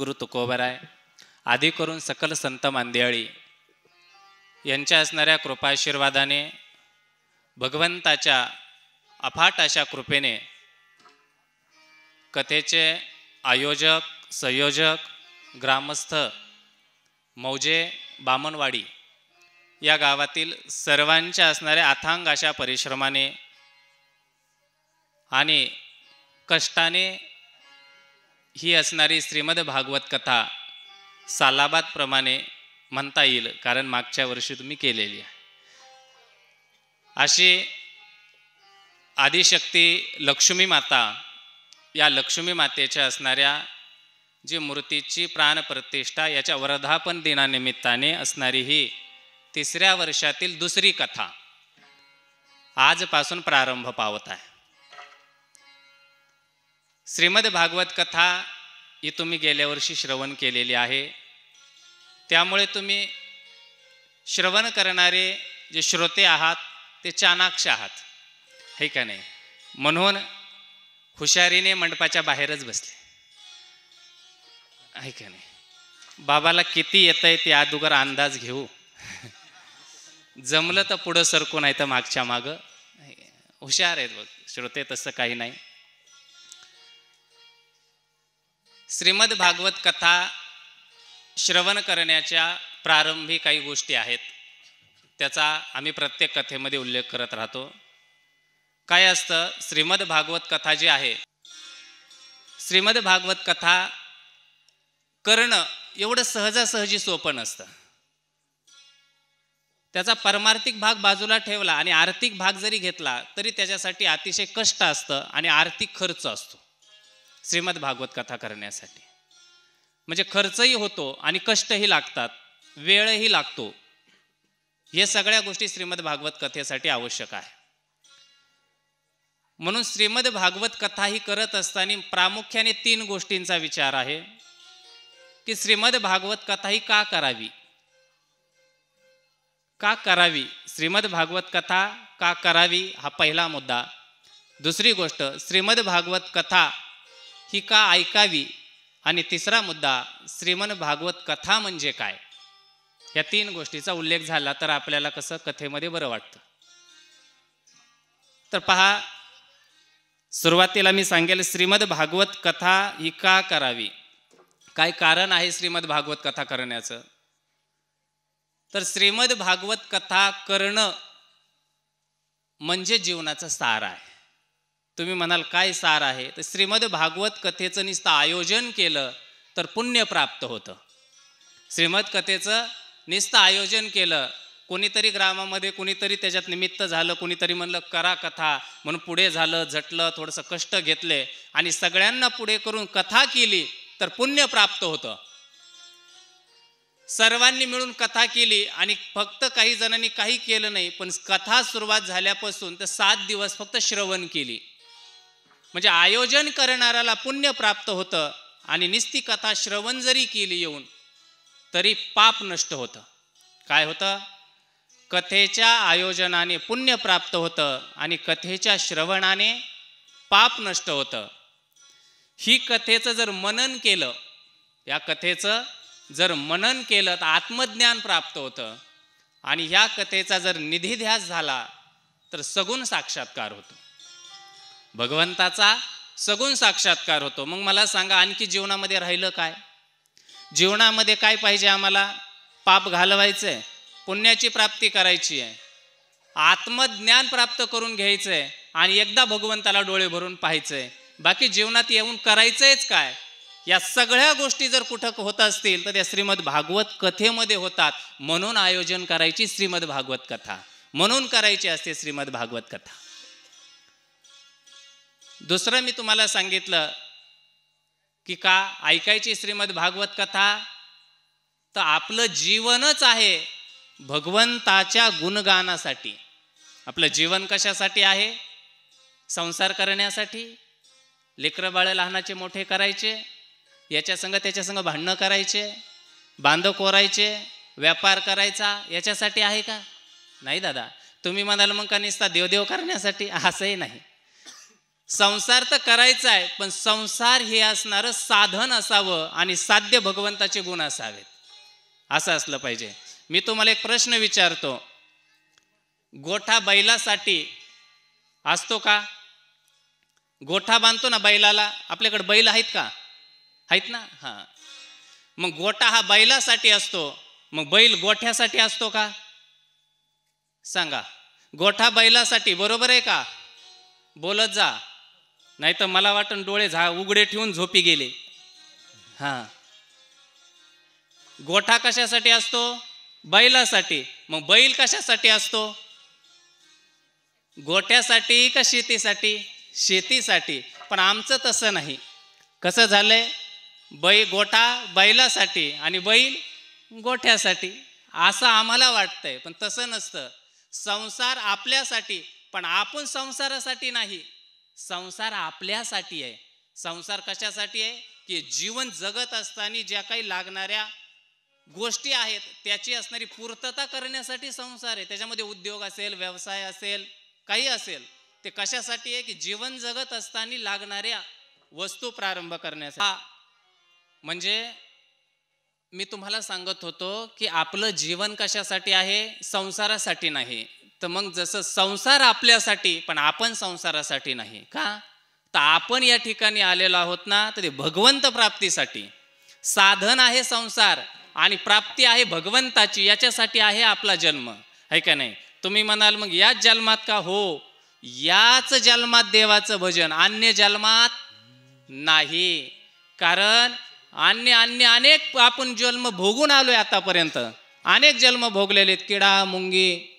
गुरु तुकोबराय आदी करून सकल संत मांदियाळी यांच्या असणाऱ्या कृपाशीर्वादाने भगवंताच्या अफाट अशा कृपेने कथेचे आयोजक संयोजक ग्रामस्थ मौजे बामणवाडी या गावातील सर्वांच्या असणाऱ्या अथांग अशा परिश्रमाने आणि कष्टाने ही असणारी श्रीमद भागवत कथा सालाबादप्रमाणे म्हणता येईल, कारण मागच्या वर्षी तुम्ही केलेली आहे. अशी आदिशक्ती लक्ष्मी माता, या लक्ष्मी मातेच्या असणाऱ्या जी मूर्तीची प्राणप्रतिष्ठा याच्या वर्धापन दिनानिमित्ताने असणारी ही 3ऱ्या वर्षातील दुसरी कथा आजपासून प्रारंभ पावत आहे. श्रीमद भागवत कथा ही तुम्ही गेल्या वर्षी श्रवण केलेली आहे, त्यामुळे तुम्ही श्रवण करणारे जे श्रोते आहात ते चाणाक्ष आहात, हे का नाही? म्हणून हुशारीने मंडपाच्या बाहेरच बसले, आहे का नाही? बाबाला किती येतंय ते अगोदर अंदाज घेऊ, जमलं तर पुढं सरकू, नाही तर मागच्या मागं. हुशार आहेत बघ श्रोते, तसं काही नाही. श्रीमद भागवत कथा श्रवण करण्याच्या प्रारंभी काही गोष्टी आहेत, त्याचा आम्ही प्रत्येक कथेमध्ये उल्लेख करत राहतो. काय असतं? श्रीमद भागवत कथा जी आहे, श्रीमद भागवत कथा करणं एवढं सहजासहजी सोपं नसतं. त्याचा परमार्थिक भाग बाजूला ठेवला आणि आर्थिक भाग जरी घेतला तरी त्याच्यासाठी अतिशय कष्ट असतं आणि आर्थिक खर्च असतो. श्रीमद भागवत कथा करण्यासाठी म्हणजे खर्चही होतो आणि कष्टही लागतात, वेळही लागतो. हे सगळ्या गोष्टी श्रीमद भागवत कथेसाठी आवश्यक आहे. म्हणून श्रीमद भागवत कथा ही करत असताना प्रामुख्याने 3 गोष्टींचा विचार आहे की श्रीमद भागवत कथा ही का करावी, का करावी, श्रीमद भागवत कथा का करावी, हा पहिला मुद्दा. दुसरी गोष्ट, श्रीमद भागवत कथा ही का ऐकावी, आणि तिसरा मुद्दा, श्रीमद भागवत कथा म्हणजे काय. या 3 गोष्टीचा उल्लेख झाला तर आपल्याला कसं कथेमध्ये बरं वाटतं. तर पहा, सुरुवातीला मी सांगेल श्रीमद भागवत कथा ही का करावी, काय कारण आहे श्रीमद भागवत कथा करण्याचं. तर श्रीमद भागवत कथा करणं म्हणजे जीवनाचं सार आहे. तुम्ही म्हणाल काय सार आहे? तर श्रीमद भागवत कथेचं नुसतं आयोजन केलं तर पुण्य प्राप्त होतं. श्रीमद कथेचं नुसतं आयोजन केलं, कोणीतरी ग्रामामध्ये कोणीतरी त्याच्यात निमित्त झालं, कोणीतरी म्हणलं करा कथा, म्हणून पुढे झालं, झटलं, थोडंसं कष्ट घेतले आणि सगळ्यांना पुढे करून कथा केली तर पुण्य प्राप्त होतं. सर्वांनी मिळून कथा केली आणि फक्त काही जणांनी काही केलं नाही, पण कथा सुरुवात झाल्यापासून तर 7 दिवस फक्त श्रवण केली, म्हणजे आयोजन करणाऱ्याला पुण्य प्राप्त होतं आणि निस्ती कथा श्रवण जरी केली येऊन तरी पाप नष्ट होतं. काय होतं? कथेच्या आयोजनाने पुण्य प्राप्त होतं आणि कथेच्या श्रवणाने पाप नष्ट होतं. ही कथेचं जर मनन केलं, या कथेचं जर मनन केलं तर आत्मज्ञान प्राप्त होतं आणि ह्या कथेचा जर निधिध्यास झाला तर सगुण साक्षात्कार होतो, भगवंताचा सगुण साक्षात्कार होतो. मग मला सांगा, आणखी जीवनामध्ये राहिलं काय? जीवनामध्ये काय पाहिजे आम्हाला? पाप घालवायचंय, पुण्याची प्राप्ती करायची आहे, आत्मज्ञान प्राप्त करून घ्यायचंय आणि एकदा भगवंताला डोळे भरून पाहायचंय. बाकी जीवनात येऊन करायचंयच काय? या सगळ्या गोष्टी जर कुठं होत असतील तर त्या श्रीमद भागवत कथेमध्ये होतात. म्हणून आयोजन करायची श्रीमद भागवत कथा, म्हणून करायची असते श्रीमद भागवत कथा. दुसरं मी तुम्हाला सांगितलं की का ऐकायची श्रीमद भागवत कथा, तर आपलं जीवनच आहे भगवंताच्या गुणगानासाठी. आपलं जीवन कशासाठी आहे? संसार करण्यासाठी, लेकरं बाळ लहानाचे मोठे करायचे, याच्या संग त्याच्या संग भांडणं करायचे, बांध कोरायचे, व्यापार करायचा, याच्यासाठी आहे का? नाही दादा. तुम्ही म्हणाल मग का नुसता देवदेव करण्यासाठी? असंही नाही. संसार तर करायचा आहे, पण संसार हे असणारं साधन असावं आणि साध्य भगवंताचे गुण असावेत, असं असलं पाहिजे. मी तुम्हाला एक प्रश्न विचारतो, गोठा बैलासाठी असतो का? गोठा बांधतो ना बैलाला, आपल्याकडे बैल आहेत का? आहेत ना. हां, मग गोठा हा बैलासाठी असतो, मग बैल गोठ्यासाठी असतो का? सांगा. गोठा बैलासाठी, बरोबर आहे का? बोलत जा, नाही तर मला वाटतं डोळे उघडे ठेवून झोपी गेले. हां, गोठा कशासाठी असतो? बैलासाठी. मग बैल कशासाठी असतो? गोठ्यासाठी का शेतीसाठी? शेतीसाठी. पण आमचं तसं नाही. कसं झालंय? गोठा बैलासाठी आणि बैल गोठ्यासाठी, असं आम्हाला वाटतंय, पण तसं नसतं. संसार आपल्यासाठी, पण आपण संसारासाठी नाही. संसार आपल्यासाठी आहे. संसार कशासाठी आहे? की जीवन जगत असताना ज्या काही लागणाऱ्या गोष्टी आहेत त्याची असणारी पूर्तता करण्यासाठी संसार आहे. त्याच्यामध्ये उद्योग असेल, व्यवसाय असेल, काही असेल, ते कशासाठी आहे? की जीवन जगत असताना लागणाऱ्या वस्तू प्रारंभ करण्यासाठी. म्हणजे मी तुम्हाला सांगत होतो की आपलं जीवन कशासाठी आहे? संसारासाठी नाही. तर मग जसं संसार आपल्यासाठी, पण आपण संसारासाठी नाही का? तर आपण या ठिकाणी आलेलो आहोत ना, तर ते भगवंत प्राप्तीसाठी. साधन आहे संसार आणि प्राप्ती आहे भगवंताची, याच्यासाठी आहे आपला जन्म, आहे का नाही? तुम्ही म्हणाल मग याच जन्मात का? हो, याच जन्मात देवाचं भजन, अन्य जन्मात नाही. कारण अनेक आपण जन्म भोगून आलोय आतापर्यंत. अनेक जन्म भोगलेले, किडा, मुंगी,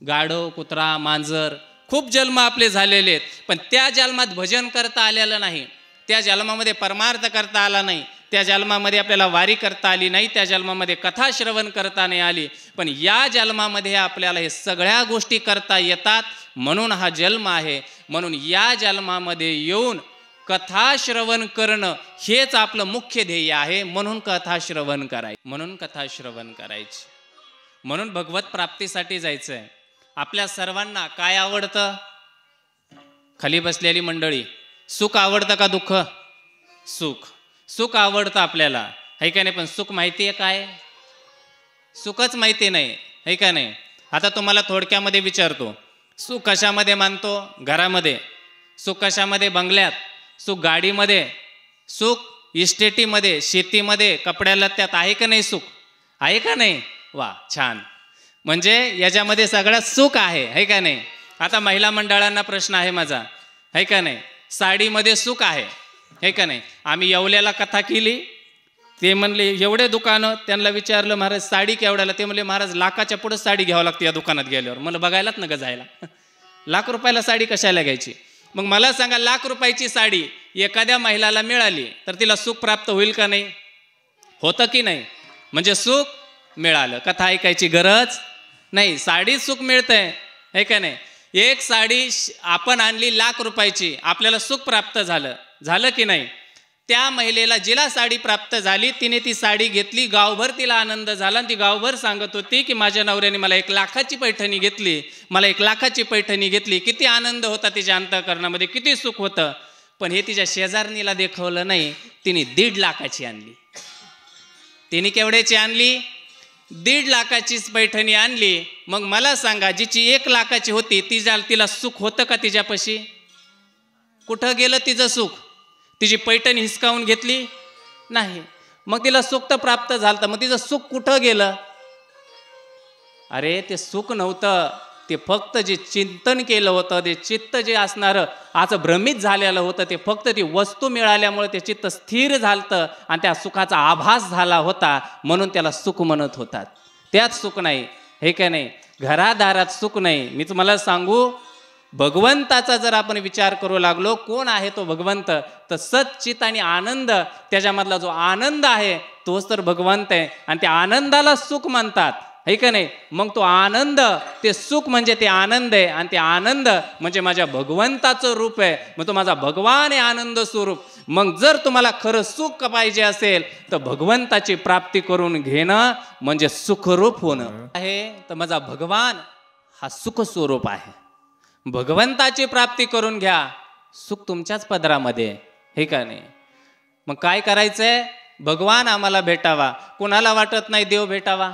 गाढव, कुत्रा, मांजर, खूप जन्म आपले झालेले आहेत. पण त्या जन्मात भजन करता आलेलं नाही, त्या जन्मामध्ये परमार्थ करता आला नाही, त्या जन्मामध्ये आपल्याला वारी करता आली नाही, त्या जन्मामध्ये कथा श्रवण करता नाही आली. पण या जन्मामध्ये आपल्याला हे सगळ्या गोष्टी करता येतात, म्हणून हा जन्म आहे. म्हणून या जन्मामध्ये येऊन कथा श्रवण करणं हेच आपलं मुख्य ध्येय आहे. म्हणून कथा श्रवण करायची, म्हणून भगवत प्राप्तीसाठी जायचं आहे. आपल्या सर्वांना काय आवडतं? खाली बसलेली मंडळी, सुख आवडतं का दुःख? सुख आवडतं आपल्याला, है का नाही? पण सुख माहिती आहे काय? सुखच माहिती नाही, है का नाही? आता तुम्हाला थोडक्यामध्ये विचारतो, सुख कशामध्ये मानतो? घरामध्ये. सुख कशामध्ये? बंगल्यात. सुख गाडीमध्ये. सुख इस्टेटीमध्ये, शेतीमध्ये, कपड्याला, त्यात आहे का नाही सुख? आहे का नाही? वा, छान. म्हणजे याच्यामध्ये सगळं सुख आहे, है का नाही? आता महिला मंडळांना प्रश्न आहे माझा, है का नाही? साडीमध्ये सुख आहे, है का नाही? आम्ही येवल्याला कथा केली, ते म्हणले एवढे दुकानं, त्यांना विचारलं महाराज साडी केवढ्याला? ते म्हणले महाराज लाखाच्या पुढे साडी घ्यावं लागते या दुकानात गेल्यावर. मला बघायलाच नका जायला, लाख रुपयाला साडी कशाला घ्यायची? मग मला सांगा, लाख रुपयाची साडी एखाद्या महिलाला मिळाली तर तिला सुख प्राप्त होईल का नाही? होतं की नाही? म्हणजे सुख मिळालं, कथा ऐकायची गरज नाही, साडी सुख मिळतंय, है का नाही? एक साडी आपण आणली लाख रुपयाची, आपल्याला सुख प्राप्त झालं की नाही? त्या महिलेला जिला साडी प्राप्त झाली, तिने ती साडी घेतली, गावभर तिला आनंद झाला. ती गावभर सांगत होती की माझ्या नवऱ्याने मला 1 लाखाची पैठणी घेतली, मला 1 लाखाची पैठणी घेतली. किती आनंद होता तिच्या अंतःकरणामध्ये, किती सुख होतं. पण हे तिच्या शेजारणीला देखवलं नाही, तिने 1.5 लाखाची आणली. तिने केवढ्याची आणली? 1.5 लाखाचीच पैठणी आणली. मग मला सांगा, जिची 1 लाखाची होती तिला सुख होतं का तिच्यापाशी? कुठं गेलं तिचं सुख? तिची पैठणी हिसकावून घेतली नाही, मग तिला सुख तर प्राप्त झालं, मग तिचं सुख कुठं गेलं? अरे ते सुख नव्हतं, ते फक्त जे चिंतन केलं होतं, ते चित्त जे असणारं आज भ्रमित झालेलं होतं, ते फक्त ती वस्तू मिळाल्यामुळे ते चित्त स्थिर झालं आणि त्या सुखाचा आभास झाला होता, म्हणून त्याला सुख म्हणत होतात. त्यात सुख नाही, हे काय नाही? घरादारात सुख नाही. मी तुम्हाला सांगू, भगवंताचा जर आपण विचार करू लागलो, कोण आहे तो भगवंत? तर सच्चित आणि आनंद, त्याच्यामधला जो आनंद आहे तोच तर भगवंत आहे. आणि त्या आनंदाला सुख म्हणतात, है का नाही? मग तो आनंद, ते सुख म्हणजे ते आनंद आहे, आणि ते आनंद म्हणजे माझ्या भगवंताचं रूप आहे. मग तो माझा भगवान आहे, आनंद स्वरूप. मग जर तुम्हाला खरं सुख पाहिजे असेल तर भगवंताची प्राप्ती करून घेणं म्हणजे सुखरूप होणं आहे. तर माझा भगवान हा सुख स्वरूप आहे. भगवंताची प्राप्ती करून घ्या, सुख तुमच्याच पदरामध्ये आहे, हे का नाही? मग काय करायचंय? भगवान आम्हाला भेटावा. कुणाला वाटत नाही देव भेटावा?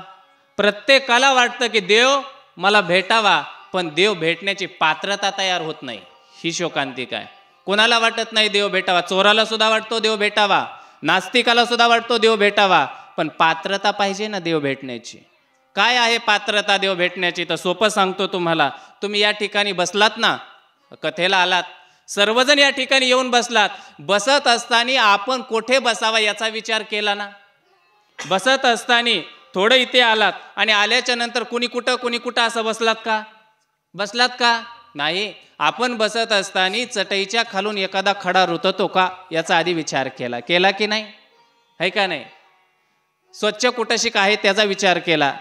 प्रत्येकाला वाटतं की देव मला भेटावा, पण देव भेटण्याची पात्रता तयार होत नाही. ही शोकांतिका आहे. कोणाला वाटत नाही देव भेटावा? चोराला सुद्धा वाटतो देव भेटावा, नास्तिकाला सुद्धा वाटतो देव भेटावा, पण पात्रता पाहिजे ना देव भेटण्याची. काय आहे पात्रता देव भेटण्याची? तर सोपं सांगतो तुम्हाला. तुम्ही या ठिकाणी बसलात ना, कथेला आलात, सर्वजण या ठिकाणी येऊन बसलात. बसत असताना आपण कोठे बसावा याचा विचार केला ना? बसत असताना थोडं इथे आलात आणि आल्याच्या नंतर कुणी कुठं असं बसलात का? बसलात का? नाही. आपण बसत असताना चटईच्या खालून एखादा खडा रुततो का याचा आधी विचार केला की नाही? है का नाही? स्वच्छ कुटशिक आहे त्याचा विचार केला.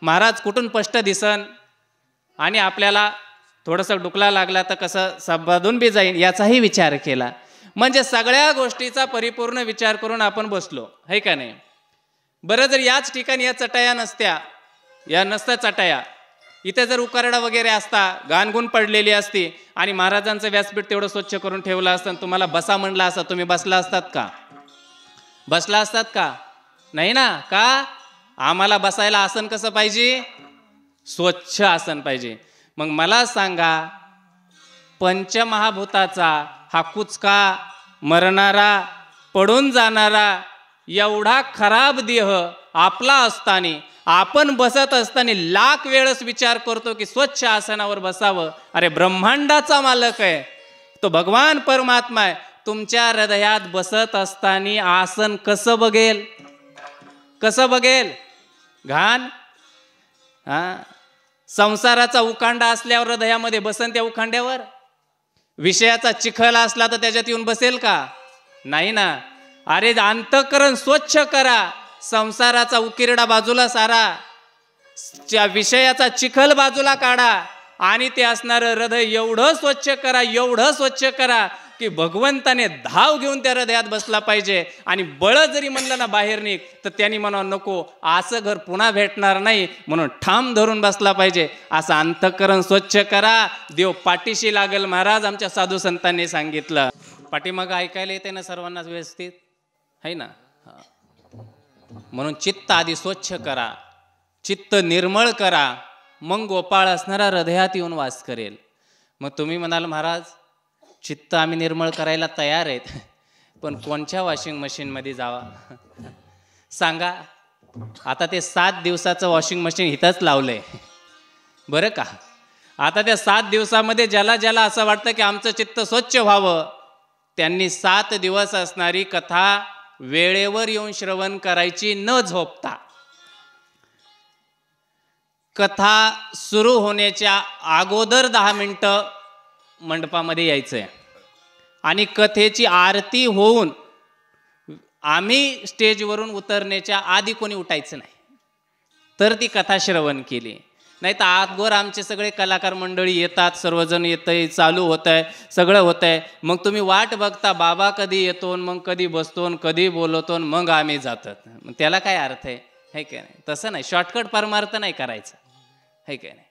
महाराज कुठून स्पष्ट दिसन आणि आपल्याला थोडंसं डुकला लागला तर कसं संपादून बी जाईल याचाही विचार केला. म्हणजे सगळ्या गोष्टीचा परिपूर्ण विचार करून आपण बसलो, है का नाही? बरं, जर याच ठिकाणी या चटया नसत्या, या नसत्या चटया, इथे जर उकारडा वगैरे असता, गाणगुण पडलेली असती आणि महाराजांचं व्यासपीठ तेवढं स्वच्छ करून ठेवलं असतं, तुम्हाला बसा म्हणलं असतं, तुम्ही बसला असतात का? बसला असतात का? नाही ना. का? आम्हाला बसायला आसन कसं पाहिजे? स्वच्छ आसन पाहिजे. मग मला सांगा, पंचमहाभूताचा हा कुचका, मरणारा, पडून जाणारा एवढा खराब देह आपला असताना, आपण बसत असताना लाख वेळस विचार करतो की स्वच्छ आसनावर बसावं. अरे ब्रह्मांडाचा मालक आहे तो, भगवान परमात्मा आहे. तुमच्या हृदयात बसत असताना आसन कसं बघेल? कसं बघेल? घाण. संसाराचा उखांडा असल्यावर हृदयामध्ये बसन त्या उखांड्यावर? विषयाचा चिखल असला तर त्याच्यात येऊन बसेल का? नाही ना. अरे अंतःकरण स्वच्छ करा, संसाराचा उकिरडा बाजूला सारा, विषयाचा चिखल बाजूला काढा आणि ते असणारं हृदय एवढं स्वच्छ करा, एवढं स्वच्छ करा की भगवंताने धाव घेऊन त्या हृदयात बसला पाहिजे. आणि बळ जरी म्हणलं ना बाहेर निघ, तर त्यांनी म्हणा नको, असं घर पुन्हा भेटणार नाही, म्हणून ठाम धरून बसला पाहिजे. असं अंतःकरण स्वच्छ करा, देव पाठीशी लागेल. महाराज आमच्या साधू संतांनी सांगितलं. पाठीमागं ऐकायला येते ना सर्वांनाच व्यवस्थित, है ना? म्हणून चित्त आधी स्वच्छ करा, चित्त निर्मळ करा, मग गोपाळ असणारा हृदयात येऊन वास करेल. मग तुम्ही म्हणाल महाराज चित्त आम्ही निर्मळ करायला तयार आहेत, पण कोणत्या वॉशिंग मशीनमध्ये जावा सांगा? आता ते 7 दिवसाचं वॉशिंग मशीन इथंच लावलंय बरं का. आता त्या 7 दिवसामध्ये ज्याला ज्याला असं वाटतं की आमचं चित्त स्वच्छ व्हावं, त्यांनी 7 दिवस असणारी कथा वेळेवर येऊन श्रवण करायची, न झोपता. कथा सुरू होण्याच्या अगोदर 10 मिनिटं मंडपामध्ये यायचंय आणि कथेची आरती होऊन आम्ही स्टेजवरून उतरण्याच्या आधी कोणी उठायचं नाही, तर ती कथा श्रवण केली. नाही तर आतगोर आमचे सगळे कलाकार मंडळी येतात, सर्वजण येतंय, चालू होत आहे, सगळं होत आहे. मग तुम्ही वाट बघता बाबा कधी येतो, मग कधी बसतो, कधी बोलवतो, मग आम्ही जातात. मग त्याला काय अर्थ आहे? है की नाही? तसं नाही, शॉर्टकट परमार्थ नाही करायचं, है की नाही?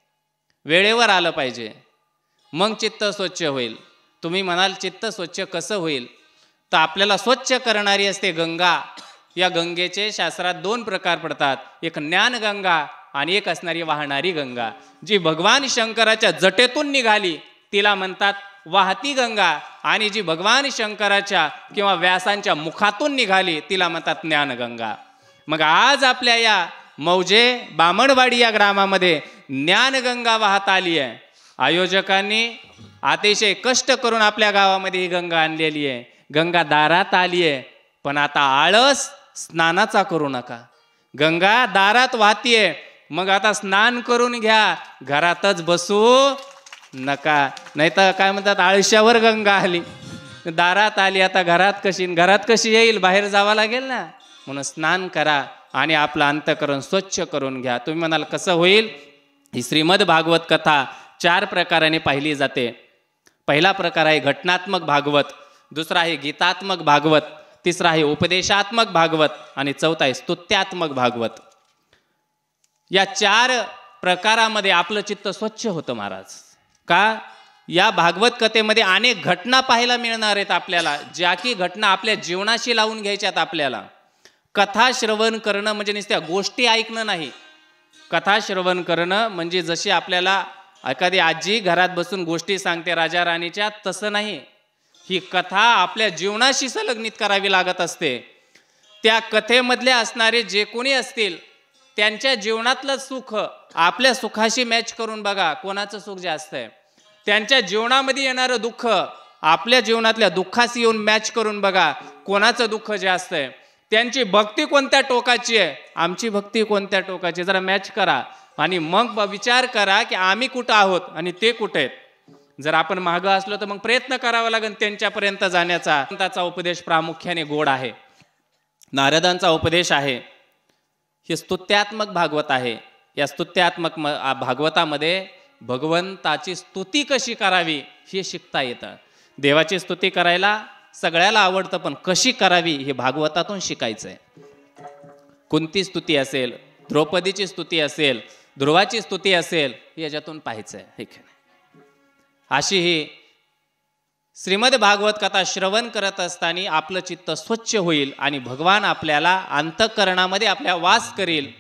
वेळेवर आलं पाहिजे, मग चित्त स्वच्छ होईल. तुम्ही म्हणाल चित्त स्वच्छ कसं होईल? तर आपल्याला स्वच्छ करणारी असते गंगा. या गंगेचे शास्त्रात 2 प्रकार पडतात, एक ज्ञानगंगा आणि एक असणारी वाहणारी गंगा. जी भगवान शंकराच्या जटेतून निघाली तिला म्हणतात वाहती गंगा, आणि जी भगवान शंकराच्या किंवा व्यासांच्या मुखातून निघाली तिला म्हणतात ज्ञानगंगा. मग आज आपल्या या मौजे बामणवाडी या ग्रामामध्ये ज्ञानगंगा वाहत आली आहे. आयोजकांनी अतिशय कष्ट करून आपल्या गावामध्ये ही गंगा आणलेली आहे. गंगा दारात आली आहे, पण आता आळस स्नानाचा करू नका. गंगा दारात वाहतीये, मग आता स्नान करून घ्या, घरातच बसू नका. नाही तर काय म्हणतात, आळशावर गंगा आली, दारात आली, आता घरात कशी येईल? बाहेर जावं लागेल ना. म्हणून स्नान करा आणि आपलं अंतःकरण स्वच्छ करून घ्या. तुम्ही म्हणाल कसं होईल? ही श्रीमद भागवत कथा 4 प्रकाराने पाहिली जाते. पहिला प्रकार आहे घटनात्मक भागवत, दुसरा आहे गीतात्मक भागवत, तिसरा आहे उपदेशात्मक भागवत आणि चौथा आहे स्तुत्यात्मक भागवत. या 4 प्रकारामध्ये आपलं चित्त स्वच्छ होतं महाराज. का? या भागवत कथेमध्ये अनेक घटना पाहायला मिळणार आहेत आपल्याला, ज्या की घटना आपल्या जीवनाशी लावून घ्यायच्यात आपल्याला. कथा श्रवण करणं म्हणजे नुसत्या गोष्टी ऐकणं नाही. कथा श्रवण करणं म्हणजे जशी आपल्याला एखादी आजी घरात बसून गोष्टी सांगते राजा राणीच्या, तसं नाही. ही कथा आपल्या जीवनाशी संलग्नित करावी लागत असते. त्या कथेमधले असणारे जे कोणी असतील त्यांच्या जीवनातलं सुख आपल्या सुखाशी मॅच करून बघा, कोणाचं सुख जास्त आहे. त्यांच्या जीवनामध्ये येणारं दुःख आपल्या जीवनातल्या दुःखाशी येऊन मॅच करून बघा, कोणाचं दुःख जास्त आहे. त्यांची भक्ती कोणत्या टोकाची आहे, आमची भक्ती कोणत्या टोकाची, जरा मॅच करा आणि मग विचार करा की आम्ही कुठं आहोत आणि ते कुठे आहेत. जर आपण मागं असलो तर मग प्रयत्न करावा लागेल त्यांच्यापर्यंत जाण्याचा. त्यांचा उपदेश प्रामुख्याने गोड आहे. नारदांचा उपदेश आहे हे स्तुत्यात्मक भागवत आहे. या स्तुत्यात्मक भागवतामध्ये भगवंताची स्तुती कशी करावी हे शिकता येतं. देवाची स्तुती करायला सगळ्याला आवडतं, पण कशी करावी हे भागवतातून शिकायचं आहे. कुंती स्तुती असेल, द्रौपदीची स्तुती असेल, ध्रुवाची स्तुती असेल, याच्यातून पाहायचं आहे. अशी ही श्रीमद भागवत कथा श्रवण करत असताना आपलं चित्त स्वच्छ होईल आणि भगवान आपल्याला अंतःकरणामध्ये आपल्या वास करील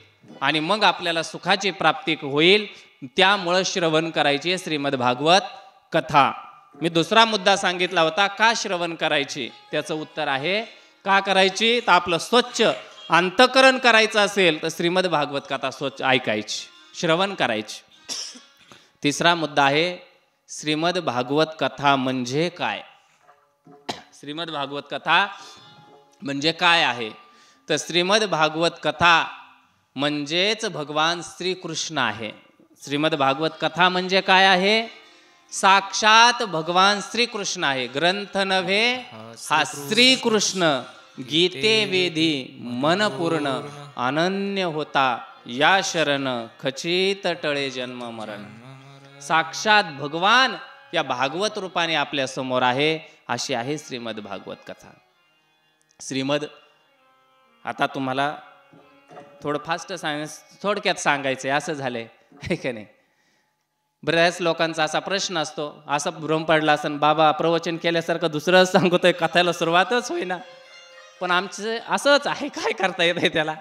आणि मग आपल्याला सुखाची प्राप्ती होईल. त्यामुळं श्रवण करायची श्रीमद भागवत कथा. मी दुसरा मुद्दा सांगितला होता, का श्रवण करायची, त्याचं उत्तर आहे का करायची, तर आपलं स्वच्छ अंतःकरण करायचं असेल तर श्रीमद भागवत कथा स्वच्छ ऐकायची, श्रवण करायची. तिसरा मुद्दा आहे श्रीमद भागवत कथा म्हणजे काय. श्रीमद भागवत कथा म्हणजे काय आहे, तर श्रीमद भागवत कथा म्हणजेच भगवान श्रीकृष्ण आहे. श्रीमद भागवत कथा म्हणजे काय आहे, साक्षात भगवान श्रीकृष्ण आहे. ग्रंथ नव्हे हा श्रीकृष्ण, गीते वेदी मन पूर्ण, अनन्य होता या शरण, खचित टळे जन्म मरण. साक्षात भगवान या भागवत रूपाने आपल्या समोर आहे. अशी आहे श्रीमद भागवत कथा. श्रीमद, आता तुम्हाला थोडं फास्ट थोडक्यात सांगायचंय, असं झालंय है का नाही. बऱ्याच लोकांचा असा प्रश्न असतो, असा भ्रम पडला असं, बाबा प्रवचन केल्यासारखं दुसरंच सांगतोय, कथेला सुरुवातच होईना. पण आमचं असंच आहे, काय करता येत आहे त्याला.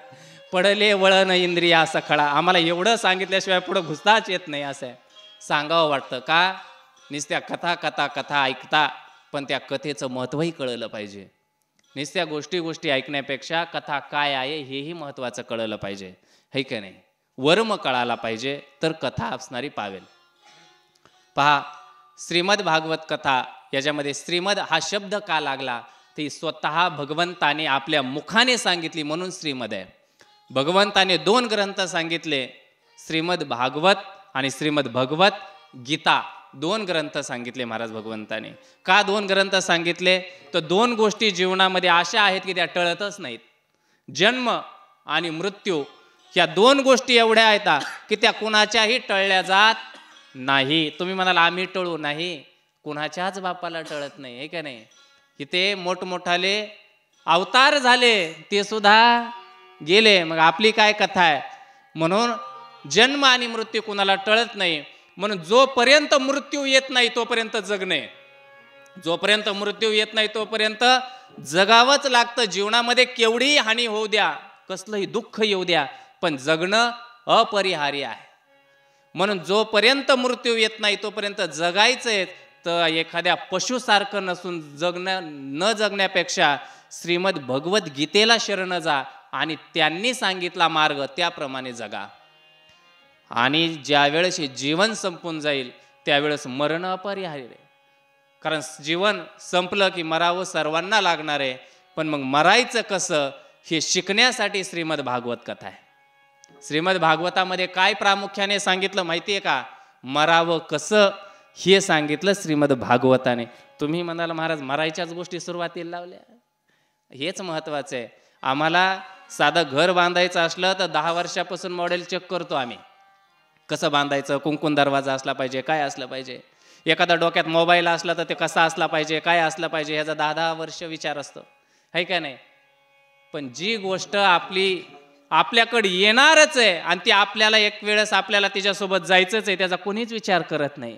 पडले वळण इंद्रिया सखळा, आम्हाला एवढं सांगितल्याशिवाय पुढं घुसताच येत नाही. असं सांगावं वाटतं का, नुसत्या कथा कथा कथा ऐकता, पण त्या कथेचं महत्त्वही कळलं पाहिजे. नुसत्या गोष्टी ऐकण्यापेक्षा कथा काय आहे हेही महत्त्वाचं कळलं पाहिजे, है का नाही. वर्म कळाला पाहिजे तर कथा असणारी पावेल. पहा, श्रीमद भागवत कथा, याच्यामध्ये श्रीमद हा शब्द का लागला, ती स्वतः भगवंताने आपल्या मुखाने सांगितली म्हणून श्रीमद आहे. भगवंताने 2 ग्रंथ सांगितले, श्रीमद भागवत आणि श्रीमद भगवत गीता. 2 ग्रंथ सांगितले महाराज भगवंताने. का 2 ग्रंथ सांगितले, तर 2 गोष्टी जीवनामध्ये अशा आहेत की त्या टळतच नाहीत. जन्म आणि मृत्यू ह्या 2 गोष्टी एवढ्या आहेत की त्या कुणाच्याही टळल्या जात नाही. तुम्ही म्हणाल आम्ही टळू, नाही, कुणाच्याच बापाला टळत नाही, हे का नाही. इथे मोठमोठाले अवतार झाले, ते सुद्धा गेले, मग आपली काय कथा आहे. म्हणून जन्म आणि मृत्यू कुणाला टळत नाही. म्हणून जोपर्यंत मृत्यू येत नाही तोपर्यंत जगणे, जोपर्यंत मृत्यू येत नाही तोपर्यंत जगावंच लागतं. जीवनामध्ये केवढीही हानी होऊ द्या, कसलंही दुःख येऊ द्या, पण जगणं अपरिहार्य आहे. म्हणून जोपर्यंत मृत्यू येत नाही तोपर्यंत जगायचंय. तर एखाद्या पशुसारखं नसून न जगण्यापेक्षा श्रीमद भगवत गीतेला शरण जा आणि त्यांनी सांगितला मार्ग त्याप्रमाणे जगा. आणि ज्या वेळेस जीवन संपून जाईल त्यावेळेस मरण अपरिहार्य आहे. कारण जीवन संपलं की मरावं सर्वांना लागणार आहे. पण मग मरायचं कसं हे शिकण्यासाठी श्रीमद भागवत कथा आहे. श्रीमद भागवतामध्ये काय प्रामुख्याने सांगितलं माहिती आहे का, मरावं कसं हे सांगितलं श्रीमद भागवताने. तुम्ही म्हणाल महाराज मरायच्याच गोष्टी सुरुवातीला लावल्या, हेच महत्वाचं आहे. आम्हाला साधं घर बांधायचं असलं तर 10 वर्षापासून मॉडेल चेक करतो आम्ही, कसं बांधायचं, कुंकून दरवाजा असला पाहिजे, काय असलं पाहिजे. एखादा डोक्यात मोबाईल असला तर ते कसा असला पाहिजे, काय असलं पाहिजे, ह्याचा 10-10 वर्ष विचार असतो, है का नाही. पण जी गोष्ट आपल्याकडे येणारच आहे आणि ती आपल्याला एक वेळेस आपल्याला तिच्यासोबत जायचंच आहे, त्याचा कोणीच विचार करत नाही.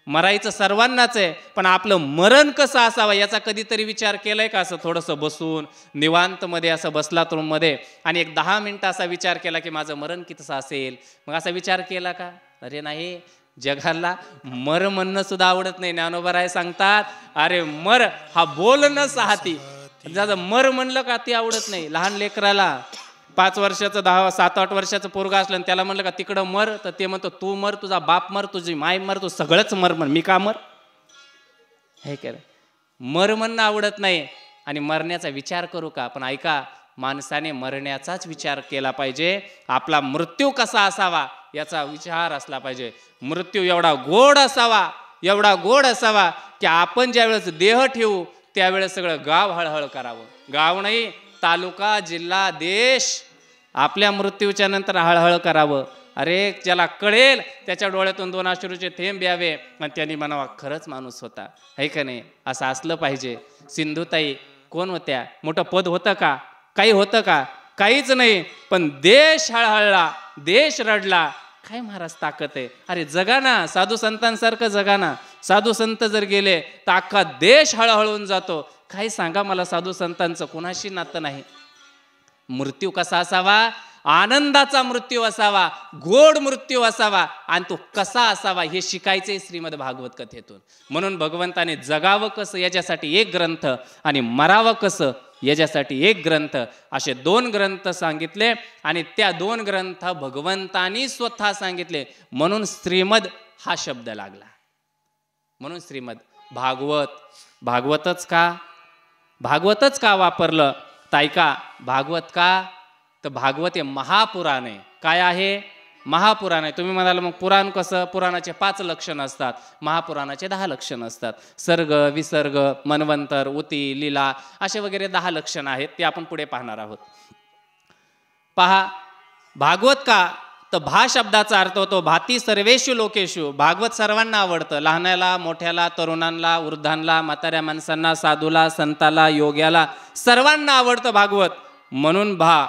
मरायचं सर्वांनाच आहे, पण आपलं मरण कसं असावं याचा कधीतरी विचार केलाय का? असं थोडंसं बसून निवांतमध्ये असं बसला रूममध्ये आणि एक 10 मिनिटं असा विचार केला की माझं मरण कितसं असेल, मग असा विचार केला का? अरे नाही, जगाला मर म्हणणं सुद्धा आवडत नाही. ज्ञानोबा सांगतात, अरे मर हा बोलणं साहती, ज्याचं मर म्हणलं का ती आवडत नाही. लहान लेकराला 5 वर्षाचं 7-8 वर्षाचं पोरगा असलं आणि त्याला म्हणलं का तिकडं मर, तर ते म्हणतो तू मर, तुझा बाप मर, तुझी माय मर, तू सगळंच मर म्हण, मी का मर? हे काय मर म्हणणं आवडत नाही आणि मरण्याचा विचार करू का? पण ऐका, माणसाने मरण्याचाच विचार केला पाहिजे. आपला मृत्यू कसा असावा याचा विचार असला पाहिजे. मृत्यू एवढा गोड असावा, एवढा गोड असावा की आपण ज्यावेळेस देह ठेवू त्यावेळेस सगळं गाव हळहळ करावं. गाव नाही, तालुका, जिल्हा, देश आपल्या मृत्यूच्या नंतर हळहळ करावं. अरे ज्याला कळेल त्याच्या डोळ्यातून 2 अश्रूचे थेंब यावे आणि त्यांनी म्हणावा खरंच माणूस होता, है का नाही? असं असलं पाहिजे. सिंधुताई कोण होत्या? मोठं पद होतं का? काही होतं का? काहीच नाही. पण देश हळहळला, देश रडला. काय महाराज ताकद आहे? अरे जगा ना, साधू संतांसारखं जगा ना. साधू संत जर गेले तर अख्खा देश हळहळून जातो. काय सांगा मला, साधू संतांचं कोणाशी नातं नाही. मृत्यू कसा असावा? आनंदाचा मृत्यू असावा, गोड मृत्यू असावा. आणि तो कसा असावा हे शिकायचे श्रीमद भागवत कथेतून. म्हणून भगवंताने जगावं कसं याच्यासाठी एक ग्रंथ आणि मरावं कसं याच्यासाठी एक ग्रंथ, असे 2 ग्रंथ सांगितले. आणि त्या 2 ग्रंथ भगवंतानी स्वतः सांगितले. म्हणून श्रीमद हा शब्द लागला. म्हणून श्रीमद भागवत. भागवतच का? भागवतच का वापरलं? तायका भागवत का? तर भागवत हे महापुराण आहे. काय आहे? महापुराण आहे. तुम्ही म्हणाल मग पुराण कसं? पुराणाचे 5 लक्षण असतात, महापुराणाचे 10 लक्षण असतात. सर्ग, विसर्ग, मन्वंतर, उती, लीला असे वगैरे 10 लक्षण आहेत. ते आपण पुढे पाहणार आहोत. पहा, भागवत का? तर भा शब्दाचा अर्थ होतो भाती सर्वेषु लोकेषु. भागवत सर्वांना आवडतं, लहानाला, मोठ्याला, तरुणांना, वृद्धांना, म्हाताऱ्या माणसांना, साधूला, संताला, योग्याला, सर्वांना आवडतं भागवत. म्हणून भा.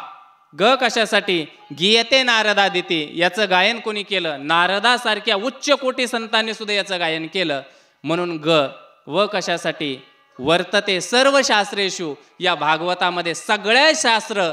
ग कशासाठी? गीयते नारदादिती. याचं गायन कोणी केलं? नारदासारख्या उच्च कोटी संतांनी सुद्धा याचं गायन केलं. म्हणून ग. व कशासाठी? वर्तते सर्व शास्त्रेषु. या भागवतामध्ये सगळ्या शास्त्र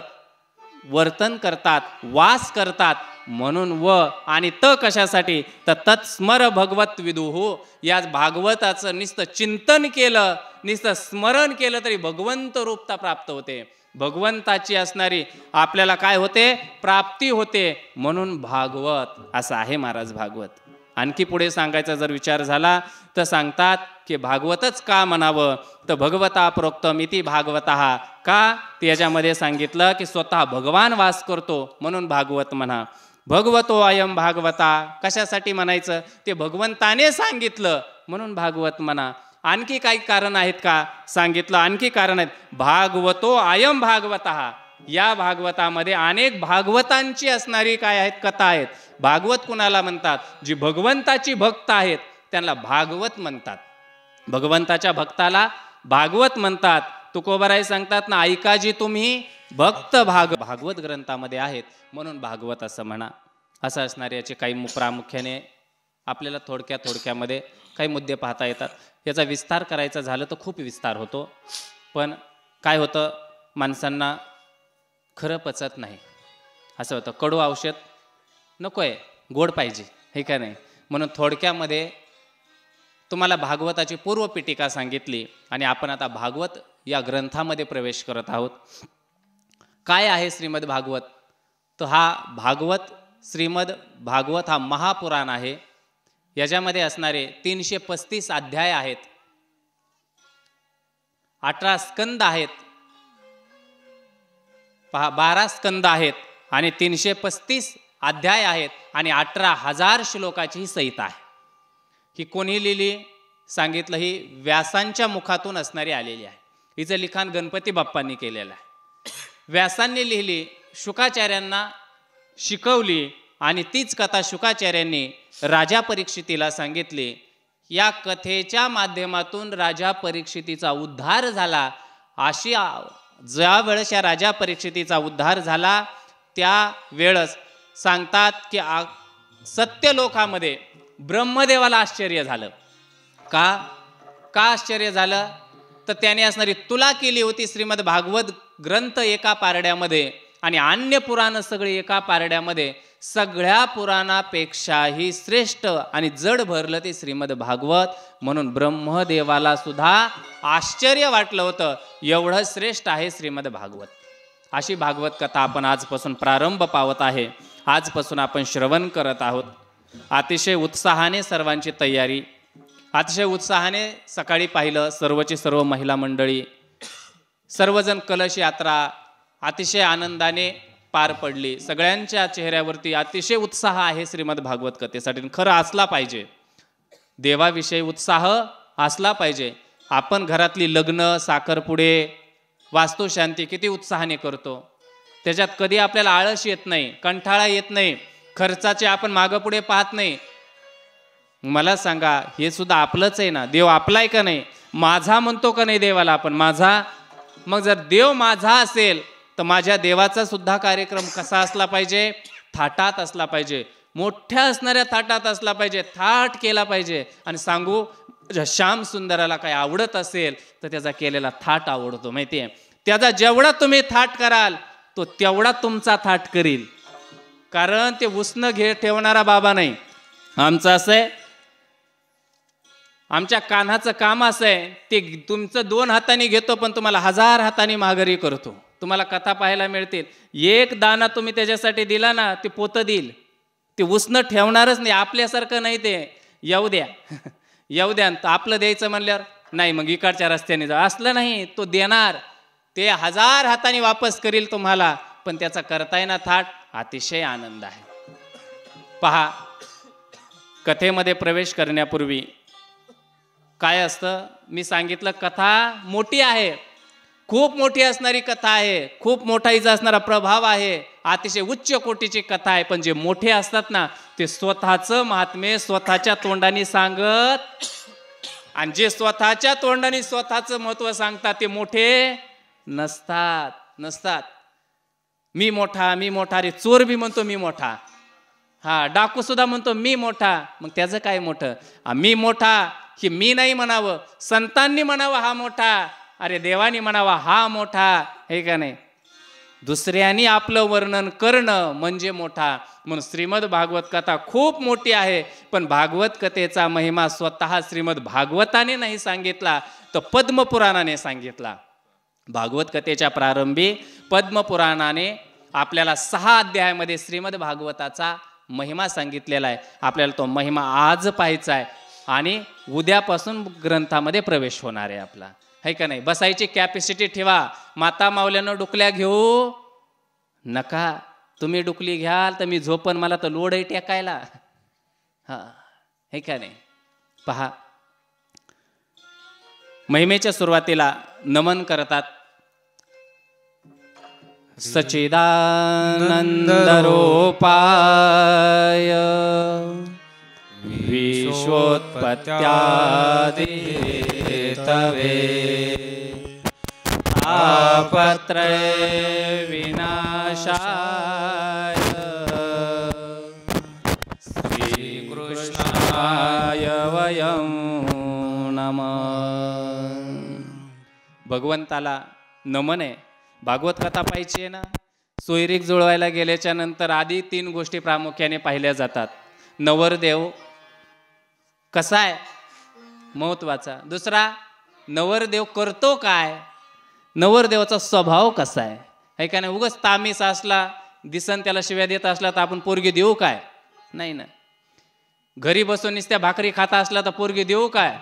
वर्तन करतात, वास करतात. म्हणून व. आणि त कशासाठी? तर तत्स्मर भगवत विदुहू. या भागवताचं नुसतं चिंतन केलं, नुसतं स्मरण केलं तरी भगवंत रूपता प्राप्त होते. भगवंताची असणारी आपल्याला काय होते? प्राप्ती होते. म्हणून भागवत असं आहे महाराज भागवत. आणखी पुढे सांगायचा जर विचार झाला तर सांगतात की भागवतच का म्हणावं? तर भगवता प्रोक्तम इति भागवतः. का? त्याच्यामध्ये सांगितलं की स्वतः भगवान वास करतो म्हणून भागवत म्हणा. भगवतो अयम भागवता. कशासाठी म्हणायचं? ते भगवंताने सांगितलं म्हणून भागवत म्हणा. आणखी काही कारण आहेत का? सांगितलं आणखी कारण आहेत. भागवतो अयम भागवतः. या भागवतामध्ये अनेक भागवतांची असणारी काय आहेत? कथा आहेत. भागवत कुणाला म्हणतात? जी भगवंताची भक्त आहेत त्यांना भागवत म्हणतात. भगवंताच्या भक्ताला भागवत म्हणतात. तुकोबाराय सांगतात ना, ऐका जी तुम्ही भक्त भागवत ग्रंथामध्ये आहेत म्हणून भागवत असं म्हणा. असं असणारे याचे काही प्रामुख्याने आपल्याला थोडक्यामध्ये काही मुद्दे पाहता येतात. याचा विस्तार करायचा झालं तर खूप विस्तार होतो. पण काय होतं, माणसांना खरं पचत नाही. असं होतं, कडू औषध नको आहे, गोड पाहिजे, हे का नाही? म्हणून थोडक्यामध्ये तुम्हाला भागवताची पूर्वपीठिका सांगितली आणि आपण आता भागवत या ग्रंथामध्ये प्रवेश करत आहोत. काय आहे श्रीमद भागवत? तर हा भागवत, श्रीमद भागवत हा महापुराण आहे. याच्यामध्ये असणारे 335 अध्याय आहेत, 18 स्कंद आहेत, 12 स्कंद आहेत आणि 335 अध्याय आहेत आणि 18,000 श्लोकाची ही संहिता आहे. ही कोणी लिहिली? सांगितलं ही व्यासांच्या मुखातून असणारी आलेली आहे. हिचं लिखाण गणपती बाप्पांनी केलेलं आहे. व्यासांनी लिहिली, शुकाचार्यांना शिकवली आणि तीच कथा शुकाचार्यांनी राजा परीक्षितीला सांगितली. या कथेच्या माध्यमातून राजा परीक्षितीचा उद्धार झाला. अशी ज्या वेळेस या राजा परीक्षितीचा उद्धार झाला त्या वेळेस सांगतात की सत्यलोकामध्ये ब्रह्मदेवाला आश्चर्य झालं. का आश्चर्य झालं? तर त्याने असणारी तुला केली होती श्रीमद भागवत ग्रंथ एका पारड्यामध्ये आणि अन्य पुराण सगळी एका पारड्यामध्ये. सगळ्या पुराणापेक्षाही श्रेष्ठ आणि जड भरलं ते श्रीमद भागवत. म्हणून ब्रह्मदेवाला सुद्धा आश्चर्य वाटलं होतं, एवढं श्रेष्ठ आहे श्रीमद भागवत. अशी भागवत कथा आपण आजपासून प्रारंभ पावत आहे. आजपासून आपण श्रवण करत आहोत. अतिशय उत्साहाने सर्वांची तयारी, अतिशय उत्साहाने सकाळी पाहिलं सर्वची सर्व महिला मंडळी, सर्वजण कलश यात्रा अतिशय आनंदाने पार पडली. सगळ्यांच्या चेहऱ्यावरती अतिशय उत्साह आहे श्रीमद भागवत कथेसाठी. खरं असला पाहिजे, देवाविषयी उत्साह असला पाहिजे. आपण घरातली लग्न, साखरपुडे, वास्तुशांती किती उत्साहाने करतो. त्याच्यात कधी आपल्याला आळस येत नाही, कंटाळा येत नाही, खर्चाचे आपण मागं पुढे पाहत नाही. मला सांगा, हे सुद्धा आपलंच आहे ना? देव आपलाय का नाही? माझा म्हणतो का नाही देवाला आपण? माझा. मग जर देव माझा असेल तर माझ्या देवाचा सुद्धा कार्यक्रम कसा असला पाहिजे? थाटात असला पाहिजे, मोठ्या असणाऱ्या थाटात असला पाहिजे, थाट केला पाहिजे. आणि सांगू, श्याम सुंदराला काय आवडत असेल तर त्याचा केलेला थाट आवडतो. माहितीये, त्याचा जेवढा तुम्ही थाट कराल तो तेवढा तुमचा थाट करील. कारण ते उसनं ठेवणारा बाबा नाही. आमचं असं आहे, आमच्या कान्हाचं काम असं आहे, ते तुमचं 2 हाताने घेतो पण तुम्हाला 1000 हाताने माघारी करतो. तुम्हाला कथा पाहायला मिळतील. एक दाना तुम्ही त्याच्यासाठी दिला ना, ते पोतं देईल. ते उसनं ठेवणारच नाही. आपल्यासारखं नाही ते, येऊ द्या येऊ द्या. आपलं द्यायचं म्हणल्यावर नाही, मग इकडच्या रस्त्याने जा, असलं नाही. तो देणार, ते 1000 हाताने वापस करील तुम्हाला. पण त्याचा करताय ना थाट, अतिशय आनंद आहे. पहा, कथेमध्ये प्रवेश करण्यापूर्वी काय असतं, मी सांगितलं कथा मोठी आहे, खूप मोठी असणारी कथा आहे, खूप मोठा हिचा असणारा प्रभाव आहे, अतिशय उच्च कोटीची कथा आहे. पण जे मोठे असतात ना, ते स्वतःचं महात्म्य स्वतःच्या तोंडाने सांगत, आणि जे स्वतःच्या तोंडाने स्वतःचं महत्व सांगतात ते मोठे नसतात. मी मोठा, मी मोठा. रे चोर बी म्हणतो मी मोठा, हा डाकू सुद्धा म्हणतो मी मोठा. मग त्याचं काय मोठं? मी मोठा की मी नाही म्हणावं, संतांनी म्हणावं हा मोठा, अरे देवानी म्हणावा हा मोठा, हे का नाही? दुसऱ्यांनी आपलं वर्णन करणं म्हणजे मोठा. म्हणून श्रीमद भागवत कथा खूप मोठी आहे. पण भागवत कथेचा महिमा स्वतः श्रीमद भागवताने नाही सांगितला, तर पद्मपुराणाने सांगितला. भागवत कथेच्या प्रारंभी पद्मपुराणाने आपल्याला 6 अध्यायामध्ये श्रीमद भागवताचा महिमा सांगितलेला आहे. आपल्याला तो महिमा आज पाहायचा आहे आणि उद्यापासून ग्रंथामध्ये प्रवेश होणार आहे आपला, है का नाही? बसायची कॅपॅसिटी ठेवा. माता मावल्यानं डुकल्या घेऊ नका. तुम्ही डुकली घ्याल तर मी झोपन, मला तर लोड आहे टेकायला, हा, हे का नाही? पहा, महिमेच्या सुरुवातीला नमन करतात. सच्चिदानंद रूपाय विश्वोत्पत्त्यादिहेतवे तापत्रय विनाशाय श्रीकृष्णाय वयं नमः. भगवंताला नमन आहे. भागवत कथा पाहिजे ना, सोयरीक जुळवायला गेल्याच्या नंतर आधी 3 गोष्टी प्रामुख्याने पाहिल्या जातात. नवरदेव कसा आहे, महत्वाचा. दुसरा, नवरदेव करतो काय, नवरदेवाचा स्वभाव कसा आहे, है का नाही? उगाच तामीस असला, दिसन त्याला शिव्या देत असला तर आपण पोरगी देऊ काय? नाही ना. घरी बसून नुसत्या भाकरी खाता असला तर पोरगी देऊ काय?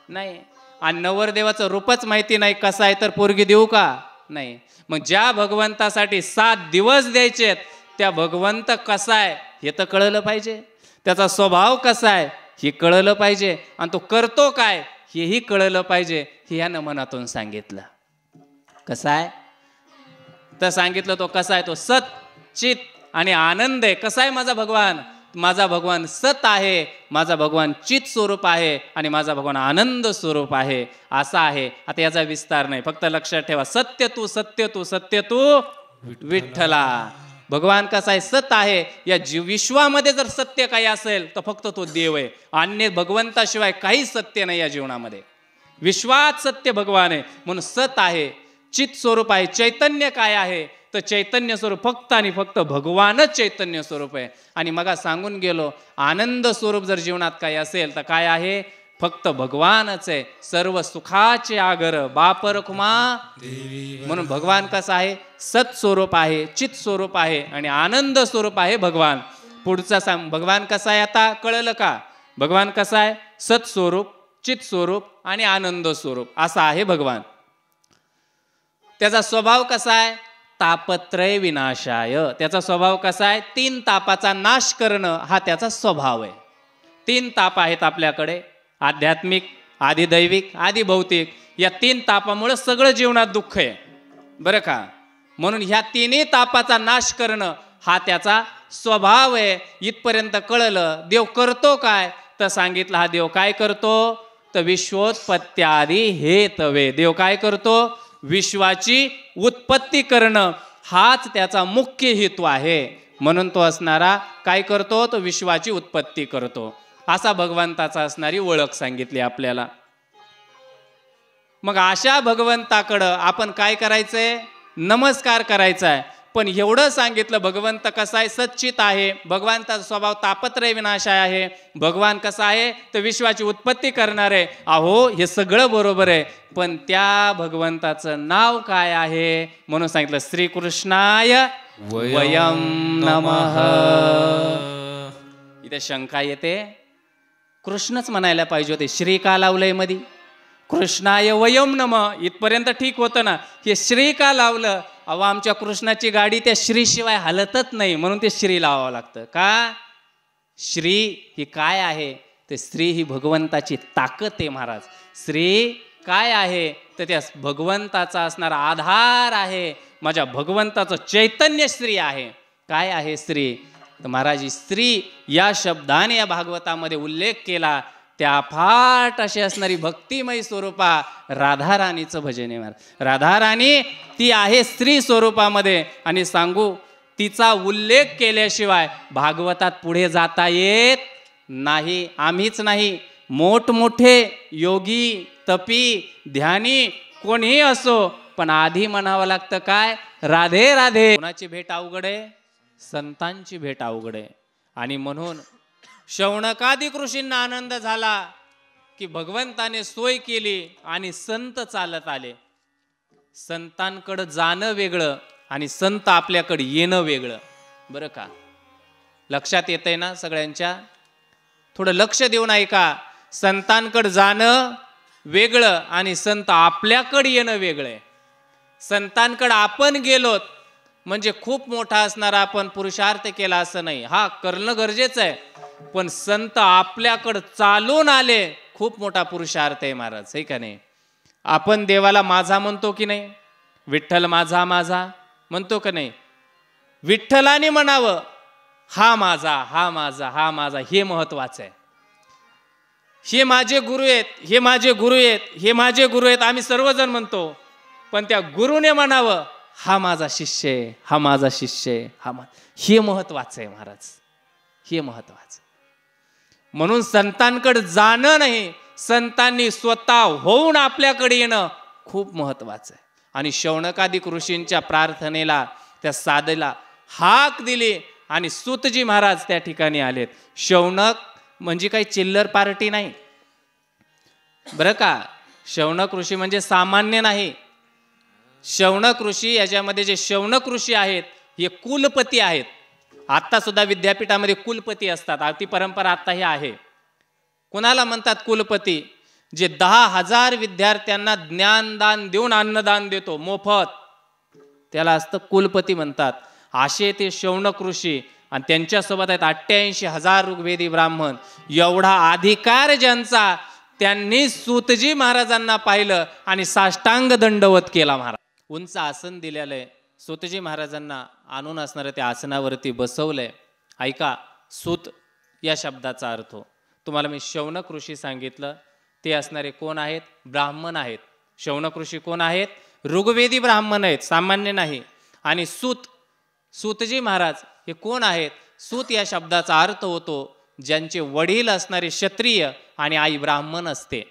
नाही. आणि नवरदेवाचं रूपच माहिती नाही कसा आहे तर पोरगी देऊ का? नाही. मग ज्या भगवंतासाठी 7 दिवस द्यायचे, त्या भगवंत कसा आहे हे तर कळलं पाहिजे, त्याचा स्वभाव कसा आहे हे कळलं पाहिजे, आणि तो करतो काय हेही कळलं पाहिजे. हे या नमनातून सांगितलं. कसा आहे तर सांगितलं तो कसा आहे, तो सत चित आणि आनंद आहे. कसा आहे माझा भगवान? माझा भगवान सत आहे, माझा भगवान चित स्वरूप आहे आणि माझा भगवान आनंद स्वरूप आहे, असा आहे. आता याचा विस्तार नाही, फक्त लक्षात ठेवा, सत्य तू सत्य तू सत्य तू विठ्ठला. भगवान कसा आहे? सत आहे. या विश्वामध्ये जर सत्य काही असेल तर फक्त तो देव आहे. अन्य भगवंताशिवाय काहीच सत्य नाही या जीवनामध्ये. विश्वात सत्य भगवान आहे म्हणून सत आहे. चित स्वरूप आहे. चैतन्य काय आहे? तर चैतन्य स्वरूप फक्त आणि फक्त भगवानच चैतन्य स्वरूप आहे. आणि मग सांगून गेलो, आनंद स्वरूप जर जीवनात काही असेल तर काय आहे? फक्त भगवानच आहे. सर्व सुखाचे आगर बाप रखुमा. म्हणून भगवान कसा आहे? सत स्वरूप आहे, चित स्वरूप आहे आणि आनंद स्वरूप आहे भगवान. पुढचा सांग, भगवान कसा आहे आता कळलं का? भगवान कसा आहे? सत स्वरूप, चित स्वरूप आणि आनंद स्वरूप असा आहे भगवान. त्याचा स्वभाव कसा आहे? तापत्रय विनाशाय. त्याचा स्वभाव कसा आहे? 3 तापाचा नाश करणं हा त्याचा स्वभाव आहे. 3 ताप आहेत आपल्याकडे, आध्यात्मिक, आधिदैविक, आधिभौतिक. या 3 तापामुळे सगळं जीवनात दुःख आहे बरं का. म्हणून ह्या 3ही तापाचा नाश करणं हा त्याचा स्वभाव आहे. इथपर्यंत कळलं. देव करतो काय? तर सांगितलं हा देव काय करतो? तर विश्वोत्पत्त्यादी हेतवे. देव काय करतो? विश्वाची उत्पत्ती करणं हाच त्याचा मुख्य हेतू आहे. म्हणून तो असणारा काय करतो? तो विश्वाची उत्पत्ती करतो. असा भगवंताचा असणारी ओळख सांगितली आपल्याला. मग अशा भगवंताकडं आपण काय करायचंय? नमस्कार करायचा आहे. पण एवढं सांगितलं, भगवंत कसा आहे? सच्चित आहे. भगवंताचा स्वभाव तापत्रय विनाशाय आहे. भगवान कसा आहे? तर विश्वाची उत्पत्ती करणार आहे. अहो हे सगळं बरोबर आहे, पण त्या भगवंताचं नाव काय आहे? म्हणून सांगितलं श्रीकृष्णाय वयम नमः. इथे शंका येते, कृष्णच म्हणायला पाहिजे होते. श्री का लावलंय मध्ये? कृष्णाय वयम नमः इथपर्यंत ठीक होतं ना. हे श्री का लावलं? अहो आमच्या कृष्णाची गाडी त्या श्रीशिवाय हलतच नाही, म्हणून ते श्री लावावं लागतं. का? श्री ही काय आहे? ते श्री ही भगवंताची ताकद आहे महाराज. श्री काय आहे? तर त्या भगवंताचा असणारा आधार आहे. माझ्या भगवंताचं चैतन्य श्री आहे. काय आहे श्री? तर महाराज स्त्री या शब्दाने या भागवतामध्ये उल्लेख केला. त्या अफाट अशी असणारी भक्तिमय स्वरूपा राधाराणीचं भजन आहे महाराज. राधाराणी ती आहे स्त्री स्वरूपामध्ये. आणि सांगू, तिचा उल्लेख केल्याशिवाय भागवतात पुढे जाता येत नाही. आम्हीच नाही, मोठमोठे योगी, तपी, ध्यानी कोणीही असो, पण आधी म्हणावं लागतं काय? राधे राधे. कोणाची भेट अवघड आहे? संतांची भेट अवघड आहे. आणि म्हणून शौनकादिक ऋषींना आनंद झाला की भगवंताने सोय केली आणि संत चालत आले. संतांकडं जाणं वेगळं आणि संत आपल्याकडे येणं वेगळं बरं का. लक्षात येतंय ना सगळ्यांच्या? थोडं लक्ष देऊन ऐका. संतांकडे जाणं वेगळं आणि संत आपल्याकडे येणं वेगळं आहे. संतांकडे आपण गेलोत म्हणजे खूप मोठा असणारा आपण पुरुषार्थ केला असं नाही. हा करणं गरजेचं आहे, पण संत आपल्याकडं चालून आले खूप मोठा पुरुषार्थ आहे महाराज, आहे का नाही? आपण देवाला माझा म्हणतो की नाही? विठ्ठल माझा माझा म्हणतो का नाही? विठ्ठलाने म्हणावं हा माझा, हा माझा, हा माझा, हे महत्वाचं आहे. हे माझे गुरु आहेत, हे माझे गुरु आहेत, हे माझे गुरु आहेत आम्ही सर्वजण म्हणतो, पण त्या गुरुने म्हणावं हा माझा शिष्य आहे, हा माझा शिष्य आहे, हे महत्वाचं आहे महाराज, हे महत्वाचं. म्हणून संतांकडे जाणं नाही, संतांनी स्वतः होऊन आपल्याकडे येणं खूप महत्वाचं आहे. आणि शौनकादिक ऋषींच्या प्रार्थनेला, त्या साधेला हाक दिली आणि सूतजी महाराज त्या ठिकाणी आलेत. शौनक म्हणजे काही चिल्लर पार्टी नाही बरं का. शौनक ऋषी म्हणजे सामान्य नाही. शौनक ऋषी, याच्यामध्ये जे शौनक ऋषी आहेत हे कुलपती आहेत. आता सुद्धा विद्यापीठामध्ये कुलपती असतात, ती परंपरा आता ही आहे. कुणाला म्हणतात कुलपती? जे 10,000 विद्यार्थ्यांना ज्ञानदान देऊन अन्नदान देतो मोफत, त्याला असतं कुलपती म्हणतात. असे ते शौनक ऋषी आणि त्यांच्यासोबत आहेत 88,000 ऋग्वेदी ब्राह्मण. एवढा अधिकार ज्यांचा, त्यांनी सूतजी महाराजांना पाहिलं आणि साष्टांग दंडवत केला. महाराज उंच आसन दिलेलं आहे, सूतजी महाराजांना आणून असणाऱ्या त्या आसनावरती बसवलंय. ऐका, सूत या शब्दाचा अर्थ तुम्हाला मी शौनक ऋषी सांगितलं. ते असणारे कोण आहेत? ब्राह्मण आहेत. शौनक ऋषी कोण आहेत? ऋग्वेदी ब्राह्मण आहेत, सामान्य नाही. आणि सूत, सूतजी महाराज हे कोण आहेत? सूत या शब्दाचा अर्थ होतो ज्यांचे वडील असणारे क्षत्रिय आणि आई ब्राह्मण असते.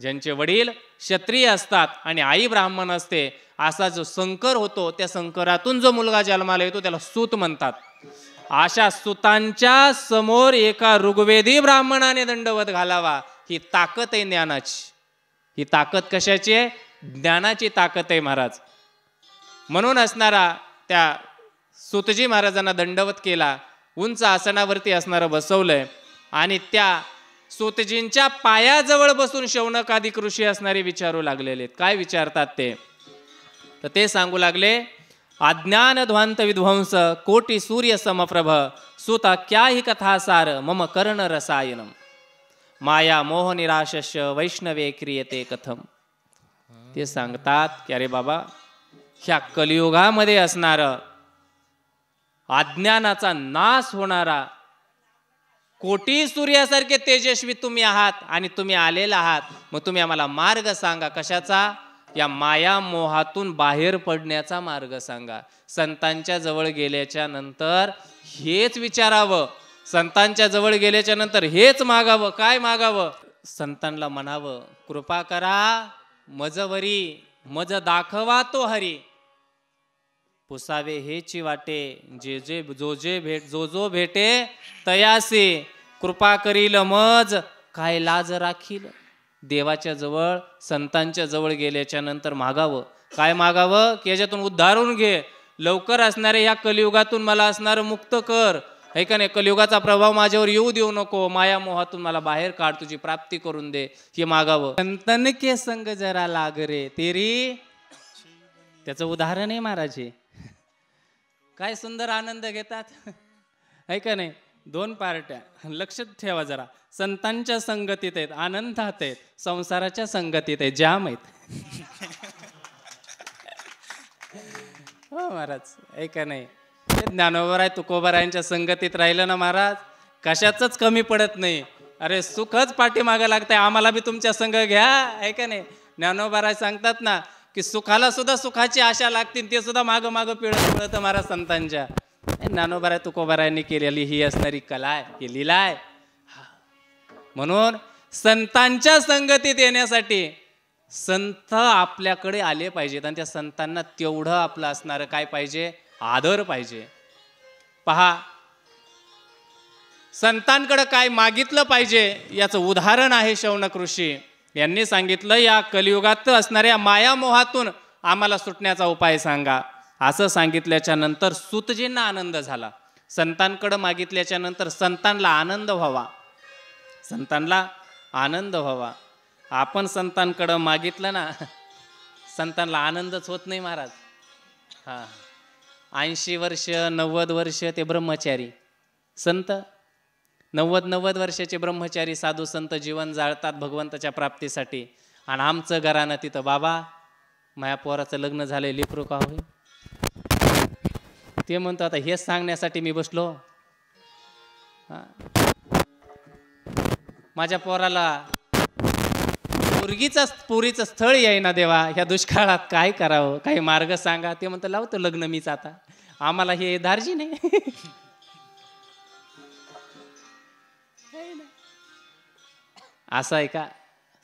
ज्यांचे वडील क्षत्रिय असतात आणि आई ब्राह्मण असते, असा जो संकर होतो, त्या संकरातून जो मुलगा जन्माला येतो त्याला सूत म्हणतात. अशा सूतांच्या समोर एका ऋग्वेदी ब्राह्मणाने दंडवत घालावा, ही ताकद आहे ज्ञानाची. ही ताकद कशाची आहे? ज्ञानाची ताकद आहे महाराज. म्हणून असणारा त्या सूतजी महाराजांना दंडवत केला, उंच आसनावरती असणारं बसवलंय आणि त्या सूतजींच्या पायाजवळ बसून शौनकादिक ऋषी असणारे विचारू लागलेले. काय विचारतात ते? तर ते सांगू लागले, अज्ञान ध्वांत विध्वंस कोटी सूर्य समप्रभ सुत क्या ही कथासार मम कर्ण रसायनम माया मोह निराशस्य वैष्णवे क्रियते कथम. ते सांगतात की अरे बाबा, ह्या कलियुगामध्ये असणारं अज्ञानाचा नाश होणारा कोटी सूर्यासारखे तेजस्वी तुम्ही आहात आणि तुम्ही आलेला आहात. मग तुम्ही आम्हाला मार्ग सांगा. कशाचा? या माया मोहातून बाहेर पडण्याचा मार्ग सांगा. संतांच्या जवळ गेल्याच्या नंतर हेच विचारावं, संतांच्या जवळ गेल्याच्या नंतर हेच मागावं. काय मागावं? संतांना म्हणावं, कृपा करा मजवरी, मज दाखवा तो हरी, पुसावे हेची वाटे, जो जो भेटे तयासी, कृपा करील मज काय लाज राखील. देवाच्या जवळ संतांच्या जवळ गेल्याच्या नंतर मागावं. काय मागावं? की याच्यातून उद्धारून घे, लवकर असणारे या कलियुगातून मला असणारं मुक्त कर. है का नाही? कलियुगाचा प्रभाव माझ्यावर येऊ देऊ नको, माया मोहातून मला बाहेर काढ, तुझी प्राप्ती करून दे, हे मागावं. संतन के संग जरा लाग रे तेरी, त्याचं उदाहरण आहे महाराज. काय सुंदर आनंद घेतात, है का नाही? दोन पार्ट्या, लक्षात ठेवा जरा. संतांच्या संगतीत आहेत, आनंदात आहेत, संसाराच्या संगतीत आहेत, जाम आहेत. हो महाराज, है का नाही? ज्ञानोबराय तुकोबरायांच्या संगतीत राहिलं ना महाराज, कशाच कमी पडत नाही. अरे सुखच पाठीमागं लागतंय, आम्हाला बी तुमच्या संग घ्या, है का नाही? ज्ञानोबराय सांगतात ना की सुखाला सुद्धा सुखाची आशा लागतील, ते सुद्धा मागं मागं पिळत महाराज संतांच्या. ज्ञानोबराय तुकोबरायांनी केलेली ही असणारी कला आहे, ही लीला आहे. म्हणून संतांच्या संगतीत येण्यासाठी संत आपल्याकडे आले पाहिजेत आणि त्या संतांना तेवढं आपलं असणारं काय पाहिजे? आदर पाहिजे. पहा, संतांकडे काय मागितलं पाहिजे याचं उदाहरण आहे शौनक ऋषी यांनी सांगितलं, या कलियुगात असणाऱ्या माया मोहातून आम्हाला सुटण्याचा उपाय सांगा. असं सांगितल्याच्या नंतर सूतजींना आनंद झाला. संतांकडे मागितल्याच्या नंतर संतांना आनंद व्हावा, संतांना आनंद व्हावा. आपण संतांकडे मागितलं ना, संतांना आनंदच होत नाही महाराज. हा, 80 वर्ष 90 वर्ष ते ब्रह्मचारी संत, 90 वर्षाचे ब्रह्मचारी साधू संत जीवन जाळतात भगवंताच्या प्राप्तीसाठी. आणि आमचं घरानं तिथं, बाबा माझ्या पोराचं लग्न झालंय, लेकरू का होईल? ते म्हणतो आता हेच सांगण्यासाठी मी बसलो. माझ्या पोराला पुरीचं स्थळ येईना देवा, ह्या दुष्काळात काय करावं, काही मार्ग सांगा. ते म्हणतो लावतो लग्न मीच आता, आम्हाला हे धार्जी नाही. असं आहे का?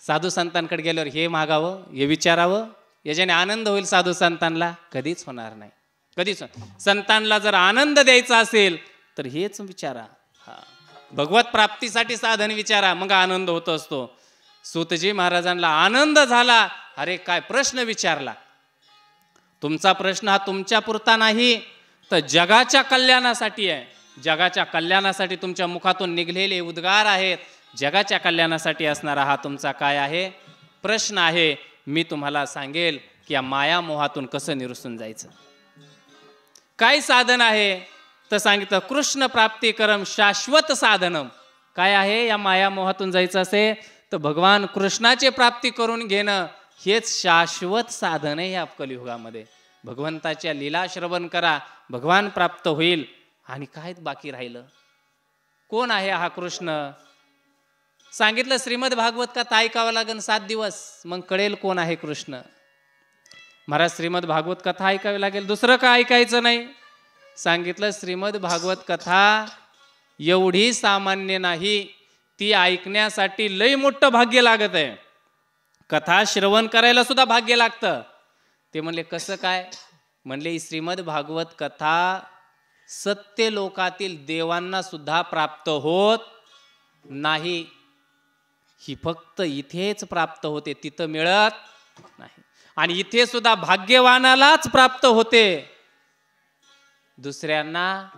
साधू संतांकडे गेल्यावर हे मागावं, हे विचारावं, याच्याने आनंद होईल साधू संतांना? कधीच होणार नाही, कधीच. संतांना जर आनंद द्यायचा असेल तर हेच विचारा. भगवत प्राप्तीसाठी साधन विचारा, मग आनंद होत असतो. सूतजी महाराजांना आनंद झाला. अरे काय प्रश्न विचारला. तुमचा प्रश्न हा तुमच्या पुरता नाही, तर जगाच्या कल्याणासाठी आहे. जगाच्या कल्याणासाठी तुमच्या मुखातून निघलेले उद्गार आहेत. जगाच्या कल्याणासाठी असणारा हा तुमचा काय आहे? प्रश्न आहे. मी तुम्हाला सांगेल की या माया मोहातून कसं निरसून जायचं. काय साधन आहे तर सांगितलं, कृष्ण प्राप्ती करम शाश्वत साधनम. काय आहे? या माया मोहातून जायचं असेल तर भगवान कृष्णाची प्राप्ती करून घेणं हेच शाश्वत साधन आहे. या कलियुगामध्ये भगवंताच्या लीला श्रवण करा, भगवान प्राप्त होईल. आणि काय बाकी राहिलं? कोण आहे हा कृष्ण? सांगितलं श्रीमद भागवत कथा ऐकावं लागेल 7 दिवस, मग कळेल कोण आहे कृष्ण. महाराज श्रीमद भागवत कथा ऐकावी लागेल, दुसरं का ऐकायचं नाही. सांगितलं श्रीमद भागवत कथा एवढी सामान्य नाही, ती ऐकण्यासाठी लय मोठं भाग्य लागत आहे. कथा श्रवण करायला सुद्धा भाग्य लागतं. ते म्हणले कसं काय? म्हणले ही श्रीमद भागवत कथा सत्य लोकातील देवांना सुद्धा प्राप्त होत नाही, ही फक्त इथेच प्राप्त होते, तिथं मिळत नाही. आणि इथे सुद्धा भाग्यवानालाच प्राप्त होते, दुसऱ्यांना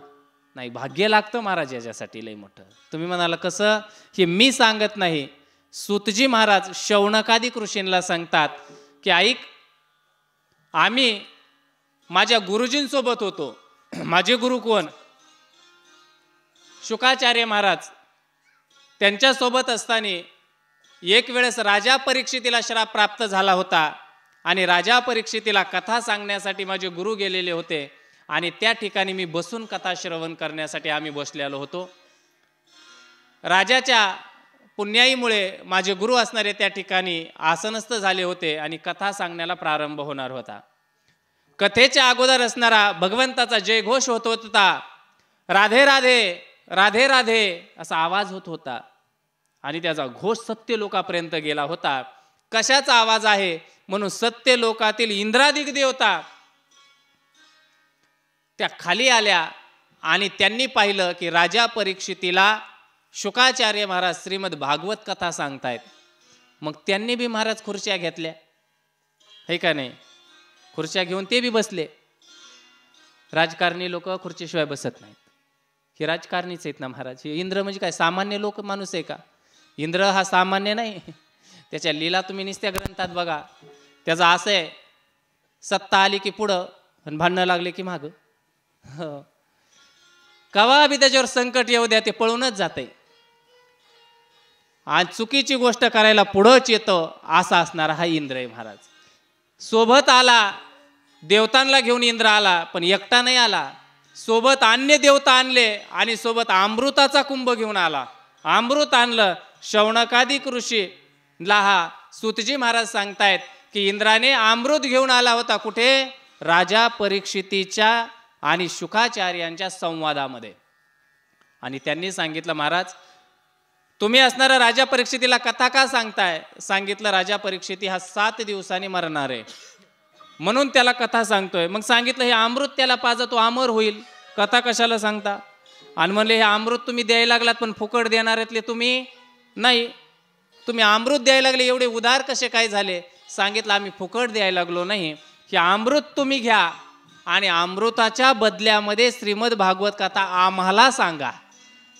नाही. भाग्य लागतं महाराज याच्यासाठी लय मोठं. तुम्ही म्हणाला कसं? हे मी सांगत नाही, सूतजी महाराज शौनकादिक ऋषींना सांगतात की ऐक, आम्ही माझ्या गुरुजींसोबत होतो. माझे गुरु कोण? शुकाचार्य महाराज. त्यांच्यासोबत असताना एक वेळेस राजा परीक्षितीला श्राप प्राप्त झाला होता आणि राजा परीक्षितीला कथा सांगण्यासाठी माझे गुरु गेलेले होते आणि त्या ठिकाणी मी बसून कथा श्रवण करण्यासाठी आम्ही बसलेलो होतो. राजाच्या पुण्याईमुळे माझे गुरु असणारे त्या ठिकाणी आसनस्थ झाले होते आणि कथा सांगण्याला प्रारंभ होणार होता. कथेच्या अगोदर असणारा भगवंताचा जयघोष होत होता. राधे राधे राधे राधे असा आवाज होत होता आणि त्याचा घोष सत्य लोकापर्यंत गेला होता. कशाचा आवाज आहे? म्हणून सत्य लोकातील इंद्रादिक देवता त्या खाली आल्या आणि त्यांनी पाहिलं की राजा परीक्षितीला शुकाचार्य महाराज श्रीमद भागवत कथा सांगतायत. मग त्यांनी बी महाराज खुर्च्या घेतल्या, हे का नाही? खुर्च्या घेऊन ते बी बसले. राजकारणी लोक खुर्चीशिवाय बसत नाहीत. हे राजकारणीच आहेत ना महाराज. हे इंद्र म्हणजे काय सामान्य लोक माणूस आहे का? इंद्र हा सामान्य नाही. त्याच्या लीला तुम्ही नुसत्या ग्रंथात बघा. त्याचं असं आहे, सत्ता आली की पुढं आणि भांडणं लागले की मागं. कवा बी त्याच्यावर संकट येऊ द्या, ते पळूनच जाते आणि चुकीची गोष्ट करायला पुढंच येतं, असा असणारा हा इंद्र आहे महाराज. सोबत आला, देवतांना घेऊन इंद्र आला, पण एकटा नाही आला. सोबत अन्य देवता आणले आणि सोबत अमृताचा कुंभ घेऊन आला. अमृत आणलं. शौनकादिक ऋषी लाहा सूतजी महाराज सांगतायत की इंद्राने अमृत घेऊन आला होता. कुठे? राजा परीक्षितीच्या आणि शुकाचार्यांच्या संवादामध्ये. आणि त्यांनी सांगितलं, महाराज तुम्ही असणारा राजा परीक्षितीला कथा का सांगताय? सांगितलं, राजा परीक्षिती हा 7 दिवसांनी मरणार आहे म्हणून त्याला कथा सांगतोय. मग सांगितलं हे अमृत त्याला पाजा, तो अमर होईल, कथा कशाला सांगता? आणि म्हणले हे अमृत तुम्ही द्यायला लागलात पण फुकट देणाऱ्यातले तुम्ही नाही. तुम्ही अमृत द्यायला लागले, एवढे उदार कसे काय झाले? सांगितलं आम्ही फुकट द्यायला लागलो नाही, हे अमृत तुम्ही घ्या आणि अमृताच्या बदल्यामध्ये श्रीमद भागवत कथा आम्हाला सांगा,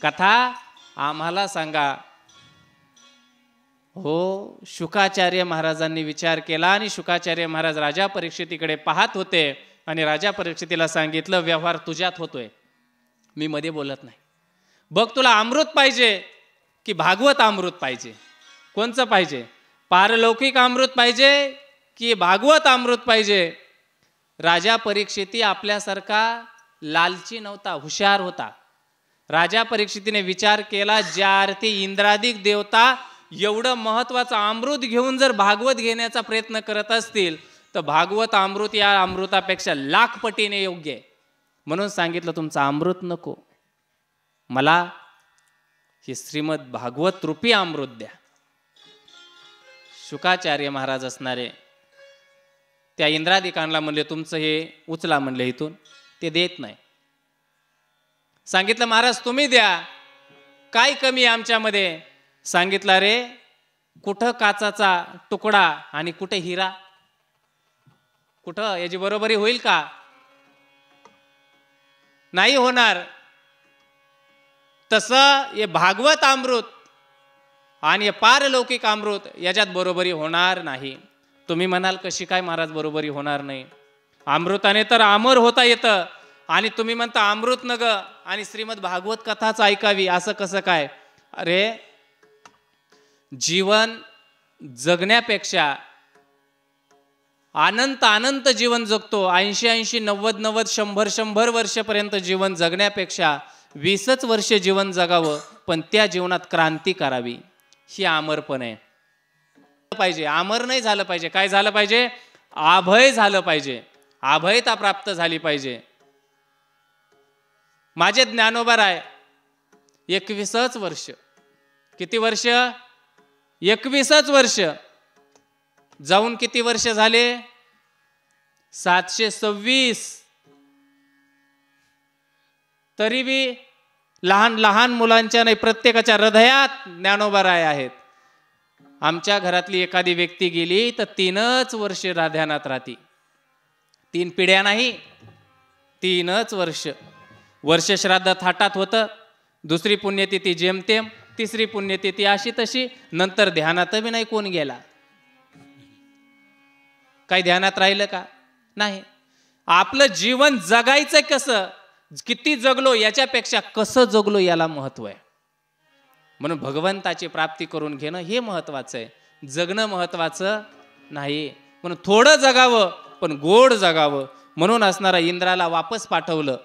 कथा आम्हाला सांगा. हो, शुकाचार्य महाराजांनी विचार केला आणि शुकाचार्य महाराज राजा परीक्षितीकडे पाहत होते आणि राजा परीक्षितीला सांगितलं, व्यवहार तुझ्यात होतोय, मी मध्ये बोलत नाही. बघ तुला अमृत पाहिजे की भागवत अमृत पाहिजे? कोणचं पाहिजे? पारलौकिक अमृत पाहिजे की भागवत अमृत पाहिजे? राजा परीक्षिती आपल्यासारखा लालची नव्हता, हुशार होता. राजा परीक्षितीने विचार केला, ज्या अर्थी इंद्रादिक देवता एवढं महत्वाचं अमृत घेऊन जर भागवत घेण्याचा प्रयत्न करत असतील तर भागवत अमृत या अमृतापेक्षा लाख पटीने योग्य आहे. म्हणून सांगितलं तुमचं अमृत नको, मला हे श्रीमद भागवत रूपी अमृत द्या. शुकाचार्य महाराज असणारे त्या इंद्रादिकांना म्हणले तुमचं हे उचला म्हणले इथून. ते देत नाही. सांगितलं महाराज तुम्ही द्या, काय कमी आहे आमच्यामध्ये? सांगितलं रे कुठं काचाचा तुकडा आणि कुठे हिरा, कुठं याची बरोबरी होईल का? नाही होणार. तसं हे भागवत अमृत आणि हे पारलौकिक अमृत याच्यात बरोबरी होणार नाही. तुम्ही म्हणाल कशी काय महाराज बरोबरी होणार नाही? अमृताने तर अमर होता येतं आणि तुम्ही म्हणता अमृत नग आणि श्रीमद भागवत कथाच ऐकावी, असं कसं काय? अरे जीवन जगण्यापेक्षा अनंत अनंत जीवन जगतो, 80-80, 90-90, 100-100 वर्षपर्यंत जीवन जगण्यापेक्षा 20च वर्ष जीवन जगावं पण त्या जीवनात क्रांती करावी, ही अमरपण आहे. पाहिजे अमर नाही झालं पाहिजे. काय झालं पाहिजे? अभय झालं पाहिजे, अभयता प्राप्त झाली पाहिजे. माझे ज्ञानोबा राय 21च वर्ष, किती वर्ष? 21च वर्ष. जाऊन किती वर्ष झाले? 726. तरी बी लहान लहान मुलांच्या नाही, प्रत्येकाच्या हृदयात ज्ञानोबा राय आहेत. आमच्या घरातली एखादी व्यक्ती गेली तर 3च वर्ष ध्यानात राहती. 3 पिढ्या नाही, 3च वर्ष. वर्षश्राद्ध थाटात होतं, दुसरी पुण्यतिथी जेमतेम, तिसरी पुण्यतिथी अशी तशी, नंतर ध्यानात बी नाही कोण गेला. काही ध्यानात राहिलं का? नाही. आपलं जीवन जगायचं कसं, किती जगलो याच्यापेक्षा कसं जगलो याला महत्व आहे. म्हणून भगवंताची प्राप्ती करून घेणं हे महत्वाचं आहे, जगणं महत्वाचं नाही. म्हणून थोडं जगावं पण गोड जगावं. म्हणून असणारा इंद्राला वापस पाठवलं,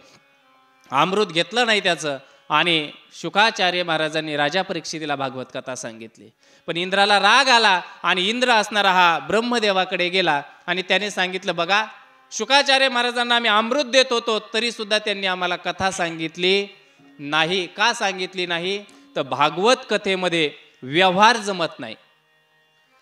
अमृत घेतलं नाही त्याचं, आणि शुकाचार्य महाराजांनी राजा परीक्षितीला भागवत कथा सांगितली. पण इंद्राला राग आला आणि इंद्र असणारा हा ब्रह्मदेवाकडे गेला आणि त्याने सांगितलं, बघा शुकाचार्य महाराजांना आम्ही अमृत देत होतो तरी सुद्धा त्यांनी आम्हाला कथा सांगितली नाही. का सांगितली नाही? तर भागवत कथेमध्ये व्यवहार जमत नाही.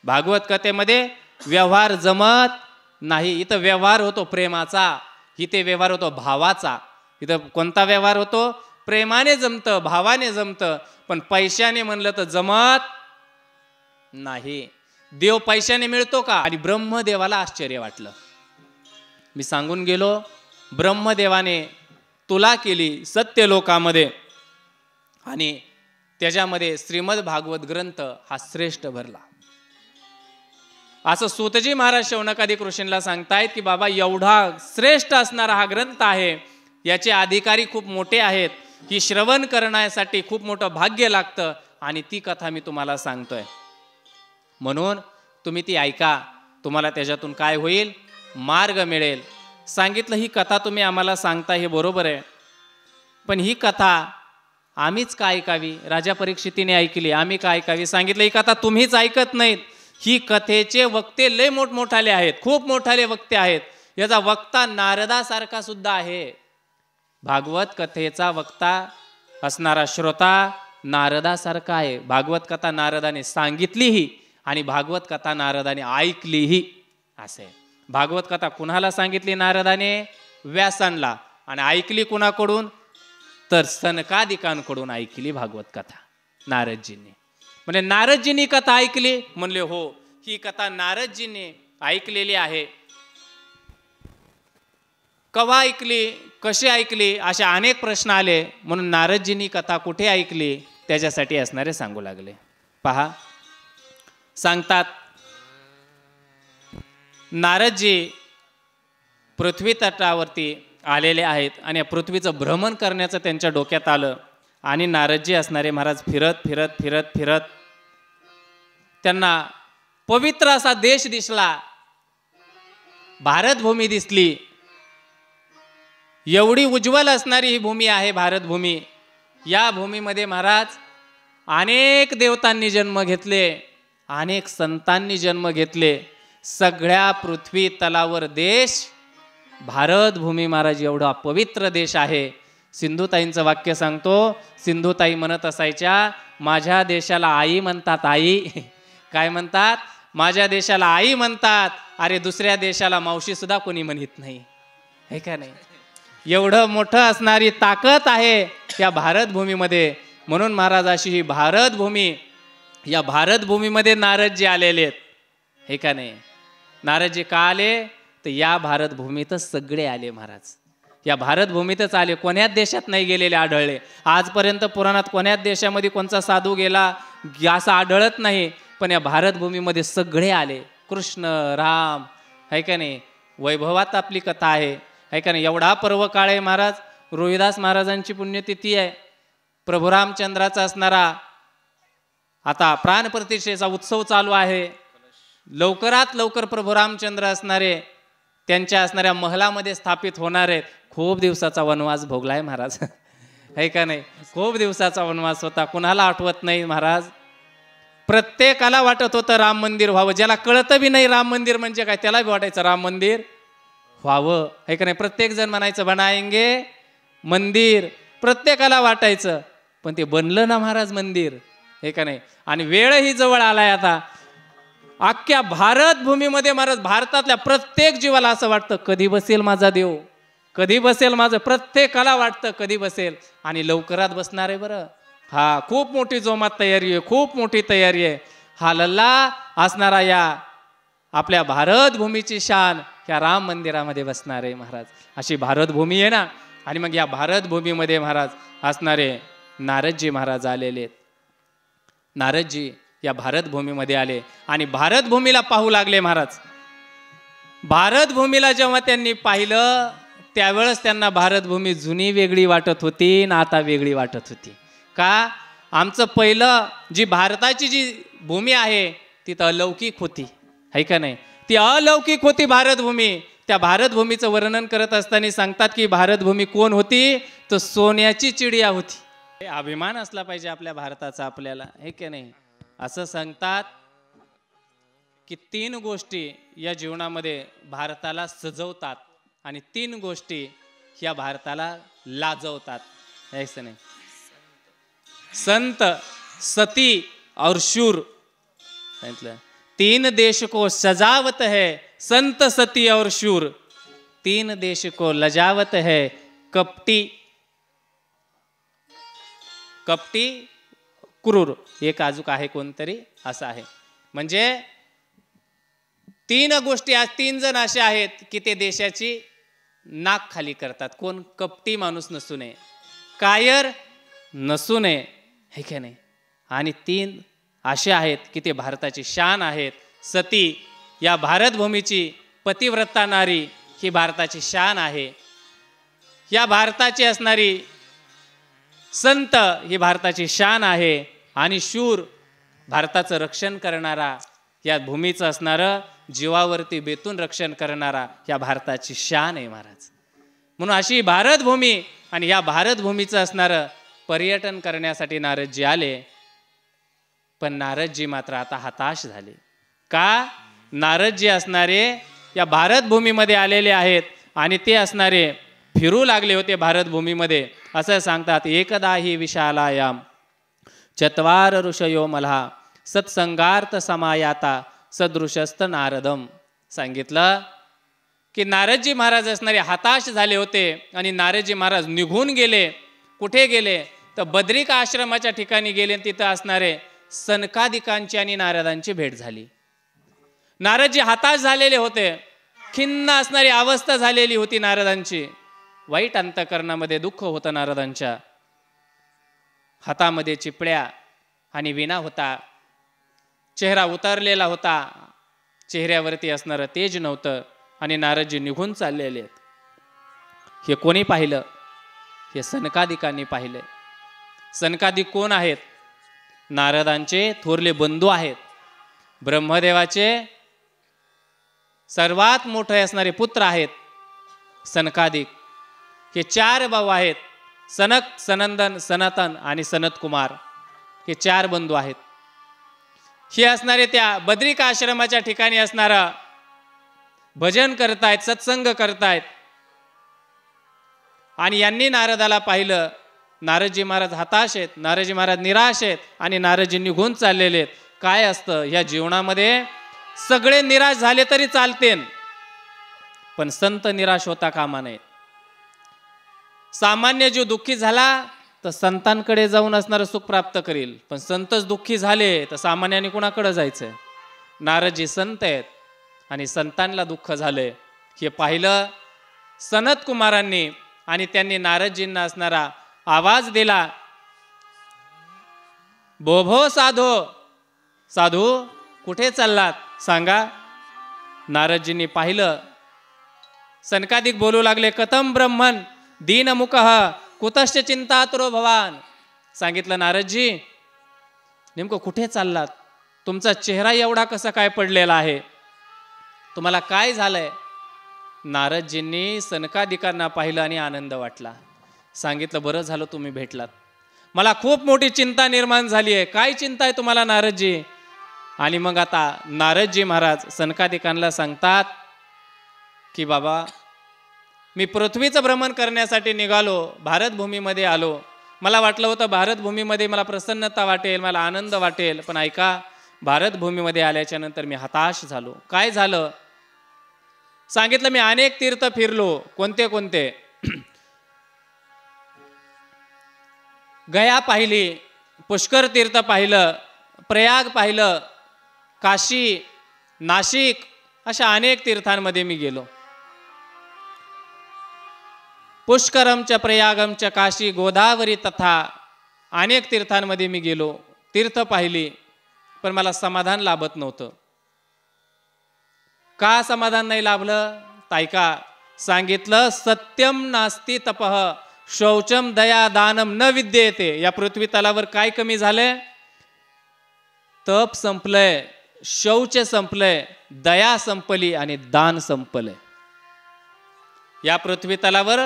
भागवत कथेमध्ये व्यवहार जमत नाही. इथं व्यवहार होतो प्रेमाचा, इथे व्यवहार होतो भावाचा. इथं कोणता व्यवहार होतो? प्रेमाने जमतं, भावाने जमतं. पण पैशाने म्हणलं तर जमत नाही. देव पैशाने मिळतो का? आणि ब्रह्मदेवाला आश्चर्य वाटलं. मी सांगून गेलो, ब्रह्मदेवाने तुला केली सत्यलोकामध्ये आणि त्याच्यामध्ये श्रीमद भागवत ग्रंथ हा श्रेष्ठ भरला. असं सूतजी महाराज शौनकादिक ऋषींना सांगतायत की बाबा एवढा श्रेष्ठ असणारा हा ग्रंथ आहे, याचे अधिकारी खूप मोठे आहेत, ही श्रवण करण्यासाठी खूप मोठं भाग्य लागतं आणि ती कथा मी तुम्हाला सांगतोय. म्हणून तुम्ही ती ऐका, तुम्हाला त्याच्यातून काय होईल? मार्ग मिळेल. सांगितलं ही कथा तुम्ही आम्हाला सांगता हे बरोबर आहे, पण ही कथा आम्हीच का ऐकावी? राजा परीक्षितीने ऐकली, आम्ही का ऐकावी? सांगितलं ही कथा तुम्हीच ऐकत नाहीत, ही कथेचे वक्ते लय मोठमोठाले आहेत, खूप मोठाले वक्ते आहेत. याचा वक्ता नारदासारखा सुद्धा आहे. भागवत कथेचा वक्ता असणारा श्रोता नारदासारखा आहे. भागवत कथा नारदाने सांगितलीही आणि भागवत कथा नारदाने ऐकलीही असे. भागवत कथा कुणाला सांगितली नारदाने? व्यासांना. आणि ऐकली कुणाकडून? तर सनकादिकांकडून ऐकली भागवत कथा नारदजींनी. म्हणजे नारदजींनी कथा ऐकली? म्हणले हो, ही कथा नारदजींनी ऐकलेली आहे. कवा ऐकली, कशी ऐकली, असे अनेक प्रश्न आले. म्हणून नारदजींनी कथा कुठे ऐकली त्याच्यासाठी असणारे सांगू लागले. पहा, सांगतात नारदजी पृथ्वी तटावरती आलेले आहेत आणि या पृथ्वीचं भ्रमण करण्याचं त्यांच्या डोक्यात आलं. आणि नारदजी असणारे महाराज फिरत फिरत फिरत फिरत त्यांना पवित्र असा देश दिसला, भारतभूमी दिसली. एवढी उज्ज्वल असणारी ही भूमी आहे भारतभूमी. या भूमीमध्ये महाराज अनेक देवतांनी जन्म घेतले, अनेक संतांनी जन्म घेतले. सगळ्या पृथ्वी तलावर देश भारतभूमी महाराज एवढा पवित्र देश आहे. सिंधुताईंचं वाक्य सांगतो, सिंधुताई म्हणत असायच्या, माझ्या देशाला आई म्हणतात. आई काय म्हणतात? माझ्या देशाला आई म्हणतात. अरे दुसऱ्या देशाला मावशी सुद्धा कोणी म्हणत नाही, हे का नाही? एवढं मोठं असणारी ताकद आहे या भारतभूमीमध्ये. म्हणून महाराज अशी ही भारतभूमी, या भारतभूमीमध्ये नारदजी आलेले आहेत, हे का नाही? नारदजी का आले? तर या भारतभूमीतच सगळे आले महाराज. या भारतभूमीतच आले, कोण्याच देशात नाही गेलेले आढळले. आजपर्यंत पुराणात कोण्याच देशामध्ये कोणचा साधू गेला असं आढळत नाही, पण या भारतभूमीमध्ये सगळे आले. कृष्ण, राम, है का नाही? वैभवात आपली कथा आहे, है का नाही? एवढा पर्व काळ आहे महाराज. रोहिदास महाराजांची पुण्यतिथी आहे. प्रभू रामचंद्राचा असणारा आता प्राणप्रतिष्ठेचा उत्सव चालू आहे. लवकरात लवकर प्रभू रामचंद्र असणारे त्यांच्या असणाऱ्या महलामध्ये स्थापित होणार आहेत. खूप दिवसाचा वनवास भोगलाय महाराज, है का नाही? खूप दिवसाचा वनवास होता. कुणाला आठवत नाही महाराज? प्रत्येकाला वाटत होतं राम मंदिर व्हावं. ज्याला कळतं बी नाही राम मंदिर म्हणजे काय, त्याला बी वाटायचं राम मंदिर व्हावं, है का नाही? प्रत्येक जण म्हणायचं बनाएंगे मंदिर. प्रत्येकाला वाटायचं, पण ते बनलं ना महाराज मंदिर, हे का नाही. आणि वेळही जवळ आलाय आता. अख्ख्या भारत भूमीमध्ये महाराज, भारतातल्या प्रत्येक जीवाला असं वाटतं कधी बसेल माझा देव, कधी बसेल माझं. प्रत्येकाला वाटतं कधी बसेल, आणि लवकरात बसणार आहे बरं. हा खूप मोठी जोमात तयारी आहे, खूप मोठी तयारी आहे. हा लल्ला असणारा या आपल्या भारत भूमीची शान ह्या राम मंदिरामध्ये बसणार आहे महाराज. अशी भारत भूमी आहे ना. आणि मग या भारत भूमीमध्ये महाराज असणारे नारदजी महाराज आलेले आहेत. नारदजी या भारत भूमीमध्ये आले आणि भारत भूमीला पाहू लागले महाराज. भारत भूमीला जेव्हा त्यांनी पाहिलं त्यावेळेस त्यांना भारत भूमी जुनी वेगळी वाटत होती ना आता वेगळी वाटत होती. का? आमचं पहिलं जी भारताची जी भूमी आहे ती तर अलौकिक होती, है का नाही. ती अलौकिक होती भारत भूमी. त्या भारत भूमीचं वर्णन करत असताना सांगतात की भारत भूमी कोण होती, तर सोन्याची चिडिया होती. अभिमान असला पाहिजे आपल्या भारताचा आपल्याला, है का नाही. असं सांगतात की 3 गोष्टी या जीवनामध्ये भारताला सजवतात आणि 3 गोष्टी या भारताला लाजवतात, ऐसे नाही. संत, सती और शूर. 3 देश को सजावत है संत, सती और शूर. 3 देश को लजावत है कपटी, कपटी क्रूर. एक अजूक आहे कोणतरी असं आहे. म्हणजे 3 गोष्टी, आज 3 जण असे आहेत की ते देशाची नाक खाली करतात. कोण? कपटी माणूस नसू नये, कायर नसू नये, हे की नाही. आणि 3 असे आहेत की ते भारताची शान आहेत. सती, या भारत भूमीची पतिव्रता नारी ही भारताची शान आहे. या भारताची असणारी संत ही भारताची शान आहे. आणि शूर, भारताचं रक्षण करणारा, या भूमीचं असणारं जीवावरती बेतून रक्षण करणारा या भारताची शान आहे महाराज. म्हणून अशी भारत भूमी आणि या भारत भूमीचं असणारं पर्यटन करण्यासाठी नारदजी आले. पण नारदजी मात्र आता हताश झाले. का? नारदजी असणारे या भारत भूमीमध्ये आलेले आहेत आणि ते असणारे फिरू लागले होते भारत भूमीमध्ये. असं सांगतात, एकदा ही विशालायाम चत्वार ऋषयो मल्हा सत्संगार्थ समायाता सदृशस्त नारदम. सांगितलं की नारदजी महाराज असणारे हताश झाले होते आणि नारदजी महाराज निघून गेले. कुठे गेले? तर बद्रिक आश्रमाच्या ठिकाणी गेले. तिथं असणारे सनकादिकांची आणि नारदांची भेट झाली. नारदजी हताश झालेले होते, खिन्न असणारी अवस्था झालेली होती नारदांची. वाईट अंतकरणामध्ये दुःख होतं नारदांच्या. हातामध्ये चिपळ्या आणि विणा होता, चेहरा उतरलेला होता, चेहऱ्यावरती असणारं तेज नव्हतं आणि नारदजी निघून चाललेले आहेत. हे कोणी पाहिलं? हे सनकादिकांनी पाहिलं. सनकादिक कोण आहेत? नारदांचे थोरले बंधू आहेत. ब्रह्मदेवाचे सर्वात मोठे असणारे पुत्र आहेत सनकादिक. हे 4 भाऊ आहेत, सनक, सनंदन, सनातन आणि सनत कुमार. हे 4 बंधू आहेत. हे असणारे त्या बद्रिक आश्रमाच्या ठिकाणी असणारा भजन करतायत, सत्संग करतायत. आणि यांनी नारदाला पाहिलं. नारदजी महाराज हताश आहेत, नारदजी महाराज निराश आहेत आणि नारदजी निघून चाललेले आहेत. काय असतं या जीवनामध्ये, सगळे निराश झाले तरी चालते, पण संत निराश होता कामा नये. सामान्य जो दुःखी झाला तर संतांकडे जाऊन असणारं सुख प्राप्त करील, पण संतच दुःखी झाले तर सामान्याने कुणाकडे जायचं? नारदजी संत आहेत आणि संतांना दुःख झालंय हे पाहिलं सनत कुमारांनी आणि त्यांनी नारदजींना असणारा आवाज दिला, बोभो साधो, साधू कुठे चाललात सांगा. नारदजींनी पाहिलं. सनकादिक बोलू लागले, कथम ब्रह्मन दीनमुखः कुतश्च चिंतातुरो भवान. सांगितलं, नारदजी नेमकं कुठे चाललात? तुमचा चेहरा एवढा कसा काय पडलेला आहे? तुम्हाला काय झालंय? नारदजींनी सनकादिकांना पाहिलं आणि आनंद वाटला. सांगितलं, बरं झालं तुम्ही भेटलात, मला खूप मोठी चिंता निर्माण झाली आहे. काय चिंता आहे तुम्हाला नारदजी? आणि मग आता नारदजी महाराज सनकादिकांना सांगतात की बाबा मी पृथ्वीचं भ्रमण करण्यासाठी निघालो, भारतभूमीमध्ये आलो. मला वाटलं होतं भारतभूमीमध्ये मला प्रसन्नता वाटेल, मला आनंद वाटेल, पण ऐका, भारतभूमीमध्ये आल्याच्या नंतर मी हताश झालो. काय झालं सांगितलं. मी अनेक तीर्थ फिरलो. कोणते कोणते? गया पाहिली, पुष्कर तीर्थ पाहिलं, प्रयाग पाहिलं, काशी, नाशिक, अशा अनेक तीर्थांमध्ये मी गेलो. पुष्करमच्या प्रयागमच्या काशी, गोदावरी तथा अनेक तीर्थांमध्ये मी गेलो, तीर्थ पाहिली, पण मला समाधान लाभत नव्हतं. का समाधान नाही लाभलं? ऐका, सांगितलं सत्यम नास्ति तपः शौचम दया दानम न विद्येते. या पृथ्वी तलावर काय कमी झालंय? तप संपलंय, शौच संपलंय, दया संपली आणि दान संपलंय. या पृथ्वी तलावर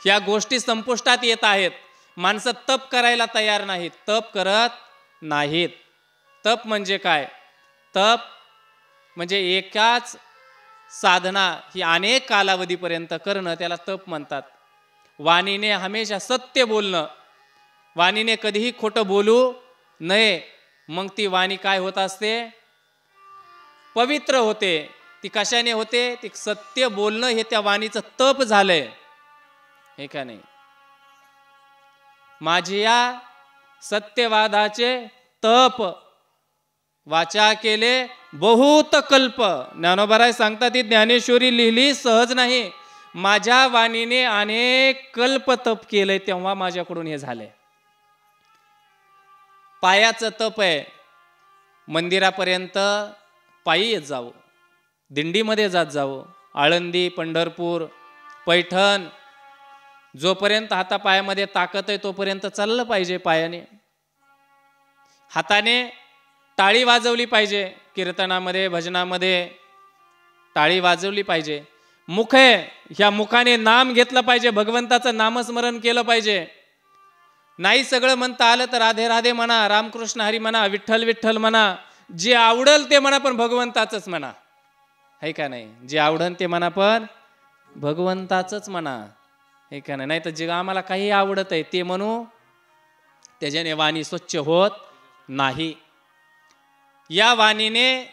या गोष्टी संपुष्टात येत आहेत. माणसं तप करायला तयार नाहीत, तप करत नाहीत. तप म्हणजे काय? तप म्हणजे एकाच साधना ही अनेक कालावधीपर्यंत करणं, त्याला तप म्हणतात. वाणीने हमेशा सत्य बोलणं, वाणीने कधीही खोटं बोलू नये. मग ती वाणी काय होत असते? पवित्र होते. ती कशाने होते? ती सत्य बोलणं हे त्या वाणीचं तप झालंय, हे का नाही? माझी या सत्यवादाचे तप वाचा केले बहुत कल्प. ज्ञानोबराय सांगतात, ती ज्ञानेश्वरी लिहिली सहज नाही. माझ्या वाणीने अनेक कल्प तप केलंय, तेव्हा माझ्याकडून हे झालंय. पायाचं तप आहे. मंदिरापर्यंत पायी येत जावं, दिंडीमध्ये जात जावं, आळंदी, पंढरपूर, पैठण, जोपर्यंत हातापायामध्ये ताकद आहे तोपर्यंत चाललं पाहिजे पायाने. हाताने टाळी वाजवली पाहिजे, कीर्तनामध्ये, भजनामध्ये टाळी वाजवली पाहिजे. मुख आहे, ह्या मुखाने नाम घेतलं पाहिजे, भगवंताचं नामस्मरण केलं पाहिजे. नाही सगळं म्हणता आलं तर राधे राधे म्हणा, रामकृष्ण हरी म्हणा, विठ्ठल विठ्ठल म्हणा, जे आवडल ते म्हणा, पण भगवंताचंच म्हणा, है का नाही? जे आवडल ते म्हणा, पण भगवंताचंच म्हणा, हे का नाही? तर जे आम्हाला काही आवडत आहे ते म्हणू, त्याच्याने वाणी स्वच्छ होत नाही. या वाणीने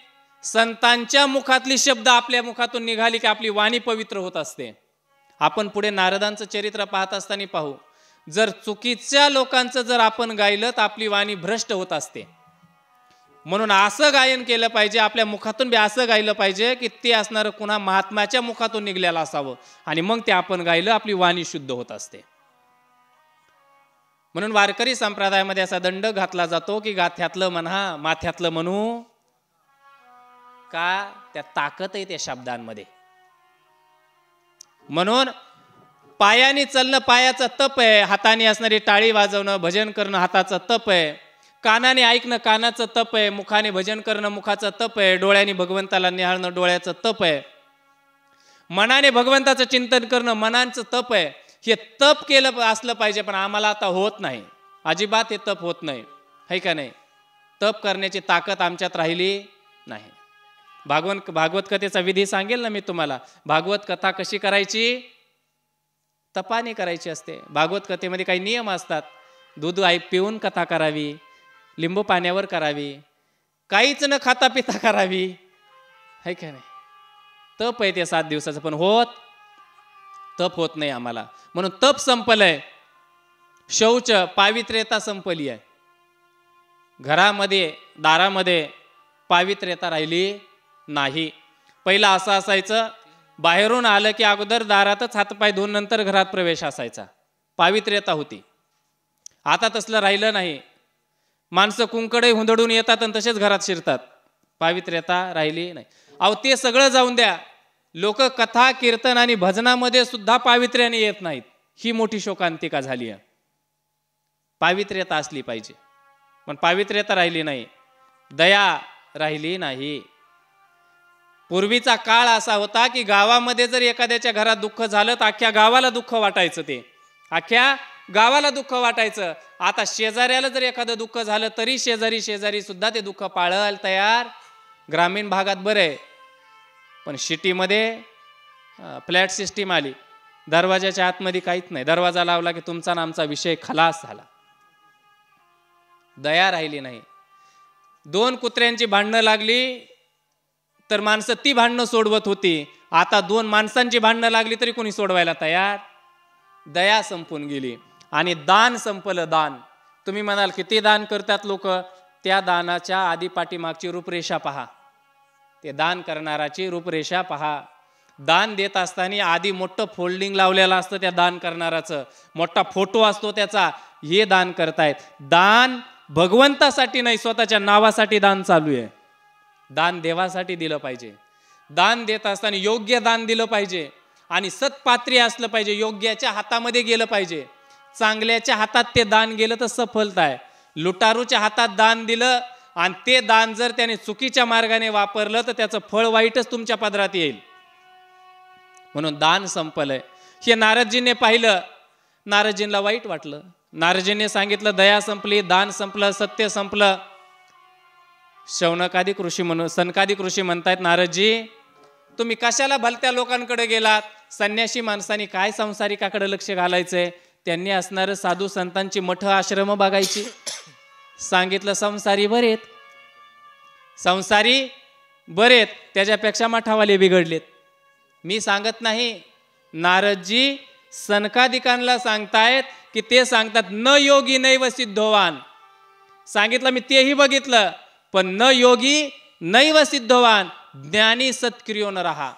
संतांच्या मुखातली शब्द आपल्या मुखातून निघाली की आपली वाणी पवित्र होत असते. आपण पुढे नारदांचं चरित्र पाहत असताना पाहू, जर चुकीच्या लोकांचं जर आपण गायलं तर आपली वाणी भ्रष्ट होत असते. म्हणून असं गायन केलं पाहिजे, आपल्या मुखातून बी असं गायलं पाहिजे की ते असणारं कुणा महात्म्याच्या मुखातून निघलेलं असावं, आणि मग ते आपण गायलं, आपली वाणी शुद्ध होत असते. म्हणून वारकरी संप्रदायामध्ये असा दंड घातला जातो की गाथ्यातलं म्हणा, माथ्यातलं म्हणू. का? त्या ताकद आहे त्या शब्दांमध्ये. म्हणून पायाने चालणं पायाचं तप आहे, हाताने असणारी टाळी वाजवणं, भजन करणं हाताचं तप आहे, कानाने ऐकणं कानाचं तप आहे, मुखाने भजन करणं मुखाचं तप आहे, डोळ्याने भगवंताला निहाळणं डोळ्याचं तप आहे, मनाने भगवंताचं चिंतन करणं मनाचं तप आहे. हे तप केलं असलं पाहिजे, पण आम्हाला आता होत नाही, अजिबात हे तप होत नाही, है का नाही? तप करण्याची ताकद आमच्यात राहिली नाही. भागवत कथेचा विधी सांगेल ना मी तुम्हाला. भागवत कथा कशी करायची? तपाने करायची असते. भागवत कथेमध्ये काही नियम असतात. दूध पिऊन कथा करावी, लिंबू पाण्यावर करावी, काहीच न खाता पिता करावी, है का नाही? तप आहे ते 7 दिवसाचं, पण तप होत नाही आम्हाला. म्हणून तप संपलंय, शौच पावित्र्यता संपली आहे. घरामध्ये दारामध्ये पावित्र्यता राहिली नाही. पहिला असं असायचं, बाहेरून आलं की अगोदर दारातच हातपाय धुवून नंतर घरात प्रवेश असायचा, पावित्र्यता होती. आता तसलं राहिलं नाही. माणसं कुंकडे हुंदडून येतात आणि तसेच घरात शिरतात, पावित्र्यता राहिली नाही. अहो ते सगळं जाऊन द्या, लोक कथा कीर्तन आणि भजनामध्ये सुद्धा पावित्र्याने येत नाहीत. ही मोठी शोकांतिका झाली आहे. पावित्र्यता असली पाहिजे, पण पावित्र्यता राहिली नाही, दया राहिली नाही. पूर्वीचा काळ असा होता की गावामध्ये जर एखाद्याच्या घरात दुःख झालं तर अख्ख्या गावाला दुःख वाटायचं, ते अख्ख्या गावाला दुःख वाटायचं. आता शेजाऱ्याला जर एखादं दुःख झालं तरी शेजारी सुद्धा ते दुःख पाळायला तयार. ग्रामीण भागात बरं आहे, पण सिटीमध्ये फ्लॅट सिस्टीम आली. दरवाजाच्या आतमध्ये काहीच नाही, दरवाजा लावला की तुमचा ना आमचा विषय खलास झाला. दया राहिली नाही. 2 कुत्र्यांची भांडणं लागली तर माणसं ती भांडणं सोडवत होती. आता 2 माणसांची भांडणं लागली तरी कोणी सोडवायला तयार. दया संपून गेली आणि दान संपलं. दान, तुम्ही म्हणाल किती दान करतात लोक, त्या दानाच्या आधी पाठीमागची रूपरेषा पहा. ते दान करणाराची रूपरेषा पहा. दान देत असताना आधी मोठं फोल्डिंग लावलेलं असतं त्या दान करणाराचं, मोठा फोटो असतो त्याचा, हे दान करतायत. दान भगवंतासाठी नाही, स्वतःच्या नावासाठी दान चालू आहे. दान देवासाठी दिलं पाहिजे. दान देत असताना योग्य दान दिलं पाहिजे आणि सत्पात्री असलं पाहिजे, योग्याच्या हातामध्ये गेलं पाहिजे. चांगल्याच्या हातात ते दान गेलं तर सफलता आहे. लुटारूच्या हातात दान दिलं आणि ते दान जर त्याने चुकीच्या मार्गाने वापरलं तर त्याचं फळ वाईटच तुमच्या पदरात येईल. म्हणून दान संपलंय. हे नारदजीने पाहिलं, नारदजींना वाईट वाटलं. नारदजीने सांगितलं दया संपली, दान संपलं, सत्य संपलं. सनकादिक ऋषी म्हणतायत, नारदजी तुम्ही कशाला भलत्या लोकांकडे गेलात? संन्यासी माणसांनी काय संसारिकाकडे लक्ष घालायचंय? त्यांनी असणारं साधू संतांची मठ आश्रम बघायची. सांगितलं संसारी बरेत, संसारी बरेत, त्याच्यापेक्षा मठावाले बिघडलेत. मी सांगत नाही, नारदजी सनकादिकांना सांगतायत की ते सांगतात न योगी नैव सिद्धोवान. सांगितलं मी तेही बघितलं, पण न योगी नैव सिद्धोवान, ज्ञानी सत्क्रियो न रहा.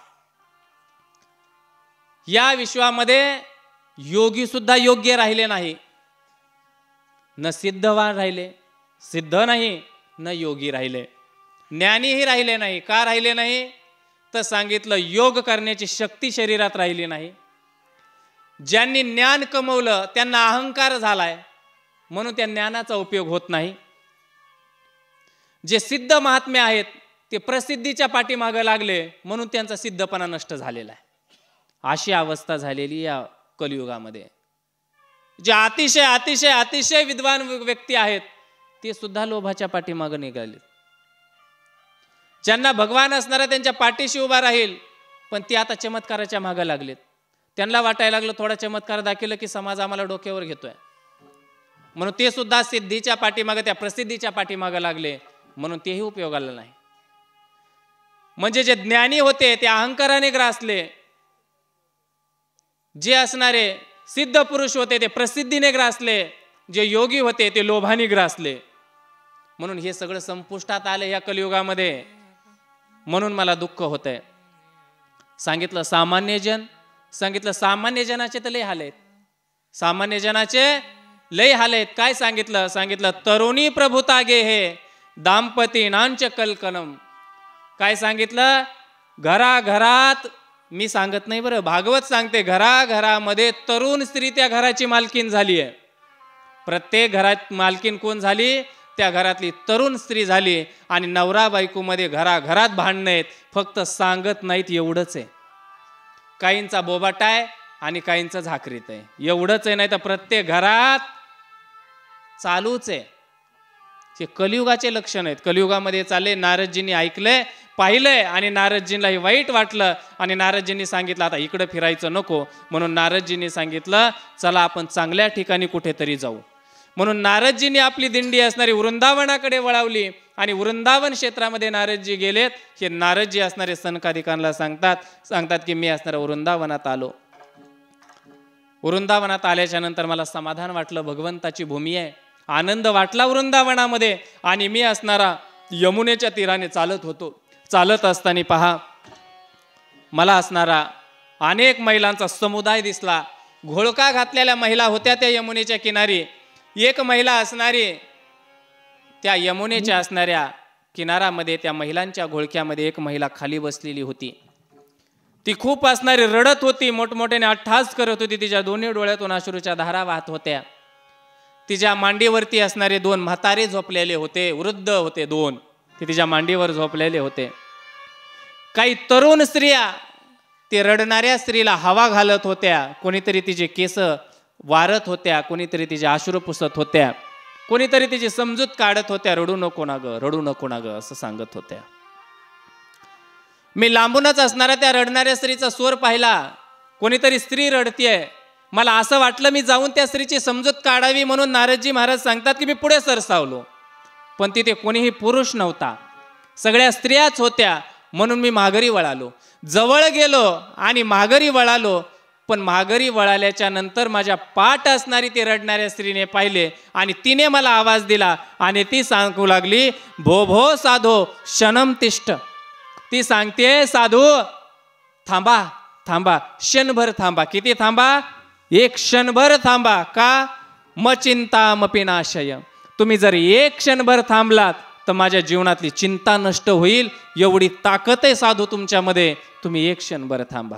या विश्वामध्ये योगी सुद्धा योग्य राहिले नाही, न सिद्धवान राहिले, सिद्ध नाही, न योगी राहिले, ज्ञानीही राहिले नाही. का राहिले नाही? तर सांगितलं योग करण्याची शक्ती शरीरात राहिली नाही. ज्यांनी ज्ञान कमवलं त्यांना अहंकार झालाय, म्हणून त्या ज्ञानाचा उपयोग होत नाही. जे सिद्ध महात्मे आहेत ते प्रसिद्धीच्या पाठीमागे लागले, म्हणून त्यांचा सिद्धपणा नष्ट झालेला आहे. अशी अवस्था झालेली या कलियुगामध्ये. जे अतिशय अतिशय अतिशय विद्वान व्यक्ती आहेत ते सुद्धा लोभाच्या पाठीमागे निघाले. ज्यांना भगवान असणारा त्यांच्या पाठीशी उभा राहील, पण ते आता चमत्काराच्या मागे लागलेत. त्यांना वाटायला लागलं थोडा चमत्कार दाखवलं की समाज आम्हाला डोक्यावर घेतोय, म्हणून ते सुद्धा सिद्धीच्या पाठीमागे, त्या प्रसिद्धीच्या पाठीमागे लागले, म्हणून तेही उपयोगाला नाही. म्हणजे जे ज्ञानी होते ते अहंकाराने ग्रासले, जे असणारे सिद्ध पुरुष होते ते प्रसिद्धीने ग्रासले, जे योगी होते ते लोभाने ग्रासले. म्हणून हे सगळं संपुष्टात आले या कलियुगामध्ये. म्हणून मला दुःख होतंय. सांगितलं सामान्य जन, सांगितलं सामान्य जनाचे तर लय हाल आहेत, सामान्य जनाचे लय हाल आहेत. काय सांगितलं? सांगितलं तरुणी प्रभुता गे हे दाम्पती नांच कलकलम. काय सांगितलं? घराघरात, मी सांगत नाही बरं, भागवत सांगते, घराघरामध्ये तरुण स्त्री त्या घराची मालकीन झाली आहे. प्रत्येक घरात मालकीन कोण झाली? त्या घरातली तरुण स्त्री झाली. आणि नवरा बायकोमध्ये घराघरात भांडणं आहेत, फक्त सांगत नाहीत एवढंच आहे. काहींचा बोबाटा आहे आणि काहींचा झाकरीत आहे, एवढंच आहे. नाही तर प्रत्येक घरात चालूच आहे. हे कलियुगाचे लक्षण आहेत. कलियुगामध्ये चालले. नारदजींनी ऐकलंय, पाहिलंय आणि नारदजींना हे वाईट वाटलं आणि नारदजींनी सांगितलं आता इकडे फिरायचं नको. म्हणून नारदजींनी सांगितलं चला आपण चांगल्या ठिकाणी कुठेतरी जाऊ. म्हणून नारदजींनी आपली दिंडी असणारी वृंदावनाकडे वळवली आणि वृंदावन क्षेत्रामध्ये नारदजी गेलेत. हे नारदजी असणारे सनकादिकांना सांगतात की मी असणाऱ्या वृंदावनात आलो. वृंदावनात आल्याच्या नंतर मला समाधान वाटलं, भगवंताची भूमी आहे, आनंद वाटला वृंदावनामध्ये. आणि मी असणारा यमुनेच्या तीराने चालत होतो. चालत असताना पहा मला असणारा अनेक महिलांचा समुदाय दिसला. घोळका घातलेल्या महिला होत्या त्या यमुनेच्या किनारी. एक महिला असणारी त्या यमुनेच्या असणाऱ्या किनारामध्ये, त्या महिलांच्या घोळक्यामध्ये एक महिला खाली बसलेली होती. ती खूप असणारी रडत होती, मोठमोठ्याने अट्टहास करत होती. तिच्या दोन्ही डोळ्यातून अश्रूच्या धारा वाहत होत्या. तिच्या मांडीवरती असणारे 2 म्हातारे झोपलेले होते, वृद्ध होते 2, ते तिच्या मांडीवर झोपलेले होते. काही तरुण स्त्रिया ते रडणाऱ्या स्त्रीला हवा घालत होत्या. कोणीतरी तिचे केस वारत होत्या, कोणीतरी तिचे अश्रू पुसत होत्या, कोणीतरी तिची समजूत काढत होत्या. रडू नको ना ग, रडू नको ना ग असं सांगत होत्या. मी लांबूनच असणाऱ्या त्या रडणाऱ्या स्त्रीचा स्वर पाहिला. कोणीतरी स्त्री रडतीये, मला असं वाटलं मी जाऊन त्या स्त्रीची समजूत काढावी म्हणून नारदजी महाराज सांगतात की मी पुढे सरसावलो, पण तिथे कोणीही पुरुष नव्हता, सगळ्या स्त्रियाच होत्या, म्हणून मी माघारी वळालो. जवळ गेलो आणि माघारी वळालो, पण माघारी वळाल्याच्या नंतर माझ्या पाठ असणारी ती रडणाऱ्या स्त्रीने पाहिले आणि तिने मला आवाज दिला आणि ती सांगू लागली, भो भो साधो क्षणम तिष्ठ. ती सांगते, साधू थांबा थांबा, क्षणभर थांबा. किती थांबा? एक क्षणभर थांबा. का? मचिंतामपि नाशय. तुम्ही जर एक क्षणभर थांबलात तर माझ्या जीवनातली चिंता नष्ट होईल, एवढी ताकद आहे साधू तुमच्यामध्ये, तुम्ही एक क्षणभर थांबा.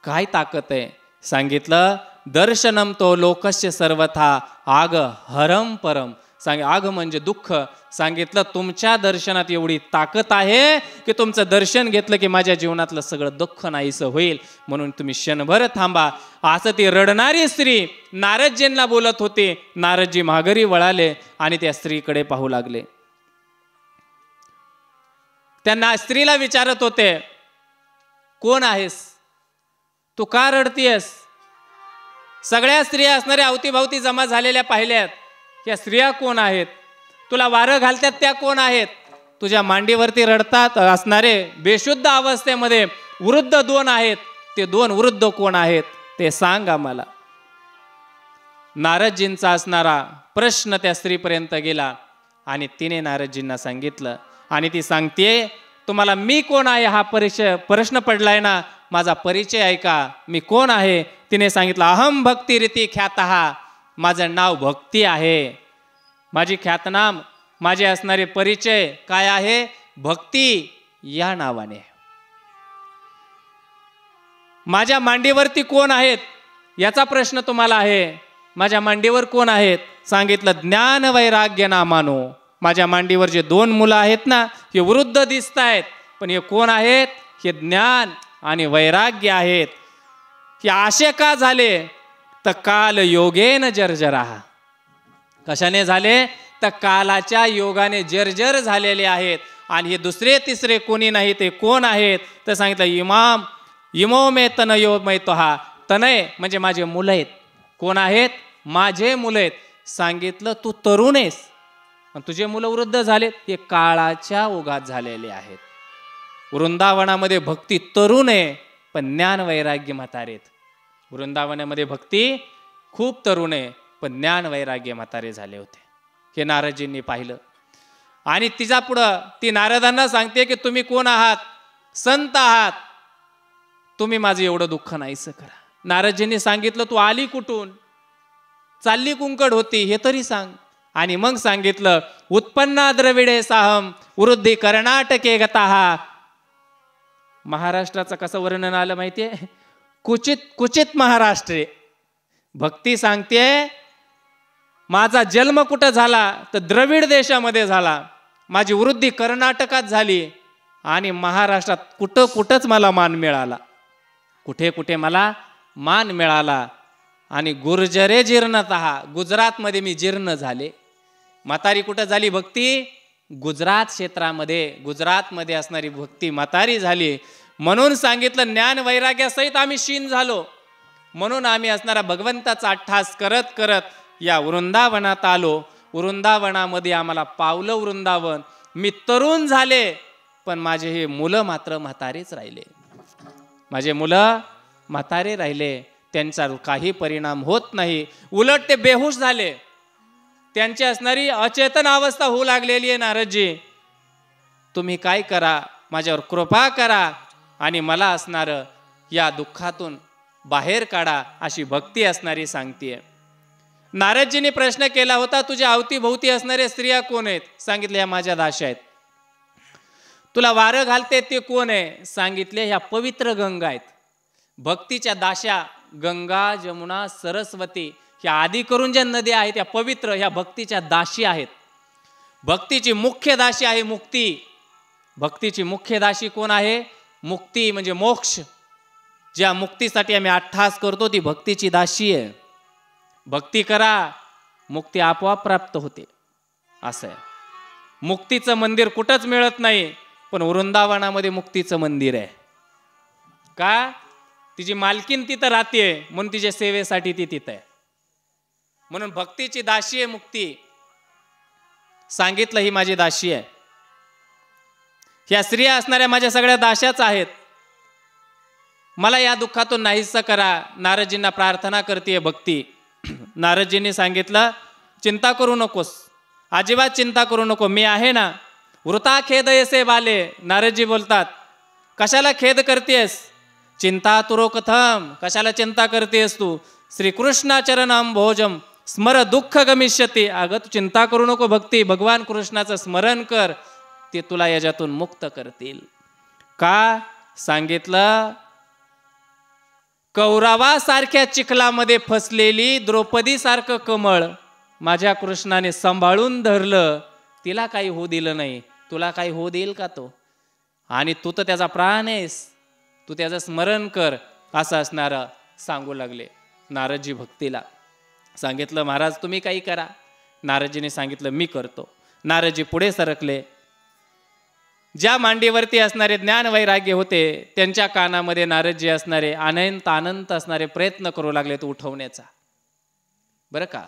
काय ताकद आहे? सांगितलं, दर्शनम तो लोकस्य सर्वथा आग हरम परम. आग म्हणजे दुःख. सांगितलं तुमच्या दर्शनात एवढी ताकद आहे की तुमचं दर्शन घेतलं की माझ्या जीवनातलं सगळं दुःख नाहीसं होईल, म्हणून तुम्ही क्षणभर थांबा. असं ती रडणारी स्त्री नारदजींना बोलत होती. नारदजी माघारी वळाले आणि त्या स्त्रीकडे पाहू लागले. त्यांना स्त्रीला विचारत होते, कोण आहेस? तू का रडतीयस? सगळ्या स्त्रिया असणाऱ्या अवतीभवती जमा झालेल्या पाहिल्यात. या स्त्रिया कोण आहेत? तुला वारं घालतात त्या कोण आहेत? तुझ्या मांडीवरती रडतात असणारे बेशुद्ध अवस्थेमध्ये वृद्ध दोन आहेत, ते दोन वृद्ध कोण आहेत ते सांग आम्हाला. नारदजींचा असणारा प्रश्न त्या स्त्रीपर्यंत गेला आणि तिने नारदजींना सांगितलं. आणि ती सांगते, तुम्हाला मी कोण आहे हा प्रश्न पडलाय ना, माझा परिचय ऐका, मी कोण आहे. तिने सांगितलं, अहम भक्ती रीती ख्यातः. माझं नाव भक्ती आहे. माझी ख्यातनाम, माझे असणारे परिचय काय आहे? भक्ती या नावाने. माझ्या मांडीवरती कोण आहेत याचा प्रश्न तुम्हाला आहे. माझ्या मांडीवर कोण आहेत? सांगितलं, ज्ञान वैराग्य नामानो. माझ्या मांडीवर जे दोन मुलं आहेत ना, हे वृद्ध दिसत आहेत, पण हे कोण आहेत? हे ज्ञान आणि वैराग्य आहेत. हे असे का झाले? तर काल योगेन जर्जरा. कशाने झाले? तर कालाच्या योगाने जर्जर झालेले आहेत. आणि हे दुसरे तिसरे कोणी नाही, ते कोण आहेत? तर सांगितलं, इमो मे तनयो मै तोहा. तनय म्हणजे माझे मुलं आहेत. कोण आहेत? माझे मुलं आहेत. सांगितलं, तू तरुण आहेस, तुझे मुलं वृद्ध झालेत. हे काळाच्या ओघात झालेले आहेत. वृंदावनामध्ये भक्ती तरुण आहे, पण ज्ञान वैराग्य म्हातारेत. वृंदावनामध्ये भक्ती खूप तरुण आहे, पण ज्ञान वैराग्य म्हातारे झाले होते. हे नारदजींनी पाहिलं. आणि तिच्या पुढं ती नारदांना सांगते की तुम्ही कोण आहात? संत आहात, तुम्ही माझं एवढं दुःख नाहीसं करा. नारदजींनी सांगितलं, तू आली कुठून? चालली कुंकड होती हे तरी सांग. आणि मग सांगितलं, उत्पन्ना द्रविडे साहम वृद्धी कर्नाटके गताः. महाराष्ट्राचं कसं वर्णन आलं माहितीये? कुचित कुचित महाराष्ट्रे. भक्ती सांगते, माझा जन्म कुठं झाला? तर द्रविड देशामध्ये झाला. माझी वृद्धी कर्नाटकात झाली आणि महाराष्ट्रात कुठंच मला मान मिळाला. कुठे कुठे मला मान मिळाला. आणि गुर्जरे जीर्णतः. गुजरातमध्ये मी जीर्ण झाले. म्हातारी कुठं झाली भक्ती? गुजरात क्षेत्रामध्ये, गुजरातमध्ये असणारी भक्ती म्हातारी झाली. म्हणून सांगितलं, ज्ञान वैराग्यासहित आम्ही शीन झालो. म्हणून आम्ही असणारा भगवंताचा अट्ठास करत करत या वृंदावनात आलो. वृंदावनामध्ये आम्हाला पावलं वृंदावन. मी तरुण झाले, पण माझे हे मुलं मात्र म्हातारेच राहिले. माझे मुलं म्हातारे राहिले. त्यांचा काही परिणाम होत नाही, उलट ते बेहोश झाले. त्यांची असणारी अचेतन अवस्था होऊ लागलेली आहे. नारदजी, तुम्ही काय करा, माझ्यावर कृपा करा आणि मला असणारं या दुःखातून बाहेर काढा, अशी भक्ती असणारी सांगतेय. नारदजींनी प्रश्न केला होता, तुझ्या अवतीभोवती असणाऱ्या स्त्रिया कोण आहेत? सांगितले, ह्या माझ्या दासी आहेत. तुला वारं घालते ते कोण आहे? सांगितले, ह्या पवित्र गंगा आहेत. भक्तीच्या दाश्या गंगा, जमुना, सरस्वती ह्या आदी करून ज्या नद्या आहेत त्या पवित्र, ह्या भक्तीच्या दासी आहेत. भक्तीची मुख्य दासी आहे मुक्ती. भक्तीची मुख्य दासी कोण आहे? मुक्ती म्हणजे मोक्ष. ज्या मुक्तीसाठी आम्ही अट्ठास करतो ती भक्तीची दासी आहे. भक्ती करा, मुक्ती आपोआप प्राप्त होते. असं आहे. मुक्तीचं मंदिर कुठंच मिळत नाही, पण वृंदावनामध्ये मुक्तीचं मंदिर आहे. का? तिची मालकीन तिथं राहते म्हणून तिच्या सेवेसाठी ती तिथं आहे. म्हणून भक्तीची दासी आहे मुक्ती. सांगितलं ही माझी दासी आहे. ह्या स्त्रिया असणाऱ्या माझ्या सगळ्या दाशाच आहेत. मला या दुःखातून नाहीसं करा. नारदजींना प्रार्थना करते भक्ती. नारदजींनी सांगितलं चिंता करू नकोस, अजिबात चिंता करू नको, मी आहे ना. वृथा खेदयसे बाले. नारदजी बोलतात कशाला खेद करतेस, चिंता तुरो कथम, कशाला चिंता करतेस तू. श्रीकृष्णाचरणम भोजम स्मर दुःख गमिष्यती. अगं तू चिंता करू नको भक्ती, भगवान कृष्णाचं स्मरण कर, ते तुला याच्यातून मुक्त करतील. का सांगितलं, कौरवासारख्या चिखलामध्ये फसलेली द्रौपदी सारखं कमळ माझ्या कृष्णाने सांभाळून धरलं, तिला काही होऊ दिलं नाही. तुला काही होऊ देईल का तो? आणि तू तर त्याचा प्राण आहेस, तू त्याचं स्मरण कर, असं असणारं सांगू लागले नारदजी भक्तीला. सांगितलं महाराज तुम्ही काही करा. नारदजीने सांगितलं मी करतो. नारदजी पुढे सरकले. ज्या मांडीवरती असणारे ज्ञान वैराग्य होते त्यांच्या कानामध्ये नारदजी असणारे अनंत असणारे प्रयत्न करू लागले तो उठवण्याचा. बरं का,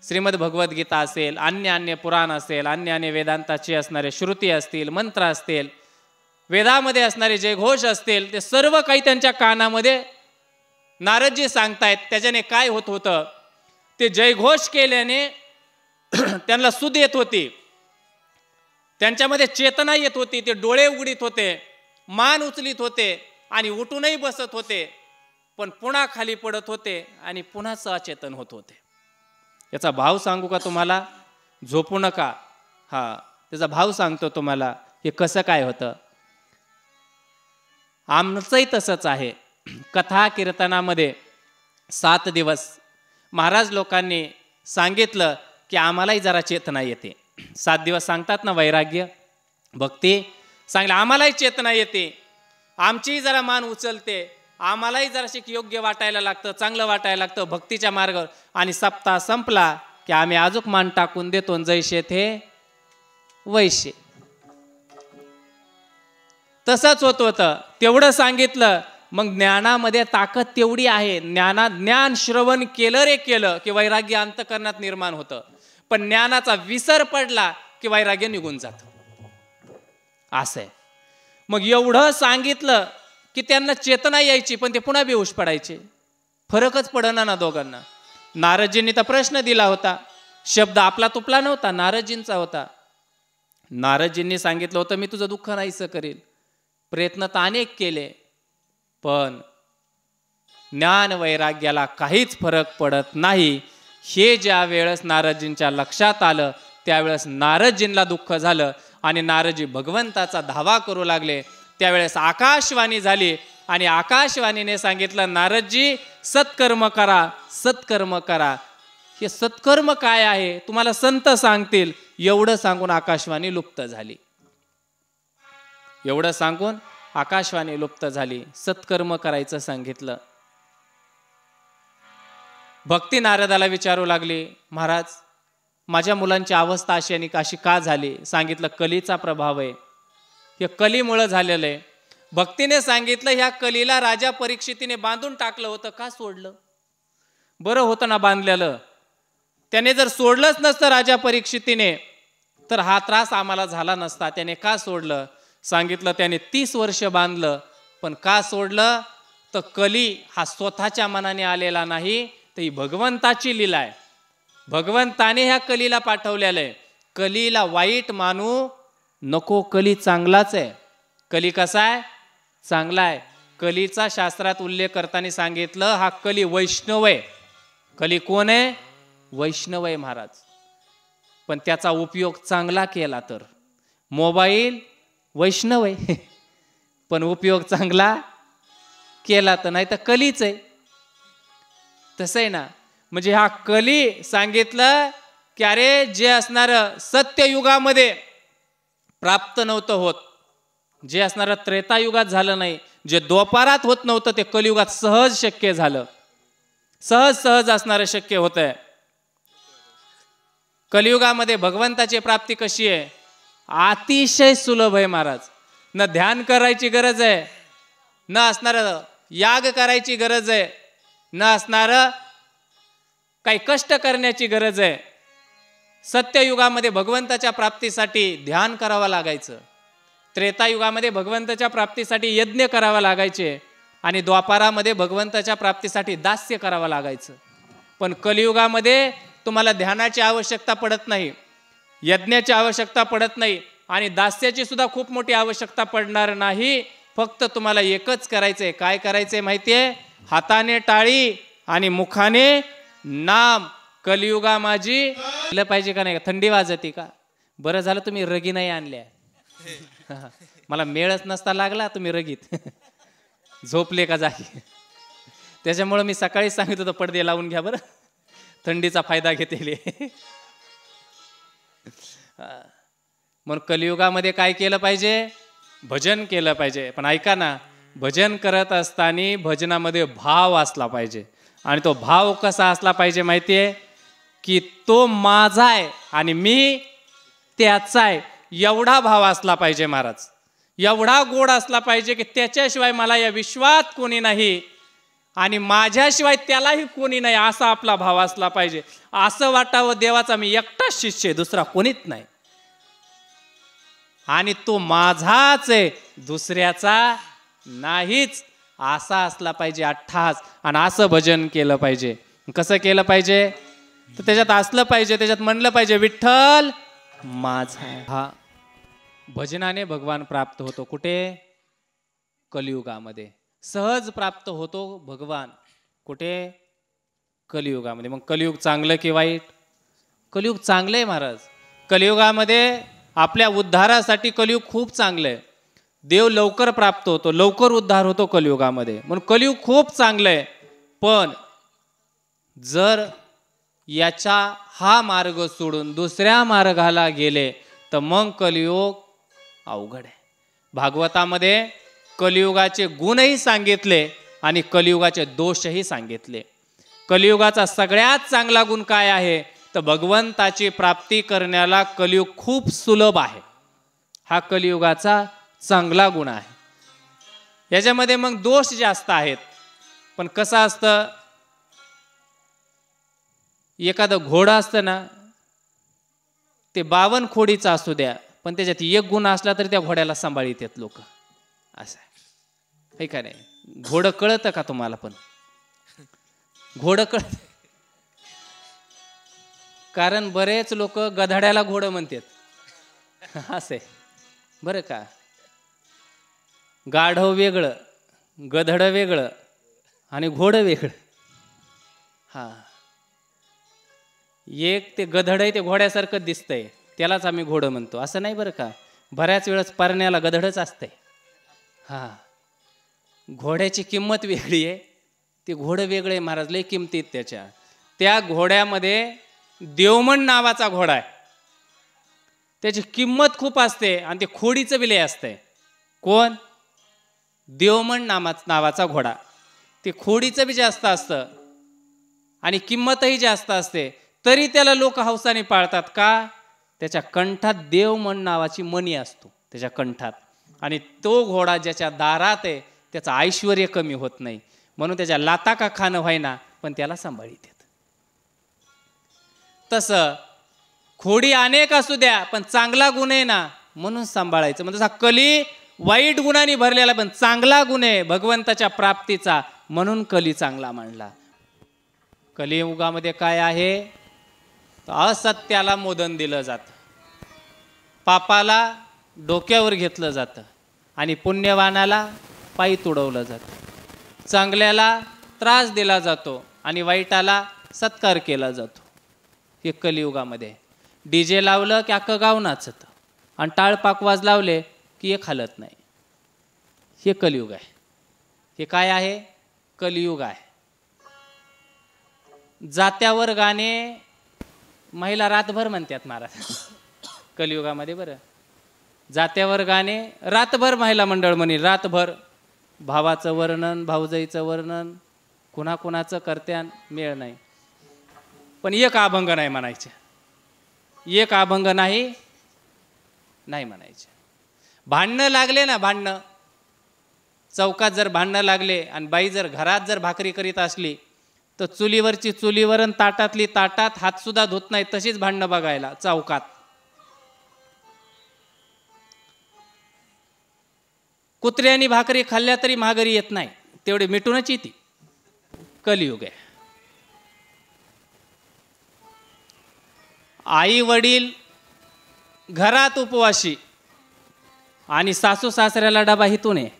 श्रीमद भगवद्गीता असेल, अन्य पुराण असेल, अन्य वेदांताचे असणारे श्रुती असतील, मंत्र असतील, वेदामध्ये असणारे जयघोष असतील, ते सर्व काही त्यांच्या कानामध्ये नारदजी सांगतायत. त्याच्याने काय होत होतं, ते जयघोष केल्याने त्यांना सुध येत होती, त्यांच्यामध्ये चेतना येत होती, ते डोळे उघडीत होते, मान उचलीत होते आणि उठूनही बसत होते, पण पुन्हा खाली पडत होते आणि पुन्हा अचेतन होत होते. याचा भाव सांगू का तुम्हाला? झोपू नका. हा, त्याचा भाव सांगतो तुम्हाला. हे कसं काय होतं, आमचंही तसंच आहे. कथा कीर्तनामध्ये 7 दिवस महाराज लोकांनी सांगितलं की आम्हालाही जरा चेतना येते. 7 दिवस सांगतात ना वैराग्य भक्ती, सांगलं आम्हालाही चेतना येते, आमचीही जरा मान उचलते, आम्हालाही जराशी योग्य वाटायला लागतं, चांगलं वाटायला लागतं भक्तीच्या मार्गावर. आणि सप्ताह संपला की आम्ही अजून मान टाकून देतो, जैसे थे वैसे. तसंच होत होतं. तेवढं सांगितलं. मग ज्ञानामध्ये ताकद तेवढी आहे. ज्ञान श्रवण केलं रे केलं की वैराग्य अंतःकरणात निर्माण होतं, पण ज्ञानाचा विसर पडला की वैराग्य निघून जातं. असं आहे. मग एवढं सांगितलं की त्यांना चेतना यायची, पण ते पुन्हा बेहोश पडायचे. फरकच पडना ना दोघांना. नारदजींनी तर प्रश्न दिला होता, शब्द आपला तुपला नव्हता, नारदजींचा होता. नारदजींनी सांगितलं होतं मी तुझं दुःख नाहीसं करेल. प्रयत्न तर अनेक केले, पण ज्ञान वैराग्याला काहीच फरक पडत नाही. हे ज्या वेळेस नारदजींच्या लक्षात आलं त्यावेळेस नारदजींना दुःख झालं आणि नारदजी भगवंताचा धावा करू लागले. त्यावेळेस आकाशवाणी झाली आणि आकाशवाणीने सांगितलं नारदजी सत्कर्म करा, सत्कर्म करा. हे सत्कर्म काय आहे तुम्हाला संत सांगतील. एवढं सांगून आकाशवाणी लुप्त झाली. एवढं सांगून आकाशवाणी लुप्त झाली. सत्कर्म करायचं सांगितलं. भक्ती नारदाला विचारू लागली, महाराज माझ्या मुलांची अवस्था अशी आणि अशी का झाली? सांगितलं कलीचा प्रभाव आहे, हे कलीमुळं झालेलं आहे. भक्तीने सांगितलं ह्या कलीला राजा परीक्षितीने बांधून टाकलं होतं, का सोडलं? बरं होतं ना बांधलेलं. त्याने जर सोडलंच नसतं राजा परीक्षितीने तर हा त्रास आम्हाला झाला नसता. त्याने का सोडलं? सांगितलं त्याने 30 वर्ष बांधलं, पण का सोडलं? तर कली हा स्वतःच्या मनाने आलेला नाही, तर ही भगवंताची लीला आहे. भगवंताने ह्या कलीला पाठवलेलं आहे. कलीला वाईट मानू नको, कली चांगलाच आहे. कली कसा आहे? चांगला आहे. कलीचा शास्त्रात उल्लेख करताना सांगितलं हा कली वैष्णव आहे. कली कोण आहे? वैष्णव आहे महाराज. पण त्याचा उपयोग चांगला केला तर. मोबाईल वैष्णव आहे पण उपयोग चांगला केला तर, नाही तर कलीच आहे. तसं आहे ना. म्हणजे हा कली सांगितलं की अरे जे असणारं सत्ययुगामध्ये प्राप्त नव्हतं होत, जे असणारं त्रेतायुगात झालं नाही, जे द्वापारात होत नव्हतं ते कलियुगात सहज शक्य झालं. सहज असणारं शक्य होत आहे. कलियुगामध्ये भगवंताची प्राप्ती कशी आहे? अतिशय सुलभ आहे महाराज. न ध्यान करायची गरज आहे, न असणारं याग करायची गरज आहे, न असणारं काही कष्ट करण्याची गरज आहे. सत्ययुगामध्ये भगवंताच्या प्राप्तीसाठी ध्यान करावं लागायचं, त्रेतायुगामध्ये भगवंताच्या प्राप्तीसाठी यज्ञ करावा लागायचे, आणि द्वापारामध्ये भगवंताच्या प्राप्तीसाठी दास्य करावं लागायचं. पण कलियुगामध्ये तुम्हाला ध्यानाची आवश्यकता पडत नाही, यज्ञाची आवश्यकता पडत नाही, आणि दास्याची सुद्धा खूप मोठी आवश्यकता पडणार नाही. फक्त तुम्हाला एकच करायचंय. काय करायचंय माहितीये? हाताने टाळी आणि मुखाने नाम. कलियुगा माझी केलं पाहिजे का नाही? थंडी वाजते का? बरं झालं तुम्ही रगी नाही आणल्या. मला मेळच नसता लागला, तुम्ही रगीत झोपले का जागी. त्याच्यामुळं मी सकाळी सांगित होतं पडदे लावून घ्या बरं, थंडीचा फायदा घेतले. म्हणून कलियुगामध्ये काय केलं पाहिजे? भजन केलं पाहिजे. पण ऐका ना, भजन करत असताना भजनामध्ये भाव असला पाहिजे. आणि तो भाव कसा असला पाहिजे माहितीये? की तो माझा आहे आणि मी त्याचा आहे, एवढा भाव असला पाहिजे महाराज. एवढा गोड असला पाहिजे की त्याच्याशिवाय मला या विश्वात कोणी नाही आणि माझ्याशिवाय त्यालाही कोणी नाही, असा आपला भाव असला पाहिजे. असं वाटावं देवाचा मी एकटाच शिष्य आहे, दुसरा कोणीच नाही, आणि तो माझाच आहे, दुसऱ्याचा नाहीच, असा असला पाहिजे अठ्ठास. आणि असं भजन केलं पाहिजे. कसं केलं पाहिजे? तर त्याच्यात असलं पाहिजे, त्याच्यात म्हणलं पाहिजे विठ्ठल माझा. हा भजनाने भगवान प्राप्त होतो. कुठे? कलियुगामध्ये. सहज प्राप्त होतो भगवान. कुठे? कलियुगामध्ये. मग कलियुग चांगलं की वाईट? कलियुग चांगलं आहे महाराज. कलियुगामध्ये आपल्या उद्धारासाठी कलियुग खूप चांगलं आहे. देव लवकर प्राप्त होतो, लवकर उद्धार होतो कलियुगामध्ये, म्हणून कलियुग खूप चांगलं आहे. पण जर याचा हा मार्ग सोडून दुसऱ्या मार्गाला गेले तर मग कलियुग अवघड आहे. भागवतामध्ये कलियुगाचे गुणही सांगितले आणि कलियुगाचे दोषही सांगितले. कलियुगाचा सगळ्यात चांगला गुण काय आहे? तर भगवंताची प्राप्ती करण्याला कलियुग खूप सुलभ आहे. हा कलियुगाचा चांगला गुण आहे. याच्यामध्ये मग दोष जास्त आहेत. पण कसं असतं, एखादं घोडं असतं ना, ते 52 खोडीचा असू द्या, पण त्याच्यात एक गुण असला तरी त्या घोड्याला सांभाळीत लोक. असं आहे का नाही? घोडं कळतं का तुम्हाला? पण घोडं कळत, कारण बरेच लोक गधाड्याला घोडं म्हणतात. असं आहे बरं का. गाढव वेगळं, गधड वेगळं आणि घोडं वेगळं. हा, एक ते गधड आहे, ते घोड्यासारखं दिसतंय, त्यालाच आम्ही घोडं म्हणतो, असं नाही बरं का. बऱ्याच वेळेस परण्याला गधडच असतंय. हा, घोड्याची किंमत वेगळी आहे, ते घोडं वेगळं आहे महाराज, लय किमतीत त्याच्या. त्या घोड्यामध्ये देवमन नावाचा घोडा आहे, त्याची किंमत खूप असते, आणि ते खोडीचं विलय असतंय. कोण? देवमन नावाचा घोडा. ते खोडीचं बी जास्त असतं आणि किंमतही जास्त असते, तरी त्याला लोक हौसाने पाळतात. का? त्याच्या कंठात देवमन नावाची मणी असतो त्याच्या कंठात, आणि तो घोडा ज्याच्या दारात आहे त्याचं ऐश्वर्य कमी होत नाही, म्हणून त्याच्या लाता का खाणं व्हायना पण त्याला सांभाळीत येत. तसं खोडी अनेक असू द्या, पण चांगला गुण आहे ना म्हणून सांभाळायचं. म्हणजे कली वाईट गुणांनी भरलेला, पण चांगला गुण आहे भगवंताच्या प्राप्तीचा, म्हणून कली चांगला मानला. कलियुगामध्ये काय आहे? असत्याला मोदन दिलं जातं, पापाला डोक्यावर घेतलं जातं, आणि पुण्यवानाला पायी तुडवलं जातं. चांगल्याला त्रास दिला जातो आणि वाईटाला सत्कार केला जातो. हे कलियुगामध्ये. डीजे लावलं की अख्खं गाव नाचतं, आणि टाळपाकवाज लावले की एक हालत नाही. हे कलियुग आहे. हे काय आहे? कलियुग आहे. जात्यावर गाणे महिला रातभर म्हणतात महाराज कलियुगामध्ये. बरं, जात्यावर गाणे रातभर महिला मंडळ म्हणे, रातभर भावाचं वर्णन, भाऊजाईचं वर्णन, कुणाकुणाचं करत्यान मेळ नाही. पण एक अभंग नाही म्हणायचे, एक अभंग नाही म्हणायचे. भांडणं लागले ना, भांडणं चौकात जर भांडणं लागले आणि बाई जर घरात जर भाकरी करीत असली तर चुलीवरची चुलीवर आणि ताटातली ताटात हातसुद्धा धुत नाही, तशीच भांडणं बघायला चौकात. कुत्र्यानी भाकरी खाल्ल्या तरी माघारी येत नाही, तेवढे मिटूनच येते. कलियुग आहे. आई वडील घरात उपवाशी आणि सासू सासऱ्याला डबा हितून आहे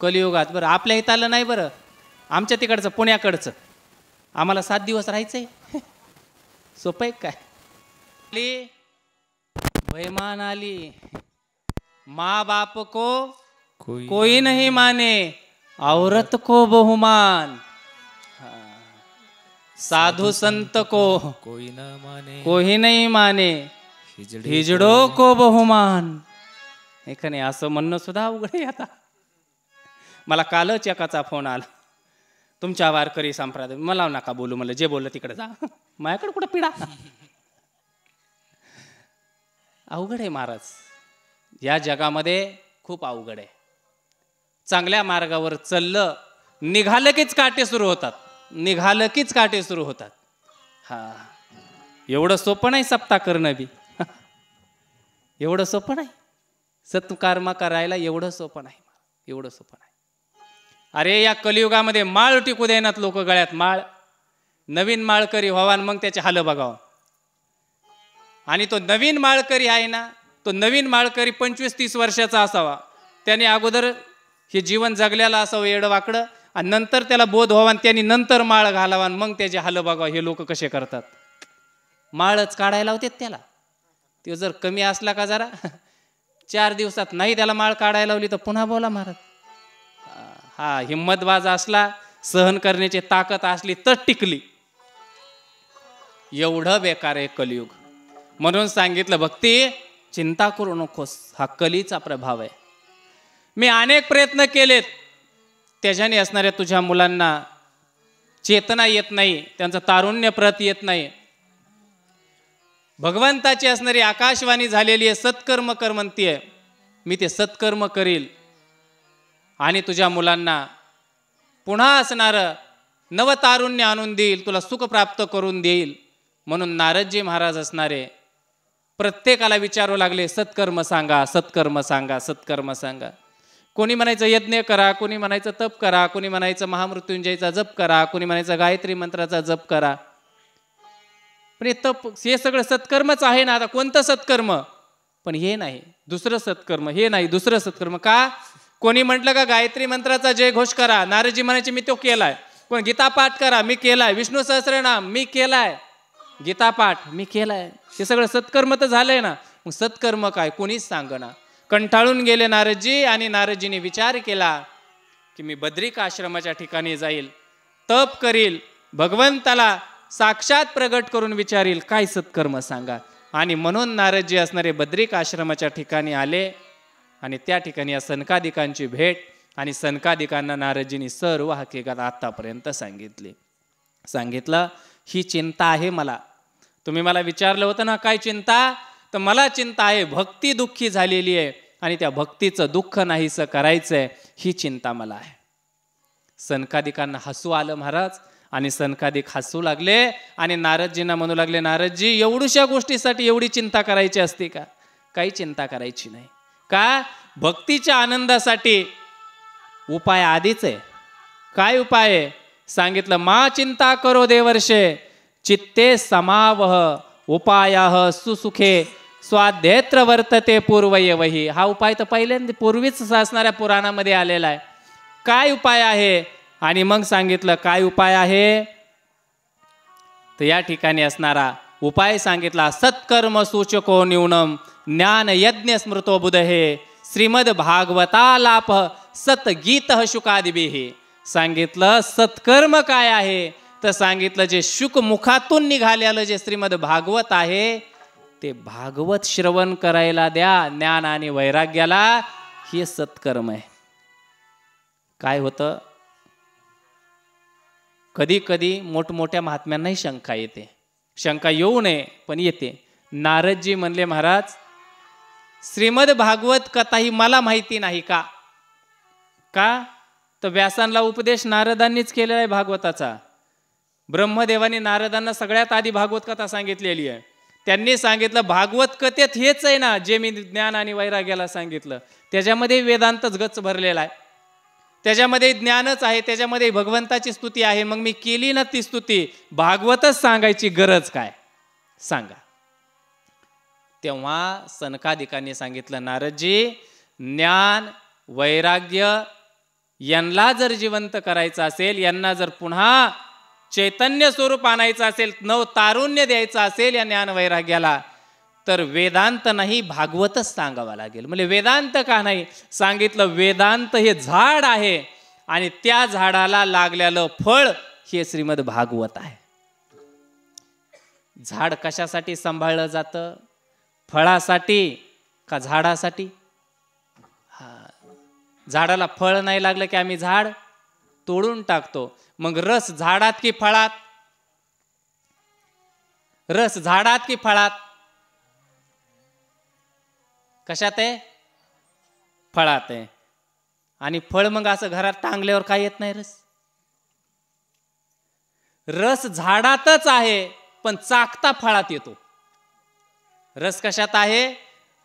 कलियुगात. बरं आपल्या इथं आलं नाही, बरं आमच्या तिकडचं पुण्याकडचं आम्हाला 7 दिवस राहायचंय. सोपं आहे काय? बैमान आली. माँ बाप को कोई नहीं माने, औरत को बहुमान. साधु संत को कोई नहीं माने, हिजड़ो को बहुमान. एकाने असं म्हणणं सुद्धा अवघड आहे. आता मला कालच एकाचा फोन आला, तुमच्या वारकरी संप्रदाय. मला नका बोलू, मला जे बोललं तिकडे जा, माझ्याकडे कुठं पिढा. अवघड आहे महाराज, या जगामध्ये खूप अवघड आहे. चांगल्या मार्गावर चाललं, निघालं कीच काटे सुरू होतात, निघालं कीच काटे सुरू होतात. हा, एवढं सोपं नाही सप्ताह करणं बी. एवढं सोपं नाही सत्कर्म करायला, एवढं सोपं नाही, एवढं सोपं नाही. अरे या कलियुगामध्ये माळ टिकू देण्यात लोक गळ्यात माळ. नवीन माळकरी व्हावा मग त्याचे हाल बघावं. आणि तो नवीन माळकरी आहे ना, तो नवीन माळकरी 25-30 वर्षाचा असावा, त्याने अगोदर हे जीवन जगलेलं असावं येडं वाकडं, आणि नंतर त्याला बोध व्हावा आणि त्यांनी नंतर माळ घालावा मग त्याचे हाल बघावं. हे लोक कसे करतात, माळच काढायला होते त्याला. ते जर कमी असला का जरा 4 दिवसात नाही त्याला माळ काढायला लावली तर पुन्हा बोला महाराज. हा, हिम्मतबाज असला, सहन करण्याची ताकद असली तर टिकली. एवढं बेकार आहे कलियुग. म्हणून सांगितलं भक्ती चिंता करू नकोस, हा कलीचा प्रभाव आहे. मी अनेक प्रयत्न केलेत, त्याच्याने असणाऱ्या तुझ्या मुलांना चेतना येत नाही, त्यांचं तारुण्य प्रत येत नाही. भगवंताची असणारी आकाशवाणी झालेली आहे, सत्कर्म कर म्हणतीये. मी ते सत्कर्म करील आणि तुझ्या मुलांना पुन्हा असणारं नवतारुण्य आणून देईल, तुला सुख प्राप्त करून देईल. म्हणून नारदजी महाराज असणारे प्रत्येकाला विचारू लागले, सत्कर्म सांगा, सत्कर्म सांगा, सत्कर्म सांगा. कोणी म्हणायचं यज्ञ करा, कोणी म्हणायचं तप करा, कोणी म्हणायचं महामृत्युंजयचा जप करा, कोणी म्हणायचं गायत्री मंत्राचा जप करा. पण हे तप हे सगळं सत्कर्मच आहे ना. आता कोणतं सत्कर्म? पण हे नाही दुसरं सत्कर्म, हे नाही दुसरं सत्कर्म. का? कोणी म्हटलं का गायत्री मंत्राचा जय घोष करा, नारदजी म्हणायचे मी तो केलाय. कोण गीता पाठ करा, मी केलाय. विष्णू सहस्रनाम मी केलाय, गीता पाठ मी केलाय. हे सगळं सत्कर्म तर झालंय ना. मग सत्कर्म काय? कोणीच सांगना. कंटाळून गेले नारदजी, आणि नारदजीने विचार केला की मी बद्रिक आश्रमाच्या ठिकाणी जाईल, तप करील, भगवंताला साक्षात प्रगट करून विचारील काय सत्कर्म सांगा. आणि म्हणून नारदजी असणारे बद्रिक आश्रमाच्या ठिकाणी आले. आणि त्या ठिकाणी या सनकादिकांची भेट, आणि सनकादिकांना नारदजींनी सर्व हकीकत आतापर्यंत सांगितलं. ही चिंता आहे मला. तुम्ही मला विचारलं होतं ना काय चिंता, तर मला चिंता आहे, भक्ती दुःखी झालेली आहे आणि त्या भक्तीचं दुःख नाहीसं करायचंय, ही चिंता मला आहे. सनकादिकांना हसू आलं महाराज, आणि सनकादिक हसू लागले आणि नारदजींना म्हणू लागले, नारदजी एवढ्याशा गोष्टीसाठी एवढी चिंता करायची असते का? काही चिंता करायची नाही. का? भक्तीच्या आनंदासाठी उपाय आधीच आहे. काय उपाय आहे? सांगितलं, मा चिंता करो देवर्षे चित्ते समावह उपायाह सुसुखे स्वाध्येत्र वर्तते पूर्वयवही. हा उपाय तर पहिल्यांदा पूर्वीच असणाऱ्या पुराणामध्ये आलेला आहे. काय उपाय आहे? आणि मग सांगितलं काय उपाय आहे. तर या ठिकाणी असणारा उपाय सांगितला, सत्कर्म सूचको न्यूनम ज्ञान यज्ञ स्मृतो बुधहे श्रीमद भागवतालाप सतगीत शुकादिभिः. सांगितलं सत्कर्म काय आहे, तर सांगितलं जे शुक मुखातून निघालेलं जे श्रीमद भागवत आहे ते भागवत श्रवण करायला द्या. ज्ञान आणि वैराग्याला हे सत्कर्म आहे. काय होतं, कधी कधी मोठमोठ्या महात्म्यांनाही शंका येते. शंका येऊ नये पण येते. नारदजी म्हणले, महाराज श्रीमद भागवत कथा ही मला माहिती नाही का? का तर व्यासांना उपदेश नारदांनीच केलेला आहे भागवताचा. ब्रह्मदेवाने नारदांना सगळ्यात आधी भागवत कथा सांगितलेली आहे. त्यांनी सांगितलं भागवत कथेत हेच आहे ना जे मी ज्ञान आणि वैराग्याला सांगितलं. त्याच्यामध्ये वेदांतच गच्च भरलेला आहे, त्याच्यामध्ये ज्ञानच आहे, त्याच्यामध्ये भगवंताची स्तुती आहे. मग मी केली ना ती स्तुती, भागवतच सांगायची गरज काय सांगा. तेव्हा सनकादिकांनी सांगितलं नारदजी, ज्ञान वैराग्य यांना जर जिवंत करायचं असेल, यांना जर पुन्हा चैतन्य स्वरूप आणायचं असेल, नव तारुण्य द्यायचं असेल या ज्ञान वैराग्याला, तर वेदांत नाही भागवतच सांगावं लागेल. म्हणजे वेदांत का नाही सांगितलं, वेदांत हे झाड आहे आणि त्या झाडाला लागलेलं फळ हे श्रीमद भागवत आहे. झाड कशासाठी सांभाळलं जातं, फळासाठी का झाडासाठी? झाडाला फळ नाही लागलं की आम्ही झाड तोडून टाकतो. मग रस झाडात की फळात? रस झाडात की फळात? कशात आहे? फळात आहे. आणि फळ मग असं घरात टांगल्यावर काय येत नाही रस? रस झाडातच आहे पण चाकता फळात येतो. रस कशात आहे?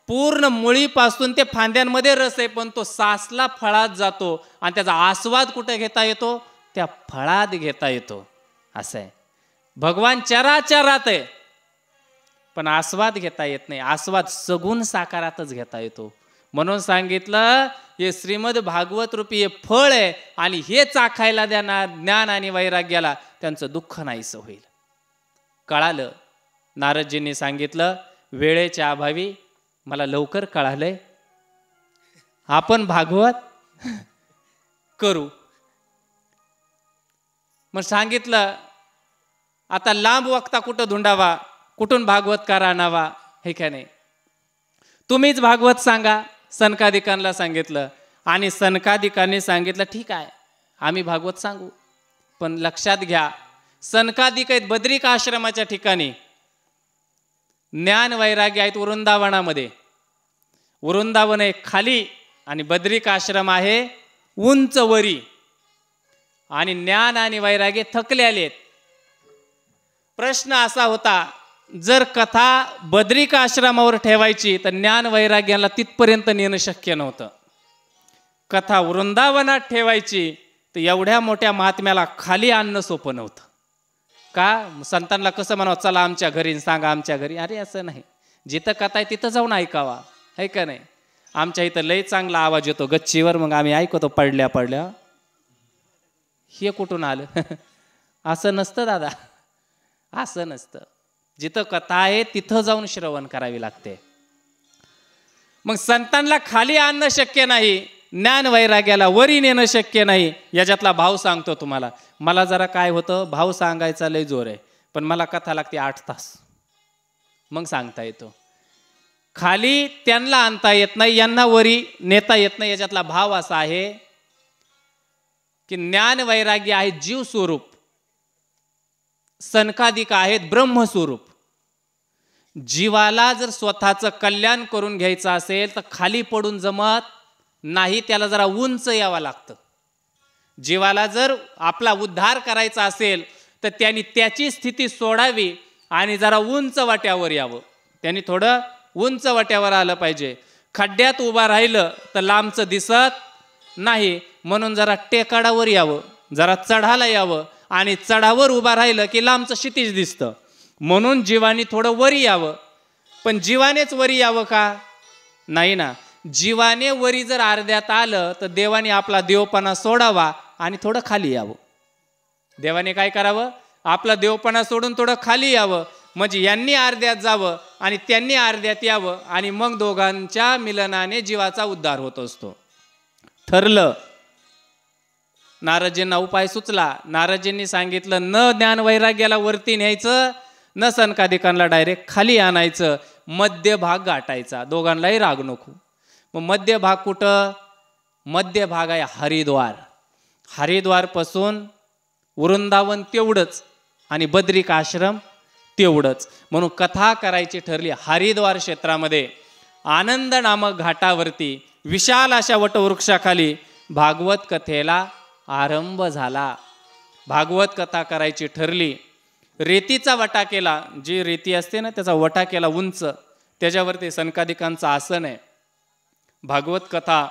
पूर्ण मुळीपासून ते फांद्यांमध्ये रस आहे, पण तो सासला फळात जातो आणि त्याचा आस्वाद कुठे घेता येतो? त्या फळात घेता येतो. असं आहे. भगवान चराचरात आहे पण आस्वाद घेता येत नाही. आस्वाद सगुण साकारातच घेता येतो. म्हणून सांगितलं हे श्रीमद भागवत रूपी हे फळ आहे आणि हे चाखायला देणार ज्ञान आणि वैराग्याला त्यांचं दुःख नाहीसं होईल. कळालं. नारदजींनी सांगितलं वेळेच्या अभावी मला लवकर कळालंय, आपण भागवत करू. मग सांगितलं आता लांब वक्ता कुठं धुंडावा, कुठून भागवतकार आणावा, हे काय नाही, तुम्हीच भागवत सांगा. सनकादिकांना सांगितलं आणि सनकादिकांनी सांगितलं ठीक आहे आम्ही भागवत सांगू, पण लक्षात घ्या सनकादिक आहेत बद्रिक आश्रमाच्या ठिकाणी, ज्ञान वैराग्य आहेत वृंदावनामध्ये. वृंदावन आहे खाली आणि बद्रिक आश्रम आहे उंच वरी, आणि ज्ञान आणि वैराग्य थकले आलेत. प्रश्न असा होता जर कथा बद्रिक आश्रमावर ठेवायची तर ज्ञान वैराग्याला तिथपर्यंत नेणं शक्य नव्हतं. कथा वृंदावनात ठेवायची तर एवढ्या मोठ्या महात्म्याला खाली आणणं सोपं नव्हतं. का? संतांना कसं म्हणावं चला आमच्या घरी सांगा आमच्या घरी? अरे असं नाही, जिथं कथा आहे तिथं जाऊन ऐकावा, है का नाही? आमच्या इथं लय चांगला आवाज येतो गच्चीवर, मग आम्ही ऐकतो पडल्या पडल्या. हे कुठून आलं? असं नसतं दादा, असं नसतं. जिथं कथा आहे तिथं जाऊन श्रवण करावी लागते. मग संतांना खाली आणणं शक्य नाही, ज्ञान वैराग्याला वरी नेणं शक्य नाही. याच्यातला भाव सांगतो तुम्हाला. मला जरा काय होतं, भाव सांगायचा लय जोर आहे, पण मला कथा लागते 8 तास, मग सांगता येतो. खाली त्यांना आणता येत नाही, यांना वरी नेता येत नाही. याच्यातला भाव असा आहे की ज्ञान वैराग्य आहे जीव स्वरूप, सनकादिक आहेत ब्रह्मस्वरूप. जीवाला जर स्वतःचं कल्याण करून घ्यायचं असेल तर खाली पडून जमत नाही, त्याला जरा उंच यावं लागतं. जीवाला जर आपला उद्धार करायचा असेल तर त्यांनी त्याची स्थिती सोडावी आणि जरा उंच वाट्यावर यावं. त्यांनी थोडं उंच वाट्यावर आलं पाहिजे. खड्ड्यात उभा राहिलं तर लांबचं दिसत नाही, म्हणून जरा टेकाडावर यावं, जरा चढायला यावं, आणि चढावर उभा राहिलं की लांबचं क्षितिज दिसतं. म्हणून जीवानी थोडं वरी यावं. पण जीवानेच वरी यावं का? नाही ना. जीवाने वरी जर अर्ध्यात आलं तर देवाने आपला देवपणा सोडावा आणि थोडं खाली यावं. देवाने काय करावं? आपला देवपणा सोडून थोडं खाली यावं, म्हणजे यांनी अर्ध्यात जावं आणि त्यांनी अर्ध्यात यावं, आणि मग दोघांच्या मिलनाने जीवाचा उद्धार होत असतो. ठरलं. नारदजींना उपाय सुचला. नारदजींनी सांगितलं न ज्ञान वैराग्याला वरती न्यायचं, न सनकादिकांना डायरेक्ट खाली आणायचं, मध्यभाग गाठायचा, दोघांनाही राग नको. मग मध्यभाग कुठं? मध्यभाग आहे हरिद्वार. हरिद्वारपासून वृंदावन तेवढंच आणि बद्रिक आश्रम तेवढंच. म्हणून कथा करायची ठरली हरिद्वार क्षेत्रामध्ये. आनंद नामक घाटावरती विशाल अशा वटवृक्षाखाली भागवत कथेला आरंभ झाला. भागवत कथा करायची ठरली. रेतीचा वटा केला, जी रेती असते ना त्याचा वटा केला उंच, त्याच्यावरती सनकादिकांचं आसन आहे. भागवत कथा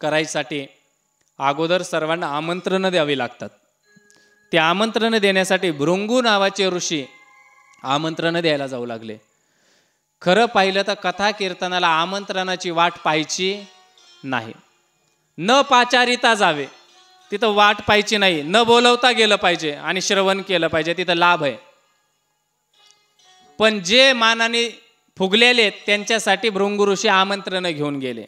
करायसाठी अगोदर सर्वांना आमंत्रण द्यावी लागतात. ते आमंत्रण देण्यासाठी भृंगू नावाचे ऋषी आमंत्रण द्यायला जाऊ लागले. खरं पाहिलं तर कथा कीर्तनाला आमंत्रणाची वाट पाहायची नाही, न पाचारिता जावे, तिथं वाट पाहायची नाही, न बोलवता गेलं पाहिजे आणि श्रवण केलं पाहिजे, तिथं लाभ आहे. पण जे मानाने फुगलेले त्यांच्यासाठी भृंगू ऋषी आमंत्रण घेऊन गेले.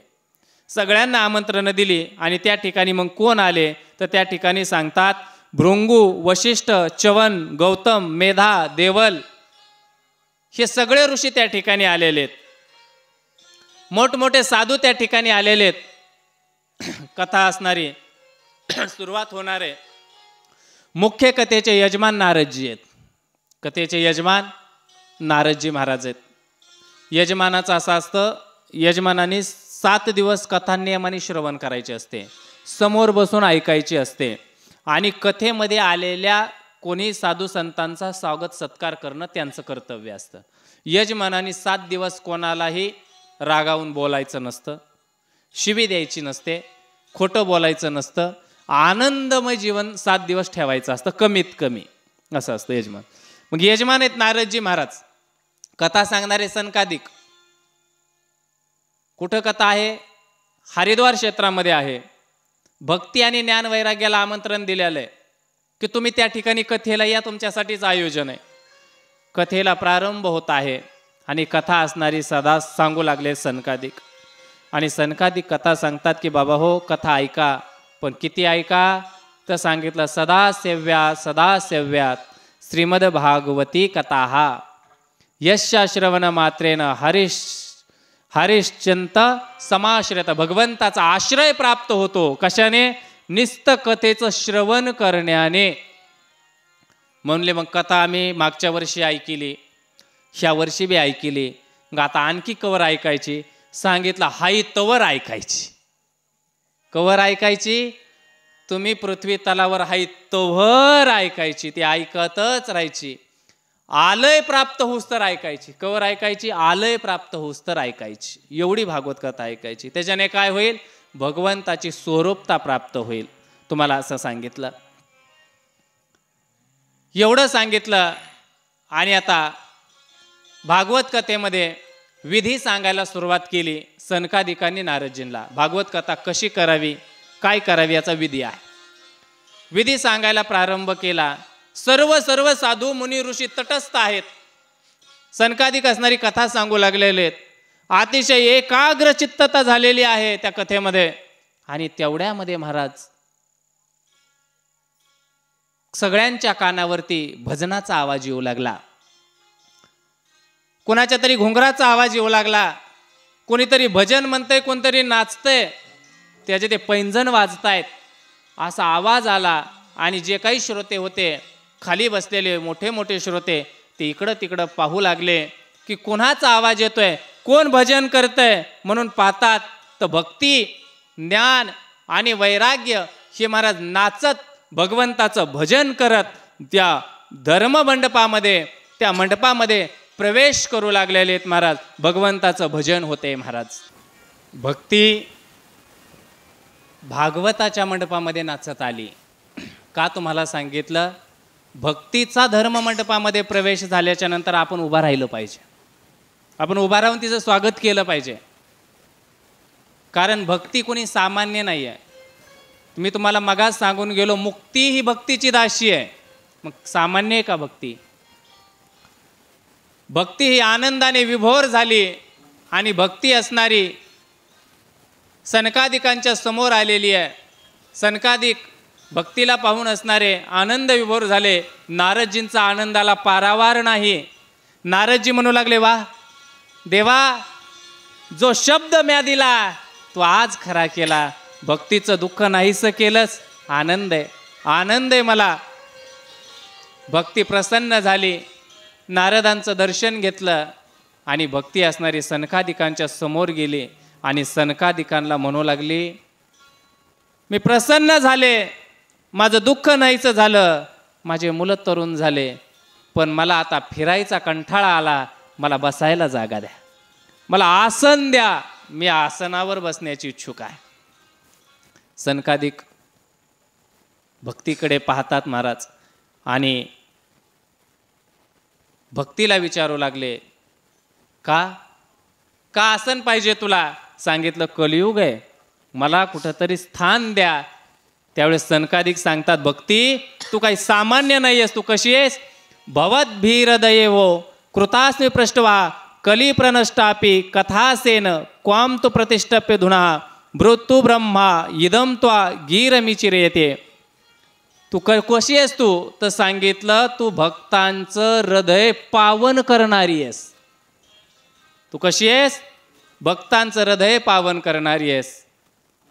सगळ्यांना आमंत्रण दिली आणि त्या ठिकाणी मग कोण आले तर त्या ठिकाणी सांगतात भृंगू, वशिष्ठ, च्यवन, गौतम, मेधा, देवल हे सगळे ऋषी त्या ठिकाणी आलेले आहेत. मोठमोठे साधू त्या ठिकाणी आलेले आहेत. कथा असणारी सुरुवात होणार आहे. मुख्य कथेचे यजमान नारदजी आहेत. कथेचे यजमान नारदजी महाराज आहेत. यजमानाचं असं असतं, यजमानाने 7 दिवस कथा नियमाने श्रवण करायचे असते, समोर बसून ऐकायची असते आणि कथेमध्ये आलेल्या कोणी साधू संतांचा स्वागत सत्कार करणं त्यांचं कर्तव्य असतं. यजमानाने 7 दिवस कोणालाही रागावून बोलायचं नसतं, शिवी द्यायची नसते, खोटं बोलायचं नसतं, आनंदमय जीवन 7 दिवस ठेवायचं असतं कमीत कमी, असं असतं यजमान. मग यजमान आहेत नारदजी महाराज. कथा सांगणारे सनकादिक. कुठं कथा आहे? हरिद्वार क्षेत्रामध्ये आहे. भक्ती आणि ज्ञान वैराग्याला आमंत्रण दिलेलं आहे की तुम्ही त्या ठिकाणी कथेला या, तुमच्यासाठीच आयोजन आहे. कथेला प्रारंभ होत आहे आणि कथा असणारी सदा सांगू लागले सनकादिक. आणि सनकादिक कथा सांगतात की बाबा हो कथा ऐका, पण किती ऐका तर सांगितलं सदा सेव्यात श्रीमद भागवती कथा यश्या श्रवण मात्रेन हरिश्चंत समाश्रयत. भगवंताचा आश्रय प्राप्त होतो. कशाने? निस्त कथेचं श्रवण करण्याने. म्हणले मग कथा आम्ही मागच्या वर्षी ऐकली, ह्या वर्षी बी ऐकली, मग आता आणखी कवर ऐकायची. सांगितलं हाई तवर ऐकायची. कवर ऐकायची? तुम्ही पृथ्वी तलावर हाई तवर ऐकायची, ती ऐकतच राहायची. आलय प्राप्त होऊस तर ऐकायची. कवर ऐकायची? आलय प्राप्त होऊस तर ऐकायची. एवढी भागवत कथा ऐकायची. त्याच्याने काय होईल? भगवंताची स्वरूपता प्राप्त होईल. तुम्हाला असं सांगितलं. एवढं सांगितलं आणि आता भागवत कथेमध्ये विधी सांगायला सुरुवात केली सनकादिकांनी नारदजींना. भागवत कथा कशी करावी, काय करावी याचा विधी आहे. विधी सांगायला प्रारंभ केला. सर्व साधू मुनी ऋषी तटस्थ आहेत. सनकादिक असणारी कथा सांगू लागलेले आहेत. अतिशय एकाग्र चित्तता झालेली आहे त्या कथेमध्ये. आणि तेवढ्यामध्ये महाराज सगळ्यांच्या कानावरती भजनाचा आवाज येऊ लागला. कोणाच्या तरी घुंगराचा आवाज येऊ लागला. कोणीतरी भजन म्हणतंय, कोणतरी नाचतंय, त्याचे ते पैंजण वाजतायत असा आवाज आला. आणि जे काही श्रोते होते खाली बसलेले मोठे मोठे श्रोते ते इकडं तिकडं पाहू लागले की कोणाचा आवाज येतोय, कोण भजन करतंय. म्हणून पाहतात तर भक्ती, ज्ञान आणि वैराग्य हे महाराज नाचत भगवंताचं भजन करत त्या धर्ममंडपामध्ये, त्या मंडपामध्ये प्रवेश करू लागलेले आहेत महाराज. भगवंताचं भजन होते महाराज. भक्ती भागवताच्या मंडपामध्ये नाचत आली. का तुम्हाला सांगितलं? भक्तीचा धर्म मंडपामध्ये प्रवेश झाल्याच्या नंतर आपण उभा राहिलं पाहिजे. आपण उभा राहून तिचं स्वागत केलं पाहिजे. कारण भक्ती कोणी सामान्य नाही आहे. मी तुम्हाला मगाच सांगून गेलो, मुक्ती ही भक्तीची दासी आहे. मग सामान्य आहे का भक्ती? भक्ती ही आनंदाने विभोर झाली आणि भक्ती असणारी सनकादिकांच्या समोर आलेली आहे. सनकादिक भक्तीला पाहून असणारे आनंद विभोर झाले. नारदजींचा आनंदाला पारावार नाही. नारदजी म्हणू लागले, वा देवा, जो शब्द म्या दिला तो आज खरा केला. भक्तीचं दुःख नाहीसं केलंस. आनंद आहे, आनंद आहे मला. भक्ती प्रसन्न झाली. नारदांचं दर्शन घेतलं आणि भक्ती असणारी सनकादिकांच्या समोर गेली आणि सनकादिकांना म्हणू लागली, मी प्रसन्न झाले, माझं दुःख नाहीचं झालं, माझे मुलं तरुण झाले, पण मला आता फिरायचा कंटाळा आला, मला बसायला जागा द्या, मला आसन द्या, मी आसनावर बसण्याची इच्छुक आहे. सनकादिक भक्तीकडे पाहतात महाराज आणि भक्तीला विचारू लागले, का का आसन पाहिजे तुला? सांगितलं कलियुग आहे, मला कुठंतरी स्थान द्या. त्यावेळेस सनकादिक सांगतात, भक्ती तू काही सामान्य नाही आहेस, तू कशी आहेस? भवद भीरदये वो कृतास्मी पृष्ठवा कली प्रनष्टापी कथासेन क्वाम तो प्रतिष्ठप्य धुना मृत्यू ब्रह्मा इदम त्वा गीरमिचिरेते. तू कशी आहेस तू? तर सांगितलं, तू भक्तांचं हृदय पावन करणारी आहेस. तू कशी आहेस? भक्तांचं हृदय पावन करणारी आहेस.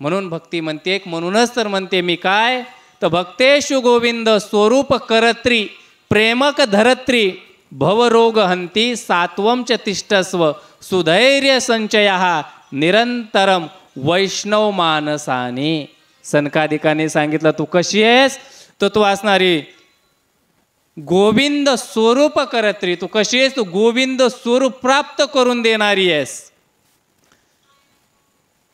म्हणून भक्ती म्हणते, म्हणूनच तर म्हणते मी काय, तर भक्तेषु गोविंद स्वरूप करत्री प्रेमक धरत्री भवरोग हंती सात्वम च तिष्ठस्व सुधैर्य संचयः निरंतरम वैष्णव मानसाने. सनकादिकाने सांगितलं, तू कशी आहेस? तर तू असणारी गोविंद स्वरूप करत्री. तू कशी आहेस? तू गोविंद स्वरूप प्राप्त करून देणारी आहेस,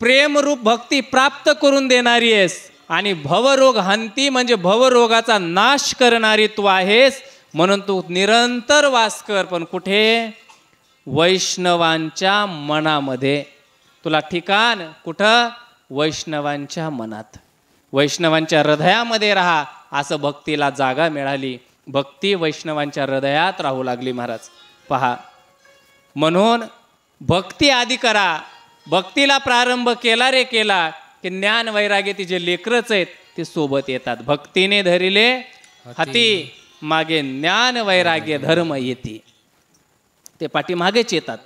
प्रेमरूप भक्ती प्राप्त करून देणारी आहेस, आणि भवरोग हंती म्हणजे भवरोगाचा नाश करणारी तू आहेस. म्हणून तू निरंतर वास कर, पण कुठे? वैष्णवांच्या मनामध्ये. तुला ठिकाण कुठं? वैष्णवांच्या मनात, वैष्णवांच्या हृदयामध्ये राहा. असं भक्तीला जागा मिळाली. भक्ती वैष्णवांच्या हृदयात राहू लागली महाराज. पहा, म्हणून भक्ती आधी करा. भक्तीला प्रारंभ केला रे केला की ज्ञान वैराग्य ती जे लेकरच आहेत ते सोबत येतात. भक्तीने धरिले हाती मागे ज्ञान वैराग्य धर्म येते, ते पाठीमागेच येतात.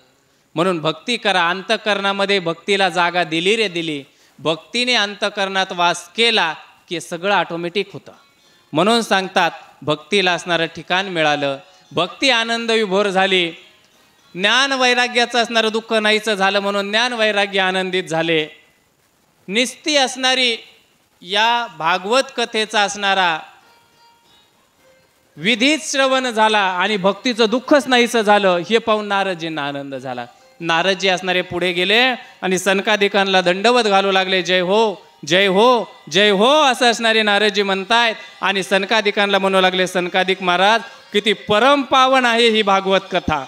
म्हणून भक्ती करा. अंतःकरणामध्ये भक्तीला जागा दिली रे दिली. भक्तीने अंतःकरणात वास केला की सगळं ऑटोमॅटिक होतं. म्हणून सांगतात, भक्तीला असणारं ठिकाण मिळालं, भक्ती आनंद विभोर झाली, ज्ञान वैराग्याचं असणारं दुःख नाहीचं झालं, म्हणून ज्ञान वैराग्य आनंदित झाले. निस्ती असणारी या भागवत कथेचा असणारा विधीत श्रवण झाला आणि भक्तीचं दुःखच नाहीचं झालं, हे पाहून नारदजींना आनंद झाला. नारदजी असणारे पुढे गेले आणि सनकादिकांना दंडवत घालू लागले. जय हो जय हो जय हो असं असणारे नारदजी म्हणतायत आणि सनकादिकांना म्हणू लागले, सनकादिक महाराज किती परम पावन आहे ही भागवत कथा.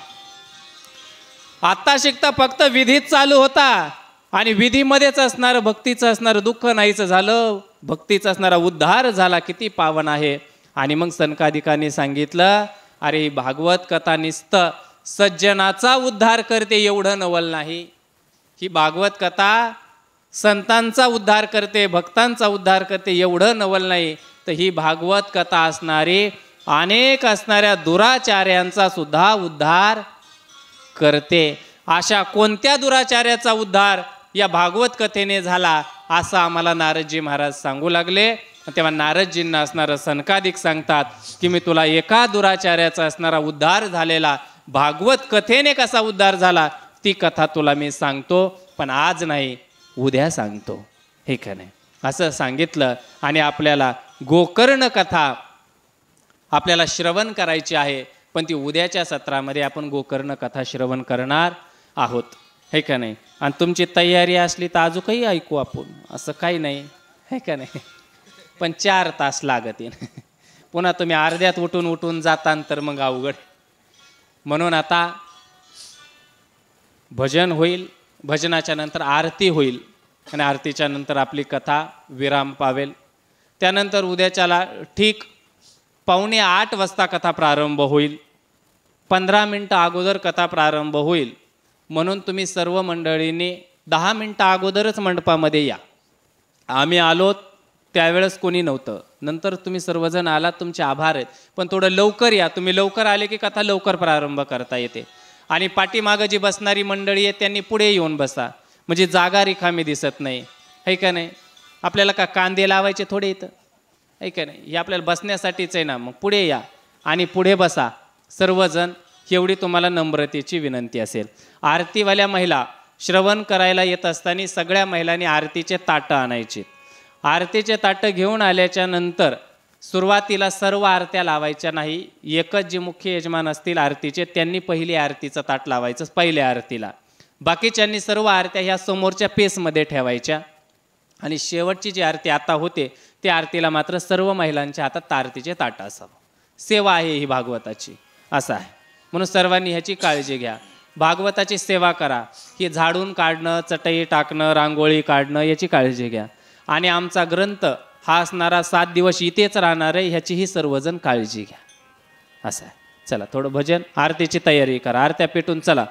आता शिकता फक्त विधीत चालू होता आणि विधीमध्येच असणारं भक्तीचं असणारं दुःख नाहीचं झालं, भक्तीचा असणारा उद्धार झाला. किती पावन आहे. आणि मग सनकादिकांनी सांगितलं, अरे ही भागवत कथा नुसतं सज्जनाचा उद्धार करते एवढं नवल नाही. ही भागवत कथा संतांचा उद्धार करते, भक्तांचा उद्धार करते एवढं नवल नाही. तर ही भागवत कथा असणारी अनेक असणाऱ्या दुराचार्यांचा सुद्धा उद्धार करते. अशा कोणत्या दुराचार्याचा उद्धार या भागवत कथेने झाला असं आम्हाला नारदजी महाराज सांगू लागले. तेव्हा नारदजींना असणारं सनकादिक सांगतात की मी तुला एका दुराचार्याचा असणारा उद्धार झालेला भागवत कथेने कसा उद्धार झाला ती कथा तुला मी सांगतो, पण आज नाही उद्या सांगतो, हे का नाही असं सांगितलं. आणि आपल्याला गोकर्ण कथा आपल्याला श्रवण करायची आहे, पण ती उद्याच्या सत्रामध्ये आपण गोकर्ण कथा श्रवण करणार आहोत, हे का नाही. आणि तुमची तयारी असली तर अजून काही ऐकू आपण, असं काही नाही, हे का नाही. पण 4 तास लागतील. पुन्हा तुम्ही अर्ध्यात उठून जाता तर मग अवघड. म्हणून आता भजन होईल, भजनाच्या नंतर आरती होईल आणि आरतीच्या नंतर आपली कथा विराम पावेल. त्यानंतर उद्याच्याला ठीक 7:45 वाजता कथा प्रारंभ होईल. 15 मिनटं अगोदर कथा प्रारंभ होईल. म्हणून तुम्ही सर्व मंडळींनी 10 मिनटं अगोदरच मंडपामध्ये या. आम्ही आलो त्यावेळेस कोणी नव्हतं, नंतर तुम्ही सर्वजण आलात, तुमचे आभार आहेत. पण थोडं लवकर या. तुम्ही लवकर आले की कथा लवकर प्रारंभ करता येते. आणि पाठीमागं जी बसणारी मंडळी आहे त्यांनी पुढे येऊन बसा, म्हणजे जागा रिकामी दिसत नाही, है का नाही. आपल्याला का कांदे लावायचे थोडे इथं, है का नाही. हे आपल्याला बसण्यासाठीच आहे ना. मग पुढे या आणि पुढे बसा सर्वजण, एवढी तुम्हाला नम्रतेची विनंती असेल. आरतीवाल्या महिला श्रवण करायला येत असताना सगळ्या महिलांनी आरतीचे ताटं आणायचे. आरतीचे ताटं घेऊन आल्याच्या नंतर सुरुवातीला सर्व आरत्या लावायच्या नाही. एकच जे मुख्य यजमान असतील आरतीचे त्यांनी पहिली आरतीचं ताट लावायचं पहिल्या आरतीला. बाकीच्यांनी सर्व आरत्या ह्या समोरच्या पेसमध्ये ठेवायच्या. आणि शेवटची जी आरती आता होते त्या आरतीला मात्र सर्व महिलांच्या हातात आरतीचे ताटं असावं. सेवा आहे ही भागवताची, असं आहे. म्हणून सर्वांनी ह्याची काळजी घ्या. भागवताची सेवा करा. ही झाडून काढणं, चटई टाकणं, रांगोळी काढणं याची काळजी घ्या. आणि आमचा ग्रंथ हा असणारा 7 दिवस इथेच राहणार आहे ह्याचीही सर्वजण काळजी घ्या. असं आहे. चला थोडं भजन आरतीची तयारी करा. आरत्या पेटून चला.